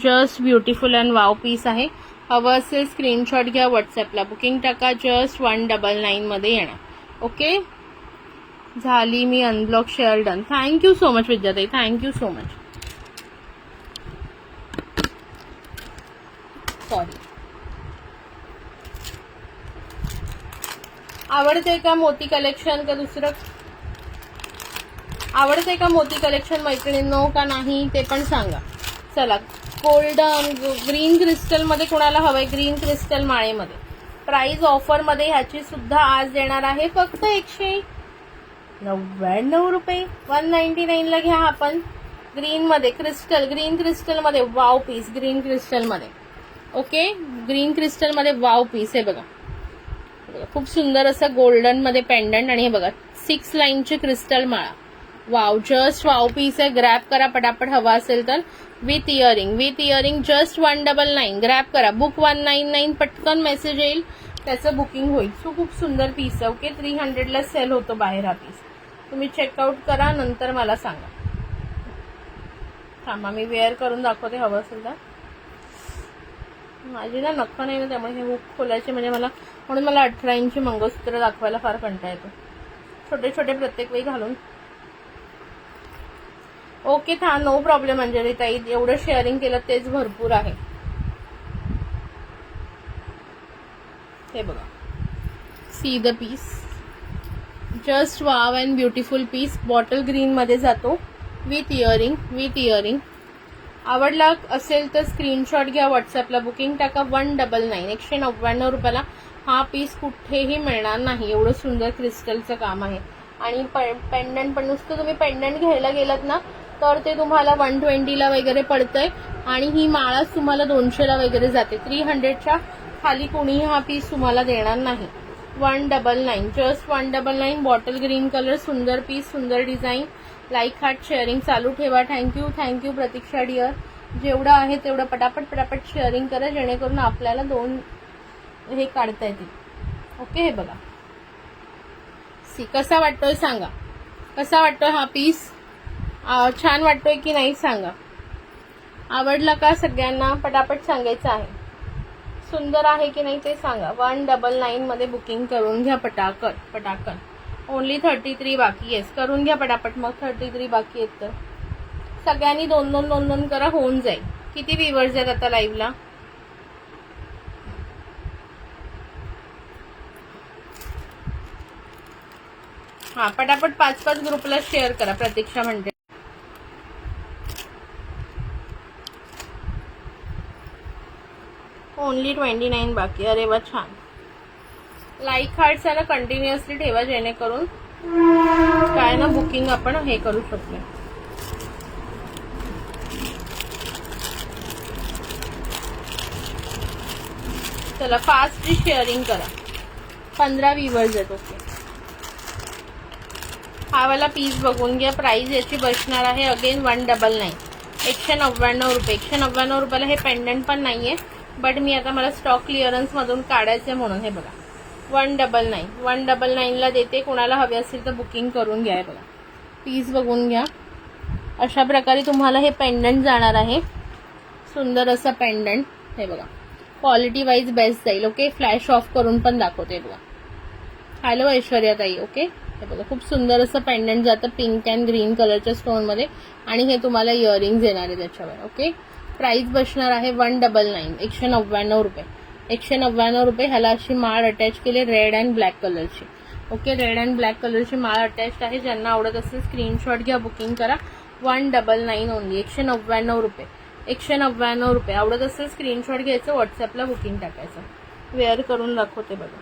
just beautiful and wow piece आहे. हवं असेल स्क्रीनशॉट घ्या, व्हॉट्सअपला बुकिंग टाका. जस्ट 199 मध्ये येणार. ओके, झाली मी unblock share done. Thank you so much विद्याताई, थँक्यू सो मच. सॉरी. आवडतंय का मोती कलेक्शन का दुसरं? आवडतंय का मोती कलेक्शन मैत्रिणींनो का नाही ते पण सांगा. चला, गोल्डन ग्रीन क्रिस्टल मध्ये कोणाला हवंय? ग्रीन क्रिस्टल माळेमध्ये प्राइस ऑफर मध्ये ह्याची सुद्धा आज देणार आहे फक्त 199 रुपये. 199 ला घ्या आपण. ग्रीन मध्ये क्रिस्टल, ग्रीन क्रिस्टल मध्ये वाव पीस, ग्रीन क्रिस्टल मध्ये. ओके, ग्रीन क्रिस्टल मध्ये वाव पीस आहे बघा. खूप सुंदर असं गोल्डन मध्ये पेंडंट आणि हे बघा 6 लाईनची क्रिस्टल माळा. वाव, जस्ट वाव पीस आहे. ग्रॅब करा पटापट हवा असेल तर. With earring just 199. ग्रॅब करा. बुक 199. पटकन मेसेज येईल, त्याचं बुकिंग होईल. सो खूप सुंदर पीस आहे. ओके, 300 ला सेल होतो बाहेर हा पीस. तुम्ही चेकआउट करा, नंतर मला सांगा. थांबा, मी वेअर करून दाखवते हवं असेल तर. माझी ना नखं नाही ना, त्यामुळे हे हुक खोलायचे म्हणजे म्हणून मला 18 इंची मंगळसूत्र दाखवायला फार कंटाळा येतो. छोटे छोटे प्रत्येक वेळी घालून. ओके, नो प्रॉब्लेम अंजली ताई, एवढं शेअरिंग केलं तेच भरपूर आहे. हे बघा, see the piece, just wow and beautiful piece. Bottle green मध्ये जातो विथ इयरिंग. आवडला असेल तर स्क्रीनशॉट घ्या, व्हॉट्सअपला बुकिंग टाका. 199, 199 रुपयाला हा पीस कुठेही मिळणार नाही. एवढं सुंदर क्रिस्टलचं काम आहे. आणि पेंडंट पण, नुसतं तुम्ही पेंडंट घ्यायला गेलात ना तर ते तुम्हाला 120 ला वगैरे पडतंय. आणि ही माळाच तुम्हाला 200 ला वगैरे जाते. 300च्या खाली कोणीही हा पीस तुम्हाला देणार नाही. 199, जस्ट 199. बॉटल ग्रीन कलर, सुंदर पीस, सुंदर डिझाईन. लाईक हार्ट शेअरिंग चालू ठेवा. थँक्यू प्रतीक्षा डिअर. जेवढं आहे तेवढं पटापट शेअरिंग करा, जेणेकरून आपल्याला 2 हे काढता येतील. ओके, हे बघा सी, कसा वाटतोय सांगा. कसा वाटतोय हा पीस? छान वाटतोय की नाही सांगा. आवडला का सगळ्यांना? पटापट सांगायचं आहे. सुंदर आहे की नाही ते सांगा. 199 मध्ये बुकिंग करून घ्या पटाकन. ओनली 33 बाकी आहे. करून घ्या पटापट. मग 33 बाकी आहेत तर सगळ्यांनी 2 करा, होऊन जाईल. किती व्ह्यूअर्स आहेत आता लाईव्हला? हा, पटापट 5 ग्रुपला शेअर करा. प्रतीक्षा म्हणते ओनली 29 बाकी. अरे वा, छान. लाईक हार्ट्स आहे ना कंटिन्युअसली ठेवा, जेणेकरून काय ना बुकिंग आपण हे करू शकतो. चला फास्ट शेअरिंग करा. 15 व्ह्यूअर्स आहेत. ओके, हा वाला पीस बघून घ्या. प्राइस याची बसणार आहे अगेन 199. 199 रुपये. 199 रुपयाला हे पेंडंट पण नाहीये, बट मी आता मला स्टॉक क्लिअरन्स मधून काढायचे म्हणून हे बघा 199. 199 ला देते. कोणाला हवे असेल तर बुकिंग करून घ्या. हे बघा पीस बघून घ्या. अशा प्रकारे तुम्हाला हे पेंडंट जाणार आहे. सुंदर असं पेंडंट. हे बघा क्वालिटी वाईज बेस्ट जाईल. ओके, फ्लॅश ऑफ करून पण दाखवते बघा. हॅलो ऐश्वर्या ताई. ओके, हे बघा खूप सुंदर असं पेंडंट जातं पिंक अँड ग्रीन कलरच्या स्टोन मध्ये आणि हे तुम्हाला इयरिंग्स येणार आहे त्याच्यावर. ओके, प्राइस बसणार आहे 199. 199 रुपये. 199 रुपये. ह्याला अशी माळ अटॅच केली रेड अँड ब्लॅक कलरची. ओके, रेड अँड ब्लॅक कलरची माळ अटॅच्ड आहे. ज्यांना आवडत असेल स्क्रीनशॉट घ्या, बुकिंग करा. 199 ओनली. 199 रुपये. 199 रुपये. आवडत असेल स्क्रीनशॉट घ्यायचं, व्हॉट्सअपला बुकिंग टाकायचं. वेअर करून दाखवते बघा.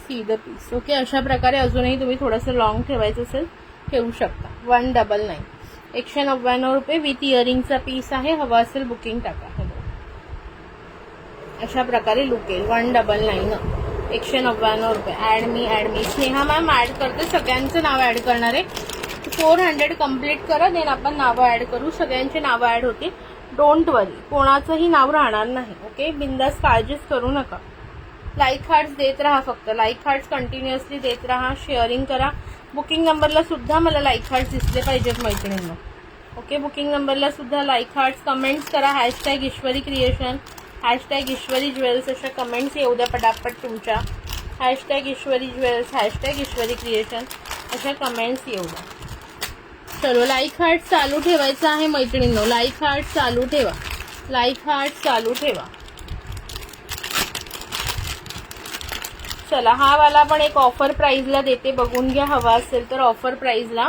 See the piece. ओके, अशा प्रकारे अजूनही तुम्ही थोडंसं लॉंग ठेवायचं असेल ठेवू शकता. 199. 199 रुपये विथ इयरिंगचा पीस आहे. हवा असेल बुकिंग टाका. अशा प्रकारे लुक येईल. 199. 199 रुपये. ऍड मी स्नेहा मॅम ऍड करते. सगळ्यांचं नाव ऍड करणार आहे. 400 कम्प्लीट करा, देन आपण नावं ऍड करू. सगळ्यांची नावं ऍड होतील. डोंट वरी, कोणाचंही नाव राहणार नाही. ओके, बिंदास काळजीच करू नका. लाईक हार्ट्स देत राहा. फक्त लाईक हार्ट्स कंटिन्युअसली देत राहा. शेअरिंग करा. बुकिंग नंबरला सुद्धा मला लाईक हार्ट्स दिसले पाहिजेत मैत्रिणींना. ओके, बुकिंग नंबरला सुद्धा लाईक हार्ट्स. कमेंट्स करा. हॅशटॅग ईश्वरी क्रिएशन, हॅशटॅग ईश्वरी ज्वेल्स अशा कमेंट्स येऊ द्या पटापट तुमच्या. हॅशटॅग ईश्वरी ज्वेल्स, हॅशटॅग ईश्वरी क्रिएशन अशा कमेंट्स येऊ द्या. चलो, लाईक हार्ट चालू ठेवायचा आहे मैत्रिणींनो. लाईक हार्ट चालू ठेवा. लाईक हार्ट चालू ठेवा. चला, हा वाला पण एक ऑफर प्राइसला देते, बघून घ्या. हवा असेल तर ऑफर प्राइसला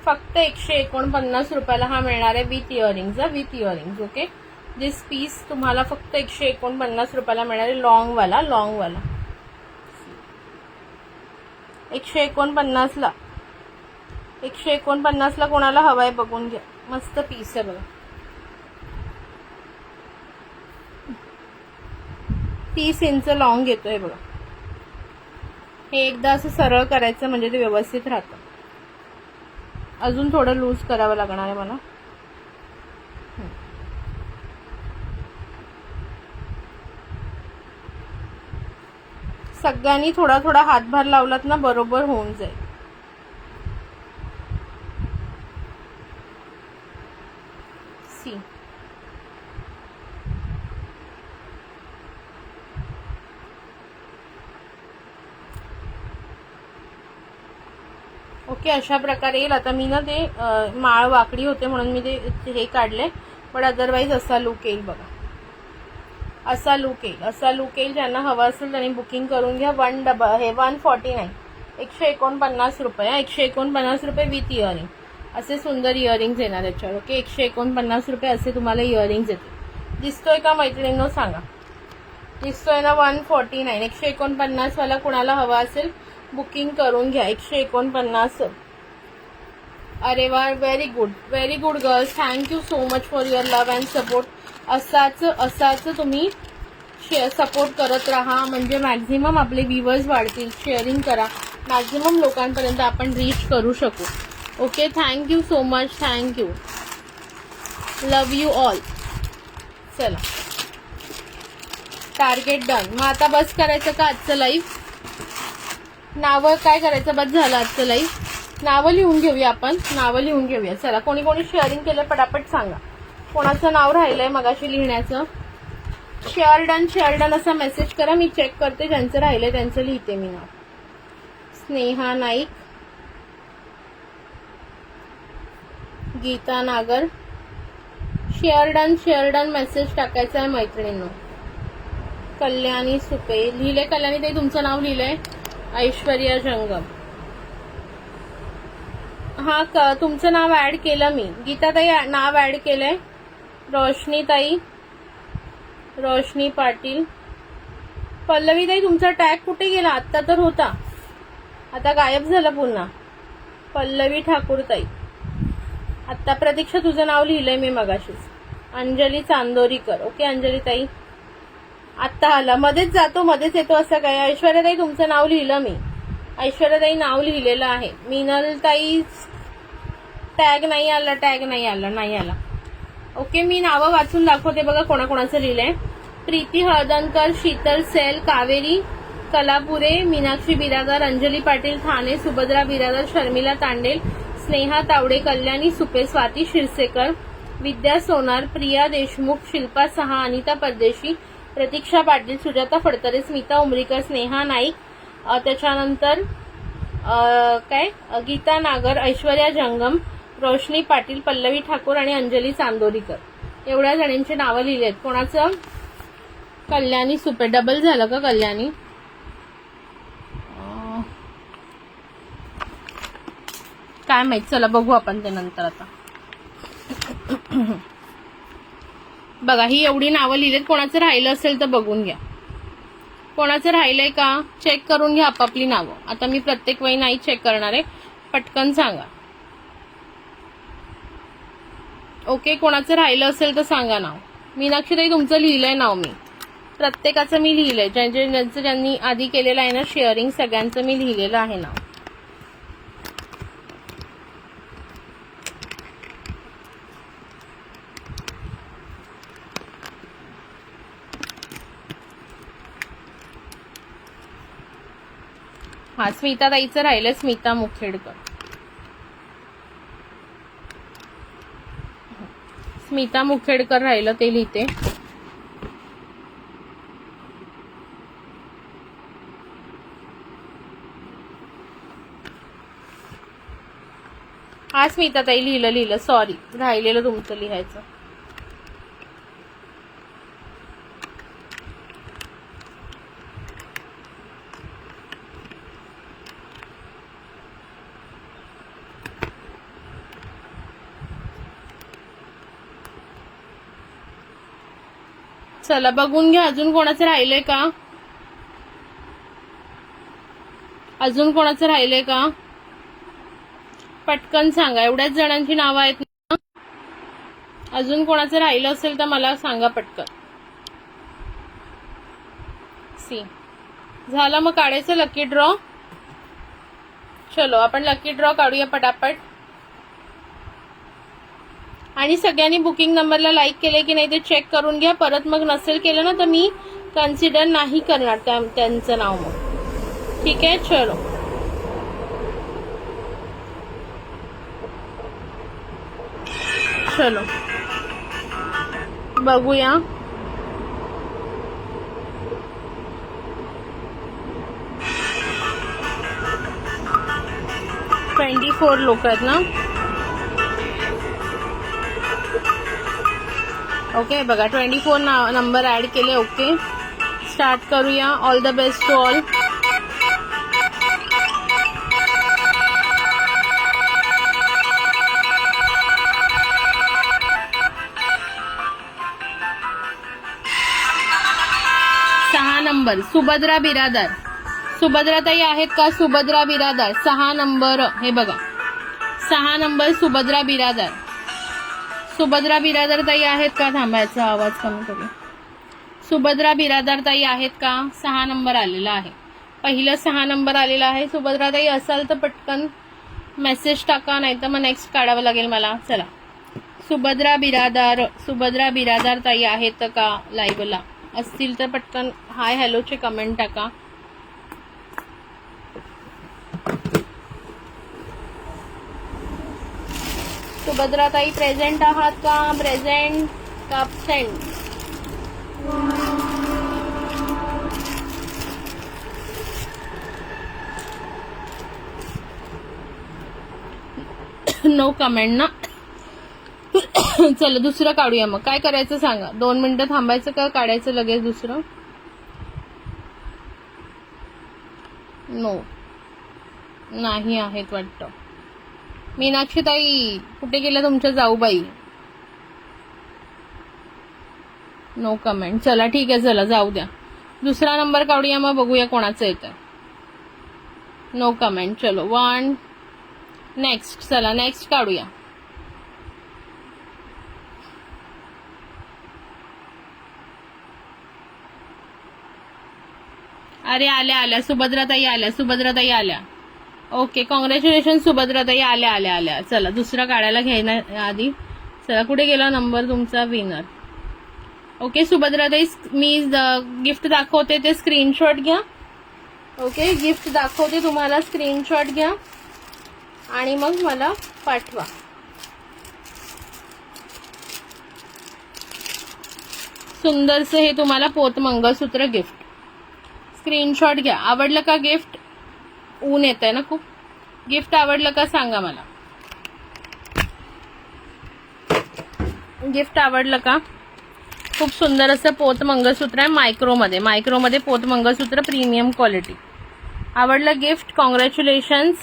फक्त 149 रुपयाला हा मिळणार आहे with earrings. With earrings. Okay, this piece तुम्हाला फक्त 149 रुपयाला मिळणार आहे. लॉंग वाला 149 ला. 149 ला कोणाला हवाय बघून घ्या. मस्त पीस आहे बघा. 30 इंच लॉंग येतोय बघा. हे एकदा असं सरळ करायचं म्हणजे ते व्यवस्थित राहतं. अजून थोडं लूज करावं लागणार आहे मला. सगळ्यांनी थोडा थोडा हातभार लावलात ना, बरोबर होऊन जाईल. सी, ओके, अशा प्रकारे येईल. आता मी ना ते माळ वाकडी होते म्हणून मी ते हे काढले, पण अदरवाईज असा लुक येईल बघा. असा लुक येईल. असा लुक येईल. ज्यांना हवा असेल त्यांनी बुकिंग करून घ्या. 149. 149 रुपये. 149 रुपये विथ इयरिंग. असे सुंदर इयरिंग्स येणार याच्यावर. ओके, 149 रुपये असे तुम्हाला इयरिंग्स येतील. दिसतोय का मैत्रिणींनो सांगा. दिसतोय ना. 149. 149 वाला कुणाला हवा असेल बुकिंग करून घ्या. 149. अरे वा, very good, very good girls. Thank you so much for your love and support. असाच तुम्ही सपोर्ट करत राहा, म्हणजे मॅक्झिमम आपले व्ह्यूअर्स वाढतील. शेअरिंग करा, मॅक्झिमम लोकांपर्यंत आपण रीच करू शकू. Okay, thank you so much. Thank you, love you all. चला, टार्गेट डन. मग आता बस करायचं का आजचं लाईव्ह? नावं काय करायचं? बस झालं आजचं लाईव्ह. नावं लिहून घेऊया आपण. नावं लिहून घेऊया. चला, कोणी कोणी शेअरिंग केलं पटापट सांगा. कोणाचं नाव राहिलंय मगाशी लिहिण्याचं? शेअर डन असा मेसेज करा. मी चेक करते. ज्यांचं राहिलंय त्यांचं लिहिते मी नाव. स्नेहा नाईक, गीता नागर. शेअर डन मेसेज टाकायचा आहे मैत्रिणींनो. कल्याणी सुपे लिहिले. कल्याणी ताई तुमचं नाव लिहिलंय. ऐश्वर्या जंगम. हा, तुमचं नाव ऍड केलं मी. गीता ताई नाव ऍड केलंय. रोशनी ताई, रोशनी पाटील. पल्लवी ताई तुमचा टॅग कुठे गेला? आत्ता तर होता, आता गायब झाला पुन्हा. पल्लवी ठाकूर ताई, आता प्रतीक्षा तुझं नाव लिहिलंय मी मगाशीच. अंजली चांदोरीकर. ओके अंजली ताई, आत्ता आला. मध्येच जातो मध्येच येतो असं काय. ऐश्वर्याताई तुमचं नाव लिहिलं मी. ऐश्वर्याताई नाव लिहिलेलं आहे. मीनल ताई टॅग नाही आला. ओके मी नावं वाचून दाखवते बघा कोणाकोणाचं लिहिलंय. प्रीती हळदणकर, शीतल सेल, कावेरी कलापुरे, मीनाक्षी बिरादार, अंजली पाटील ठाणे, सुभद्रा बिरादार, शर्मिला तांडेल, स्नेहा तावडे, कल्याणी सुपे, स्वाती क्षीरसेकर, विद्या सोनार, प्रिया देशमुख, शिल्पा सहा, अनिता परदेशी, प्रतीक्षा पाटील, सुजाता फडतरे, स्मिता उमरीकर, स्नेहा नाईक, त्याच्यानंतर गीता नागर, ऐश्वर्या जंगम, रोशनी पाटील, पल्लवी ठाकूर आणि अंजली चांदोरीकर. एवढ्या जणांची नावं लिहिली आहेत. कोणाचं? कल्याणी सुपे. डबल झालं का कल्याणी? काय माहित, चला बघू आपण ते नंतर. आता बघा ही एवढी नावं लिहिलेत. कोणाचं राहिलं असेल तर बघून घ्या. कोणाचं राहिलंय का चेक करून घ्या आपापली नावं. आता मी प्रत्येक वेळी नाही चेक करणार आहे, पटकन सांगा. ओके कोणाचं राहिलं असेल तर सांगा नाव. मीनाक्षीताई तुमचं लिहिलंय नाव मी. प्रत्येकाचं मी लिहिलंय. ज्यांचं ज्यांनी आधी केलेलं आहे ना शेअरिंग सगळ्यांचं मी लिहिलेलं आहे नाव. हा स्मिता ताईचं राहिलं. स्मिता मुखेडकर. स्मिता मुखेडकर राहिलं ते लिहिते. हा स्मिता ताई लिहिलं. सॉरी राहिलेलं तुमचं लिहायचं. चला बघून घ्या. अजून कोणाचं राहिलंय का? अजून कोणाचं राहिलंय का? पटकन सांगा. एवढ्याच जणांची नावं आहेत ना. अजून कोणाचं राहिलं असेल तर मला सांगा पटकन. सी झालं. मग काढायचं लकी ड्रॉ. चलो आपण लकी ड्रॉ काढूया पटापट. आणि सगळ्यांनी बुकिंग नंबरला लाईक केले की नाही ते चेक करून घ्या. परत मग नसेल केलं ना तर मी कन्सिडर नाही करणार त्यांचं नाव मग. ठीक आहे चलो. चलो बघूया. $24 लोक आहेत ना. ओके बघा 24 नंबर ऍड केले. ओके स्टार्ट करूया. All the best to all. Number Subhadra Biradar. सुभद्राताई आहेत का? सुभद्रा बिरादार 6 नंबर. हे बघा 6 नंबर सुभद्रा बिरादार. सुभद्रा बिरादार ताई आहेत का? थांबायचा आवाज कमी करू. सुभद्रा बिरादार ताई आहेत का? 6 नंबर आलेला आहे. पहिलं 6 नंबर आलेला आहे. सुभद्रा ताई असाल तर पटकन मेसेज टाका, नाही तर मग नेक्स्ट काढावं लागेल मला. चला सुभद्रा बिरादार ताई आहेत का लाईव्हला? असतील तर पटकन हाय हॅलोचे कमेंट टाका. सुभद्राताई प्रेझेंट आहात का? प्रेझेंट का अब्सेंट? नो कमेंट ना. चला दुसरं काढूया. मग काय करायचं सांगा. 2 मिनिटं थांबायचं का काढायचं लगेच दुसरं? नो नाही आहेत वाटतं. मीनाक्षी ताई कुठे गेल्या तुमच्या जाऊबाई? No comment. चला ठीक आहे. चला जाऊ द्या. दुसरा नंबर काढूया मग बघूया कोणाचं येतं. No comment. चलो 1 नेक्स्ट. चला नेक्स्ट काढूया. अरे आल्या सुभद्राताई आल्या. ओके, कॉंग्रॅच्युलेशन सुभद्राताई, आल्या. चला दुसरा काढायला घ्यायला आधी. चला कुठे गेला नंबर तुमचा विनर. ओके सुभद्राताई, मी गिफ्ट दाखवते ते स्क्रीनशॉट घ्या. ओके, गिफ्ट दाखवते तुम्हाला, स्क्रीनशॉट घ्या आणि मग मला पाठवा. सुंदरसं हे तुम्हाला पोत मंगळसूत्र गिफ्ट. स्क्रीनशॉट घ्या. आवडलं का गिफ्ट? ऊन येत आहे ना खूप. गिफ्ट आवडलं का सांगा मला. गिफ्ट आवडलं का? खूप सुंदर असं पोत मंगळसूत्र आहे मायक्रोमध्ये पोत मंगळसूत्र, प्रीमियम क्वालिटी. आवडलं गिफ्ट? कॉंग्रॅच्युलेशन्स.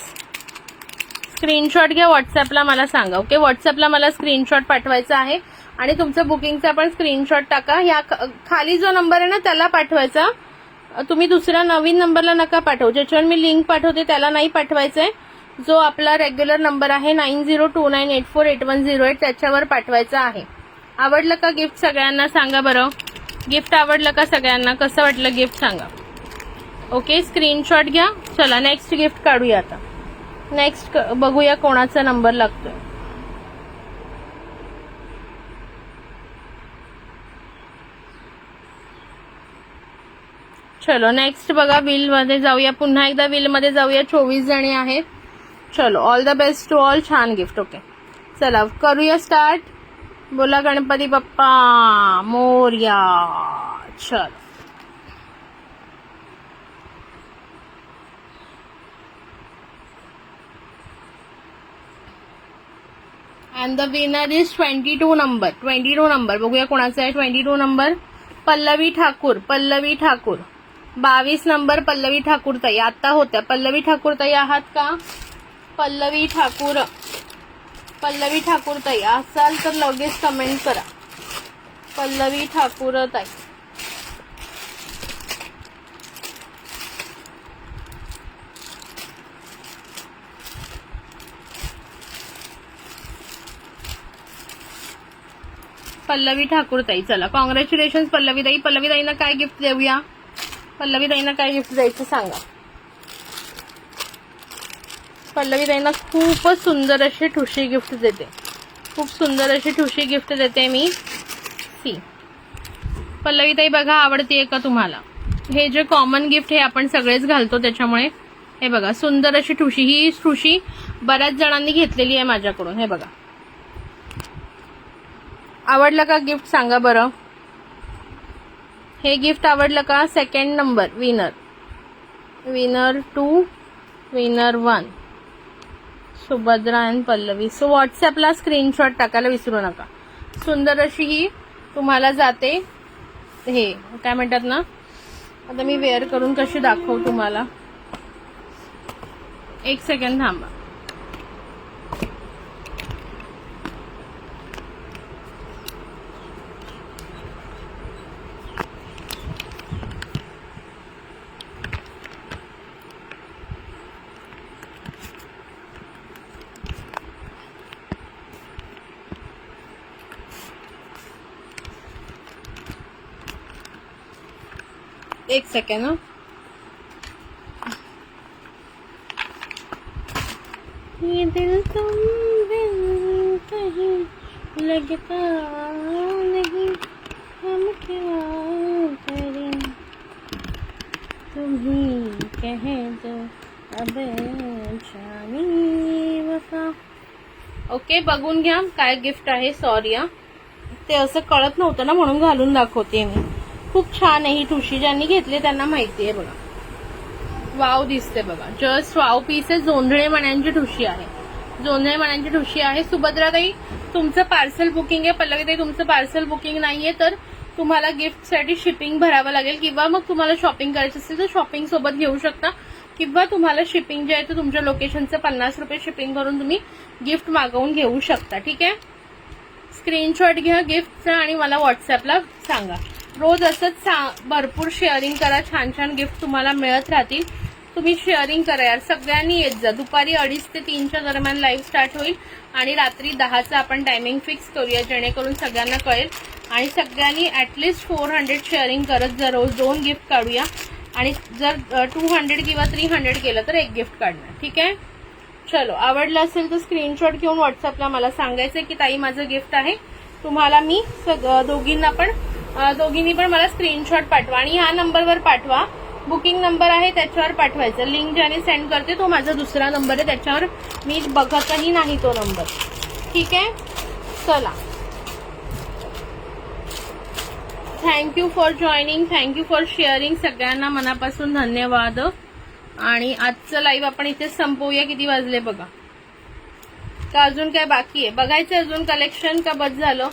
स्क्रीनशॉट घ्या, व्हॉट्सअपला मला सांगा. ओके, व्हॉट्सअपला मला स्क्रीनशॉट पाठवायचा आहे आणि तुमचं बुकिंगचा पण स्क्रीनशॉट टाका. या खाली जो नंबर आहे ना त्याला पाठवायचा. तुम्ही दुसऱ्या नवीन नंबरला नका पाठवू, ज्याच्यावर मी लिंक पाठवते त्याला नाही पाठवायचंय. जो आपला रेग्युलर नंबर आहे 9029848108 त्याच्यावर पाठवायचा आहे. आवडलं का गिफ्ट सगळ्यांना सांगा बरं. गिफ्ट आवडलं का सगळ्यांना? कसं वाटलं गिफ्ट सांगा. ओके, स्क्रीनशॉट घ्या. चला नेक्स्ट गिफ्ट काढूया आता. नेक्स्ट बघूया कोणाचा नंबर लागतोय. चलो नेक्स्ट बघा, व्हील मध्ये जाऊया. पुन्हा एकदा व्हील मध्ये जाऊया. 24 जणी आहेत. चलो, all the best to all. छान गिफ्ट. ओके, चला करूया स्टार्ट. बोला गणपती बाप्पा मोरया. चलो, and the winner is 22 number. 22 number बघूया कोणाचा आहे. 22 नंबर पल्लवी ठाकूर. 22 नंबर पल्लवी ठाकूर ताई. आता होत्या पल्लवी ठाकूर ताई. आहात का पल्लवी ठाकूर ताई? असाल तर लगेच कमेंट करा. पल्लवी ठाकूर ताई. पल्लवी ठाकूर ताई. चला कॉंग्रॅच्युलेशन पल्लवी ताई. पल्लवी ताईंना काय गिफ्ट देऊया? पल्लवी ताईंना काय गिफ्ट द्यायचं सांगा. पल्लवी ताईंना खूपच सुंदर अशी ठुशी गिफ्ट देते. खूप सुंदर अशी ठुशी गिफ्ट देते मी. सी पल्लवी ताई बघा, आवडतीये का तुम्हाला? हे जे कॉमन गिफ्ट हे आपण सगळेच घालतो त्याच्यामुळे हे बघा सुंदर अशी ठुशी. ही ठुशी बऱ्याच जणांनी घेतलेली आहे माझ्याकडून. हे बघा, आवडलं का गिफ्ट सांगा बरं. हे गिफ्ट आवडलं का? Second number winner 2 winner 1 Subhadra and Pallavi. So व्हॉट्सअपला स्क्रीनशॉट टाकायला विसरू नका. सुंदर अशी ही तुम्हाला जाते. हे काय म्हणतात ना, आता मी वेअर करून कशी दाखवू तुम्हाला. एक सेकंड थांबा. एक सेकंड. ये दिल तुम बिन कहीं लगता नहीं, हम क्या करें, तुम ही कह दो अब जानी वफा. ओके, बघून घ्या काय गिफ्ट आहे. सॉरी हा, ते असं कळत नव्हतं ना म्हणून घालून दाखवते मी. खूप छान आहे ही ठुशी. ज्यांनी घेतली त्यांना माहिती आहे. बघा वाव दिसते बघा, जस्ट वाव पीस आहे. जोंधळे मण्यांची ठुशी आहे. जोंधळे मण्यांची ठुशी आहे. सुभद्राताई तुमचं पार्सल बुकिंग आहे. पल्लवीताई तुमचं पार्सल बुकिंग नाहीये तर तुम्हाला गिफ्टसाठी शिपिंग भरावं लागेल, किंवा मग तुम्हाला शॉपिंग करायची असेल तर शॉपिंग सोबत घेऊ शकता, किंवा तुम्हाला शिपिंग जे आहे ते तुमच्या लोकेशनचं 50 रुपये शिपिंग भरून तुम्ही गिफ्ट मागवून घेऊ शकता. ठीक आहे, स्क्रीनशॉट घ्या गिफ्टचा आणि मला व्हॉट्सअपला सांगा. रोज असंच भरपूर शेअरिंग करा. छान छान गिफ्ट तुम्हाला मिळत राहतील. तुम्ही शेअरिंग करा यार. सगळ्यांनी येत जा. दुपारी 2:30 ते 3च्या दरम्यान लाईव्ह स्टार्ट होईल आणि रात्री 10चा आपण टायमिंग फिक्स करूया, जेणेकरून सगळ्यांना कळेल. आणि सगळ्यांनी ऍटलिस्ट 400 शेअरिंग करत जा. रोज 2 गिफ्ट काढूया. आणि जर 200 किंवा 300 केलं तर एक गिफ्ट काढणार. ठीक आहे. चलो, आवडलं असेल तर स्क्रीनशॉट घेऊन व्हॉट्सअपला मला सांगायचं की ताई माझं गिफ्ट आहे. तुम्हाला मी दोघींनी पण मला स्क्रीनशॉट पाठवा आणि ह्या नंबरवर पाठवा. बुकिंग नंबर आहे त्याच्यावर पाठवायचं. लिंक ज्याने सेंड करते तो माझा दुसरा नंबर आहे, त्याच्यावर मी बघतही नाही तो नंबर. ठीक आहे. चला, thank you for joining, thank you for sharing. सगळ्यांना मनापासून धन्यवाद. आणि आजचं लाईव्ह आपण इथेच संपवूया. किती वाजले बघा. का अजून काय बाकी आहे बघायचं? अजून कलेक्शन का बस झालं?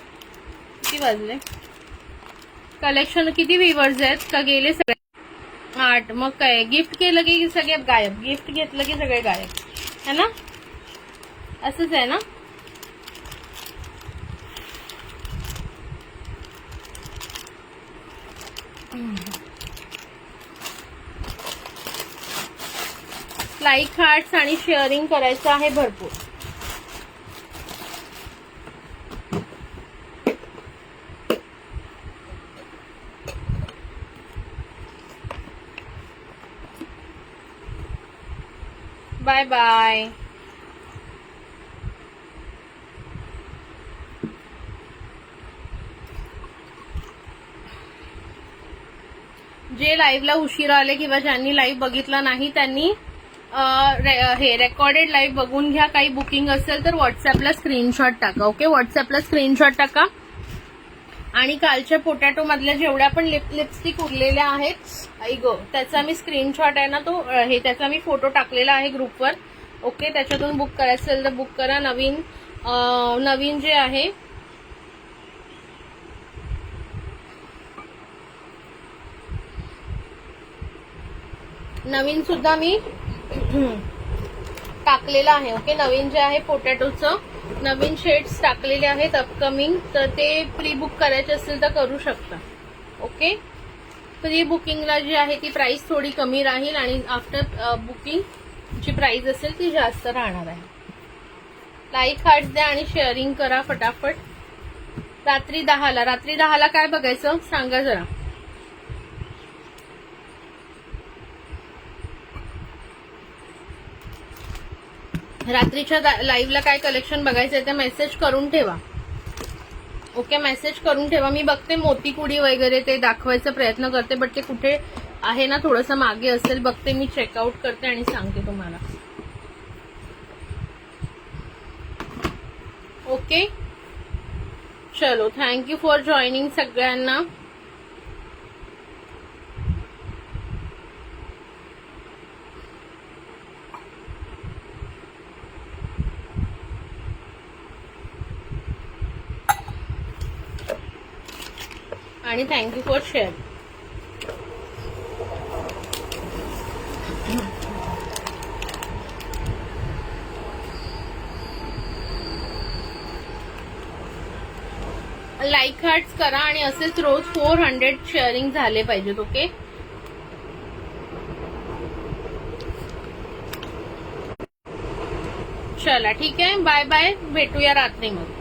किती वाजले? कलेक्शन किती व्ह्यूअर्स आहेत का गेले सगळे? 8. मग काय, गिफ्ट केलं की सगळे गायब, गिफ्ट घेतलं की सगळे गायब है ना? असंच आहे ना? लाईक, हार्ट्स आणि शेअरिंग करायचं आहे भरपूर. Bye bye. जे लाईव्हला उशिरा आले किंवा ज्यांनी लाईव्ह बघितला नाही त्यांनी हे रेकॉर्डेड लाईव्ह बघून घ्या. काही बुकिंग असेल तर व्हॉट्सअपला स्क्रीनशॉट टाका. ओके, व्हॉट्सअपला स्क्रीनशॉट टाका. आणि कालच्या पोटॅटो मधल्या जेवढ्या पण लिपस्टिक उरलेल्या आहेत त्याचा मी स्क्रीनशॉट आहे ना तो त्याचा मी फोटो टाकलेला आहे ग्रुपवर. ओके, त्याच्यातून बुक करायचं असेल तर बुक करा. नवीन जे आहे नवीन सुद्धा मी टाकलेलं आहे. ओके, नवीन जे आहे पोटॅटोचं नवीन शेड्स टाकलेले आहेत अपकमिंग, तर ते प्री बुक करायचे असेल तर करू शकता. ओके, प्री बुकिंगला जी आहे ती प्राइस थोडी कमी राहील आणि आफ्टर बुकिंग जी प्राइस असेल ती जास्त राहणार आहे. लाईक, हार्ट्स द्या आणि शेअरिंग करा फटाफट. रात्री 10ला काय बघायचं सांगा जरा. रात्रीच्या लाईव्हला काय कलेक्शन बघायचं ते मेसेज करून ठेवा. ओके, मेसेज करून ठेवा. मी बघते मोतीकुडी वगैरे ते दाखवायचा प्रयत्न करते, बट ते कुठे आहे ना थोडंसं मागे असेल, बघते मी, चेकआउट करते आणि सांगते तुम्हाला. ओके, चलो, थँक्यू फॉर जॉईनिंग सगळ्यांना. आणि thank you for share. Like, hearts करा आणि असेच रोज 400 शेअरिंग झाले पाहिजेत. ओके, चला ठीक आहे. बाय बाय, भेटूया रात्री मग.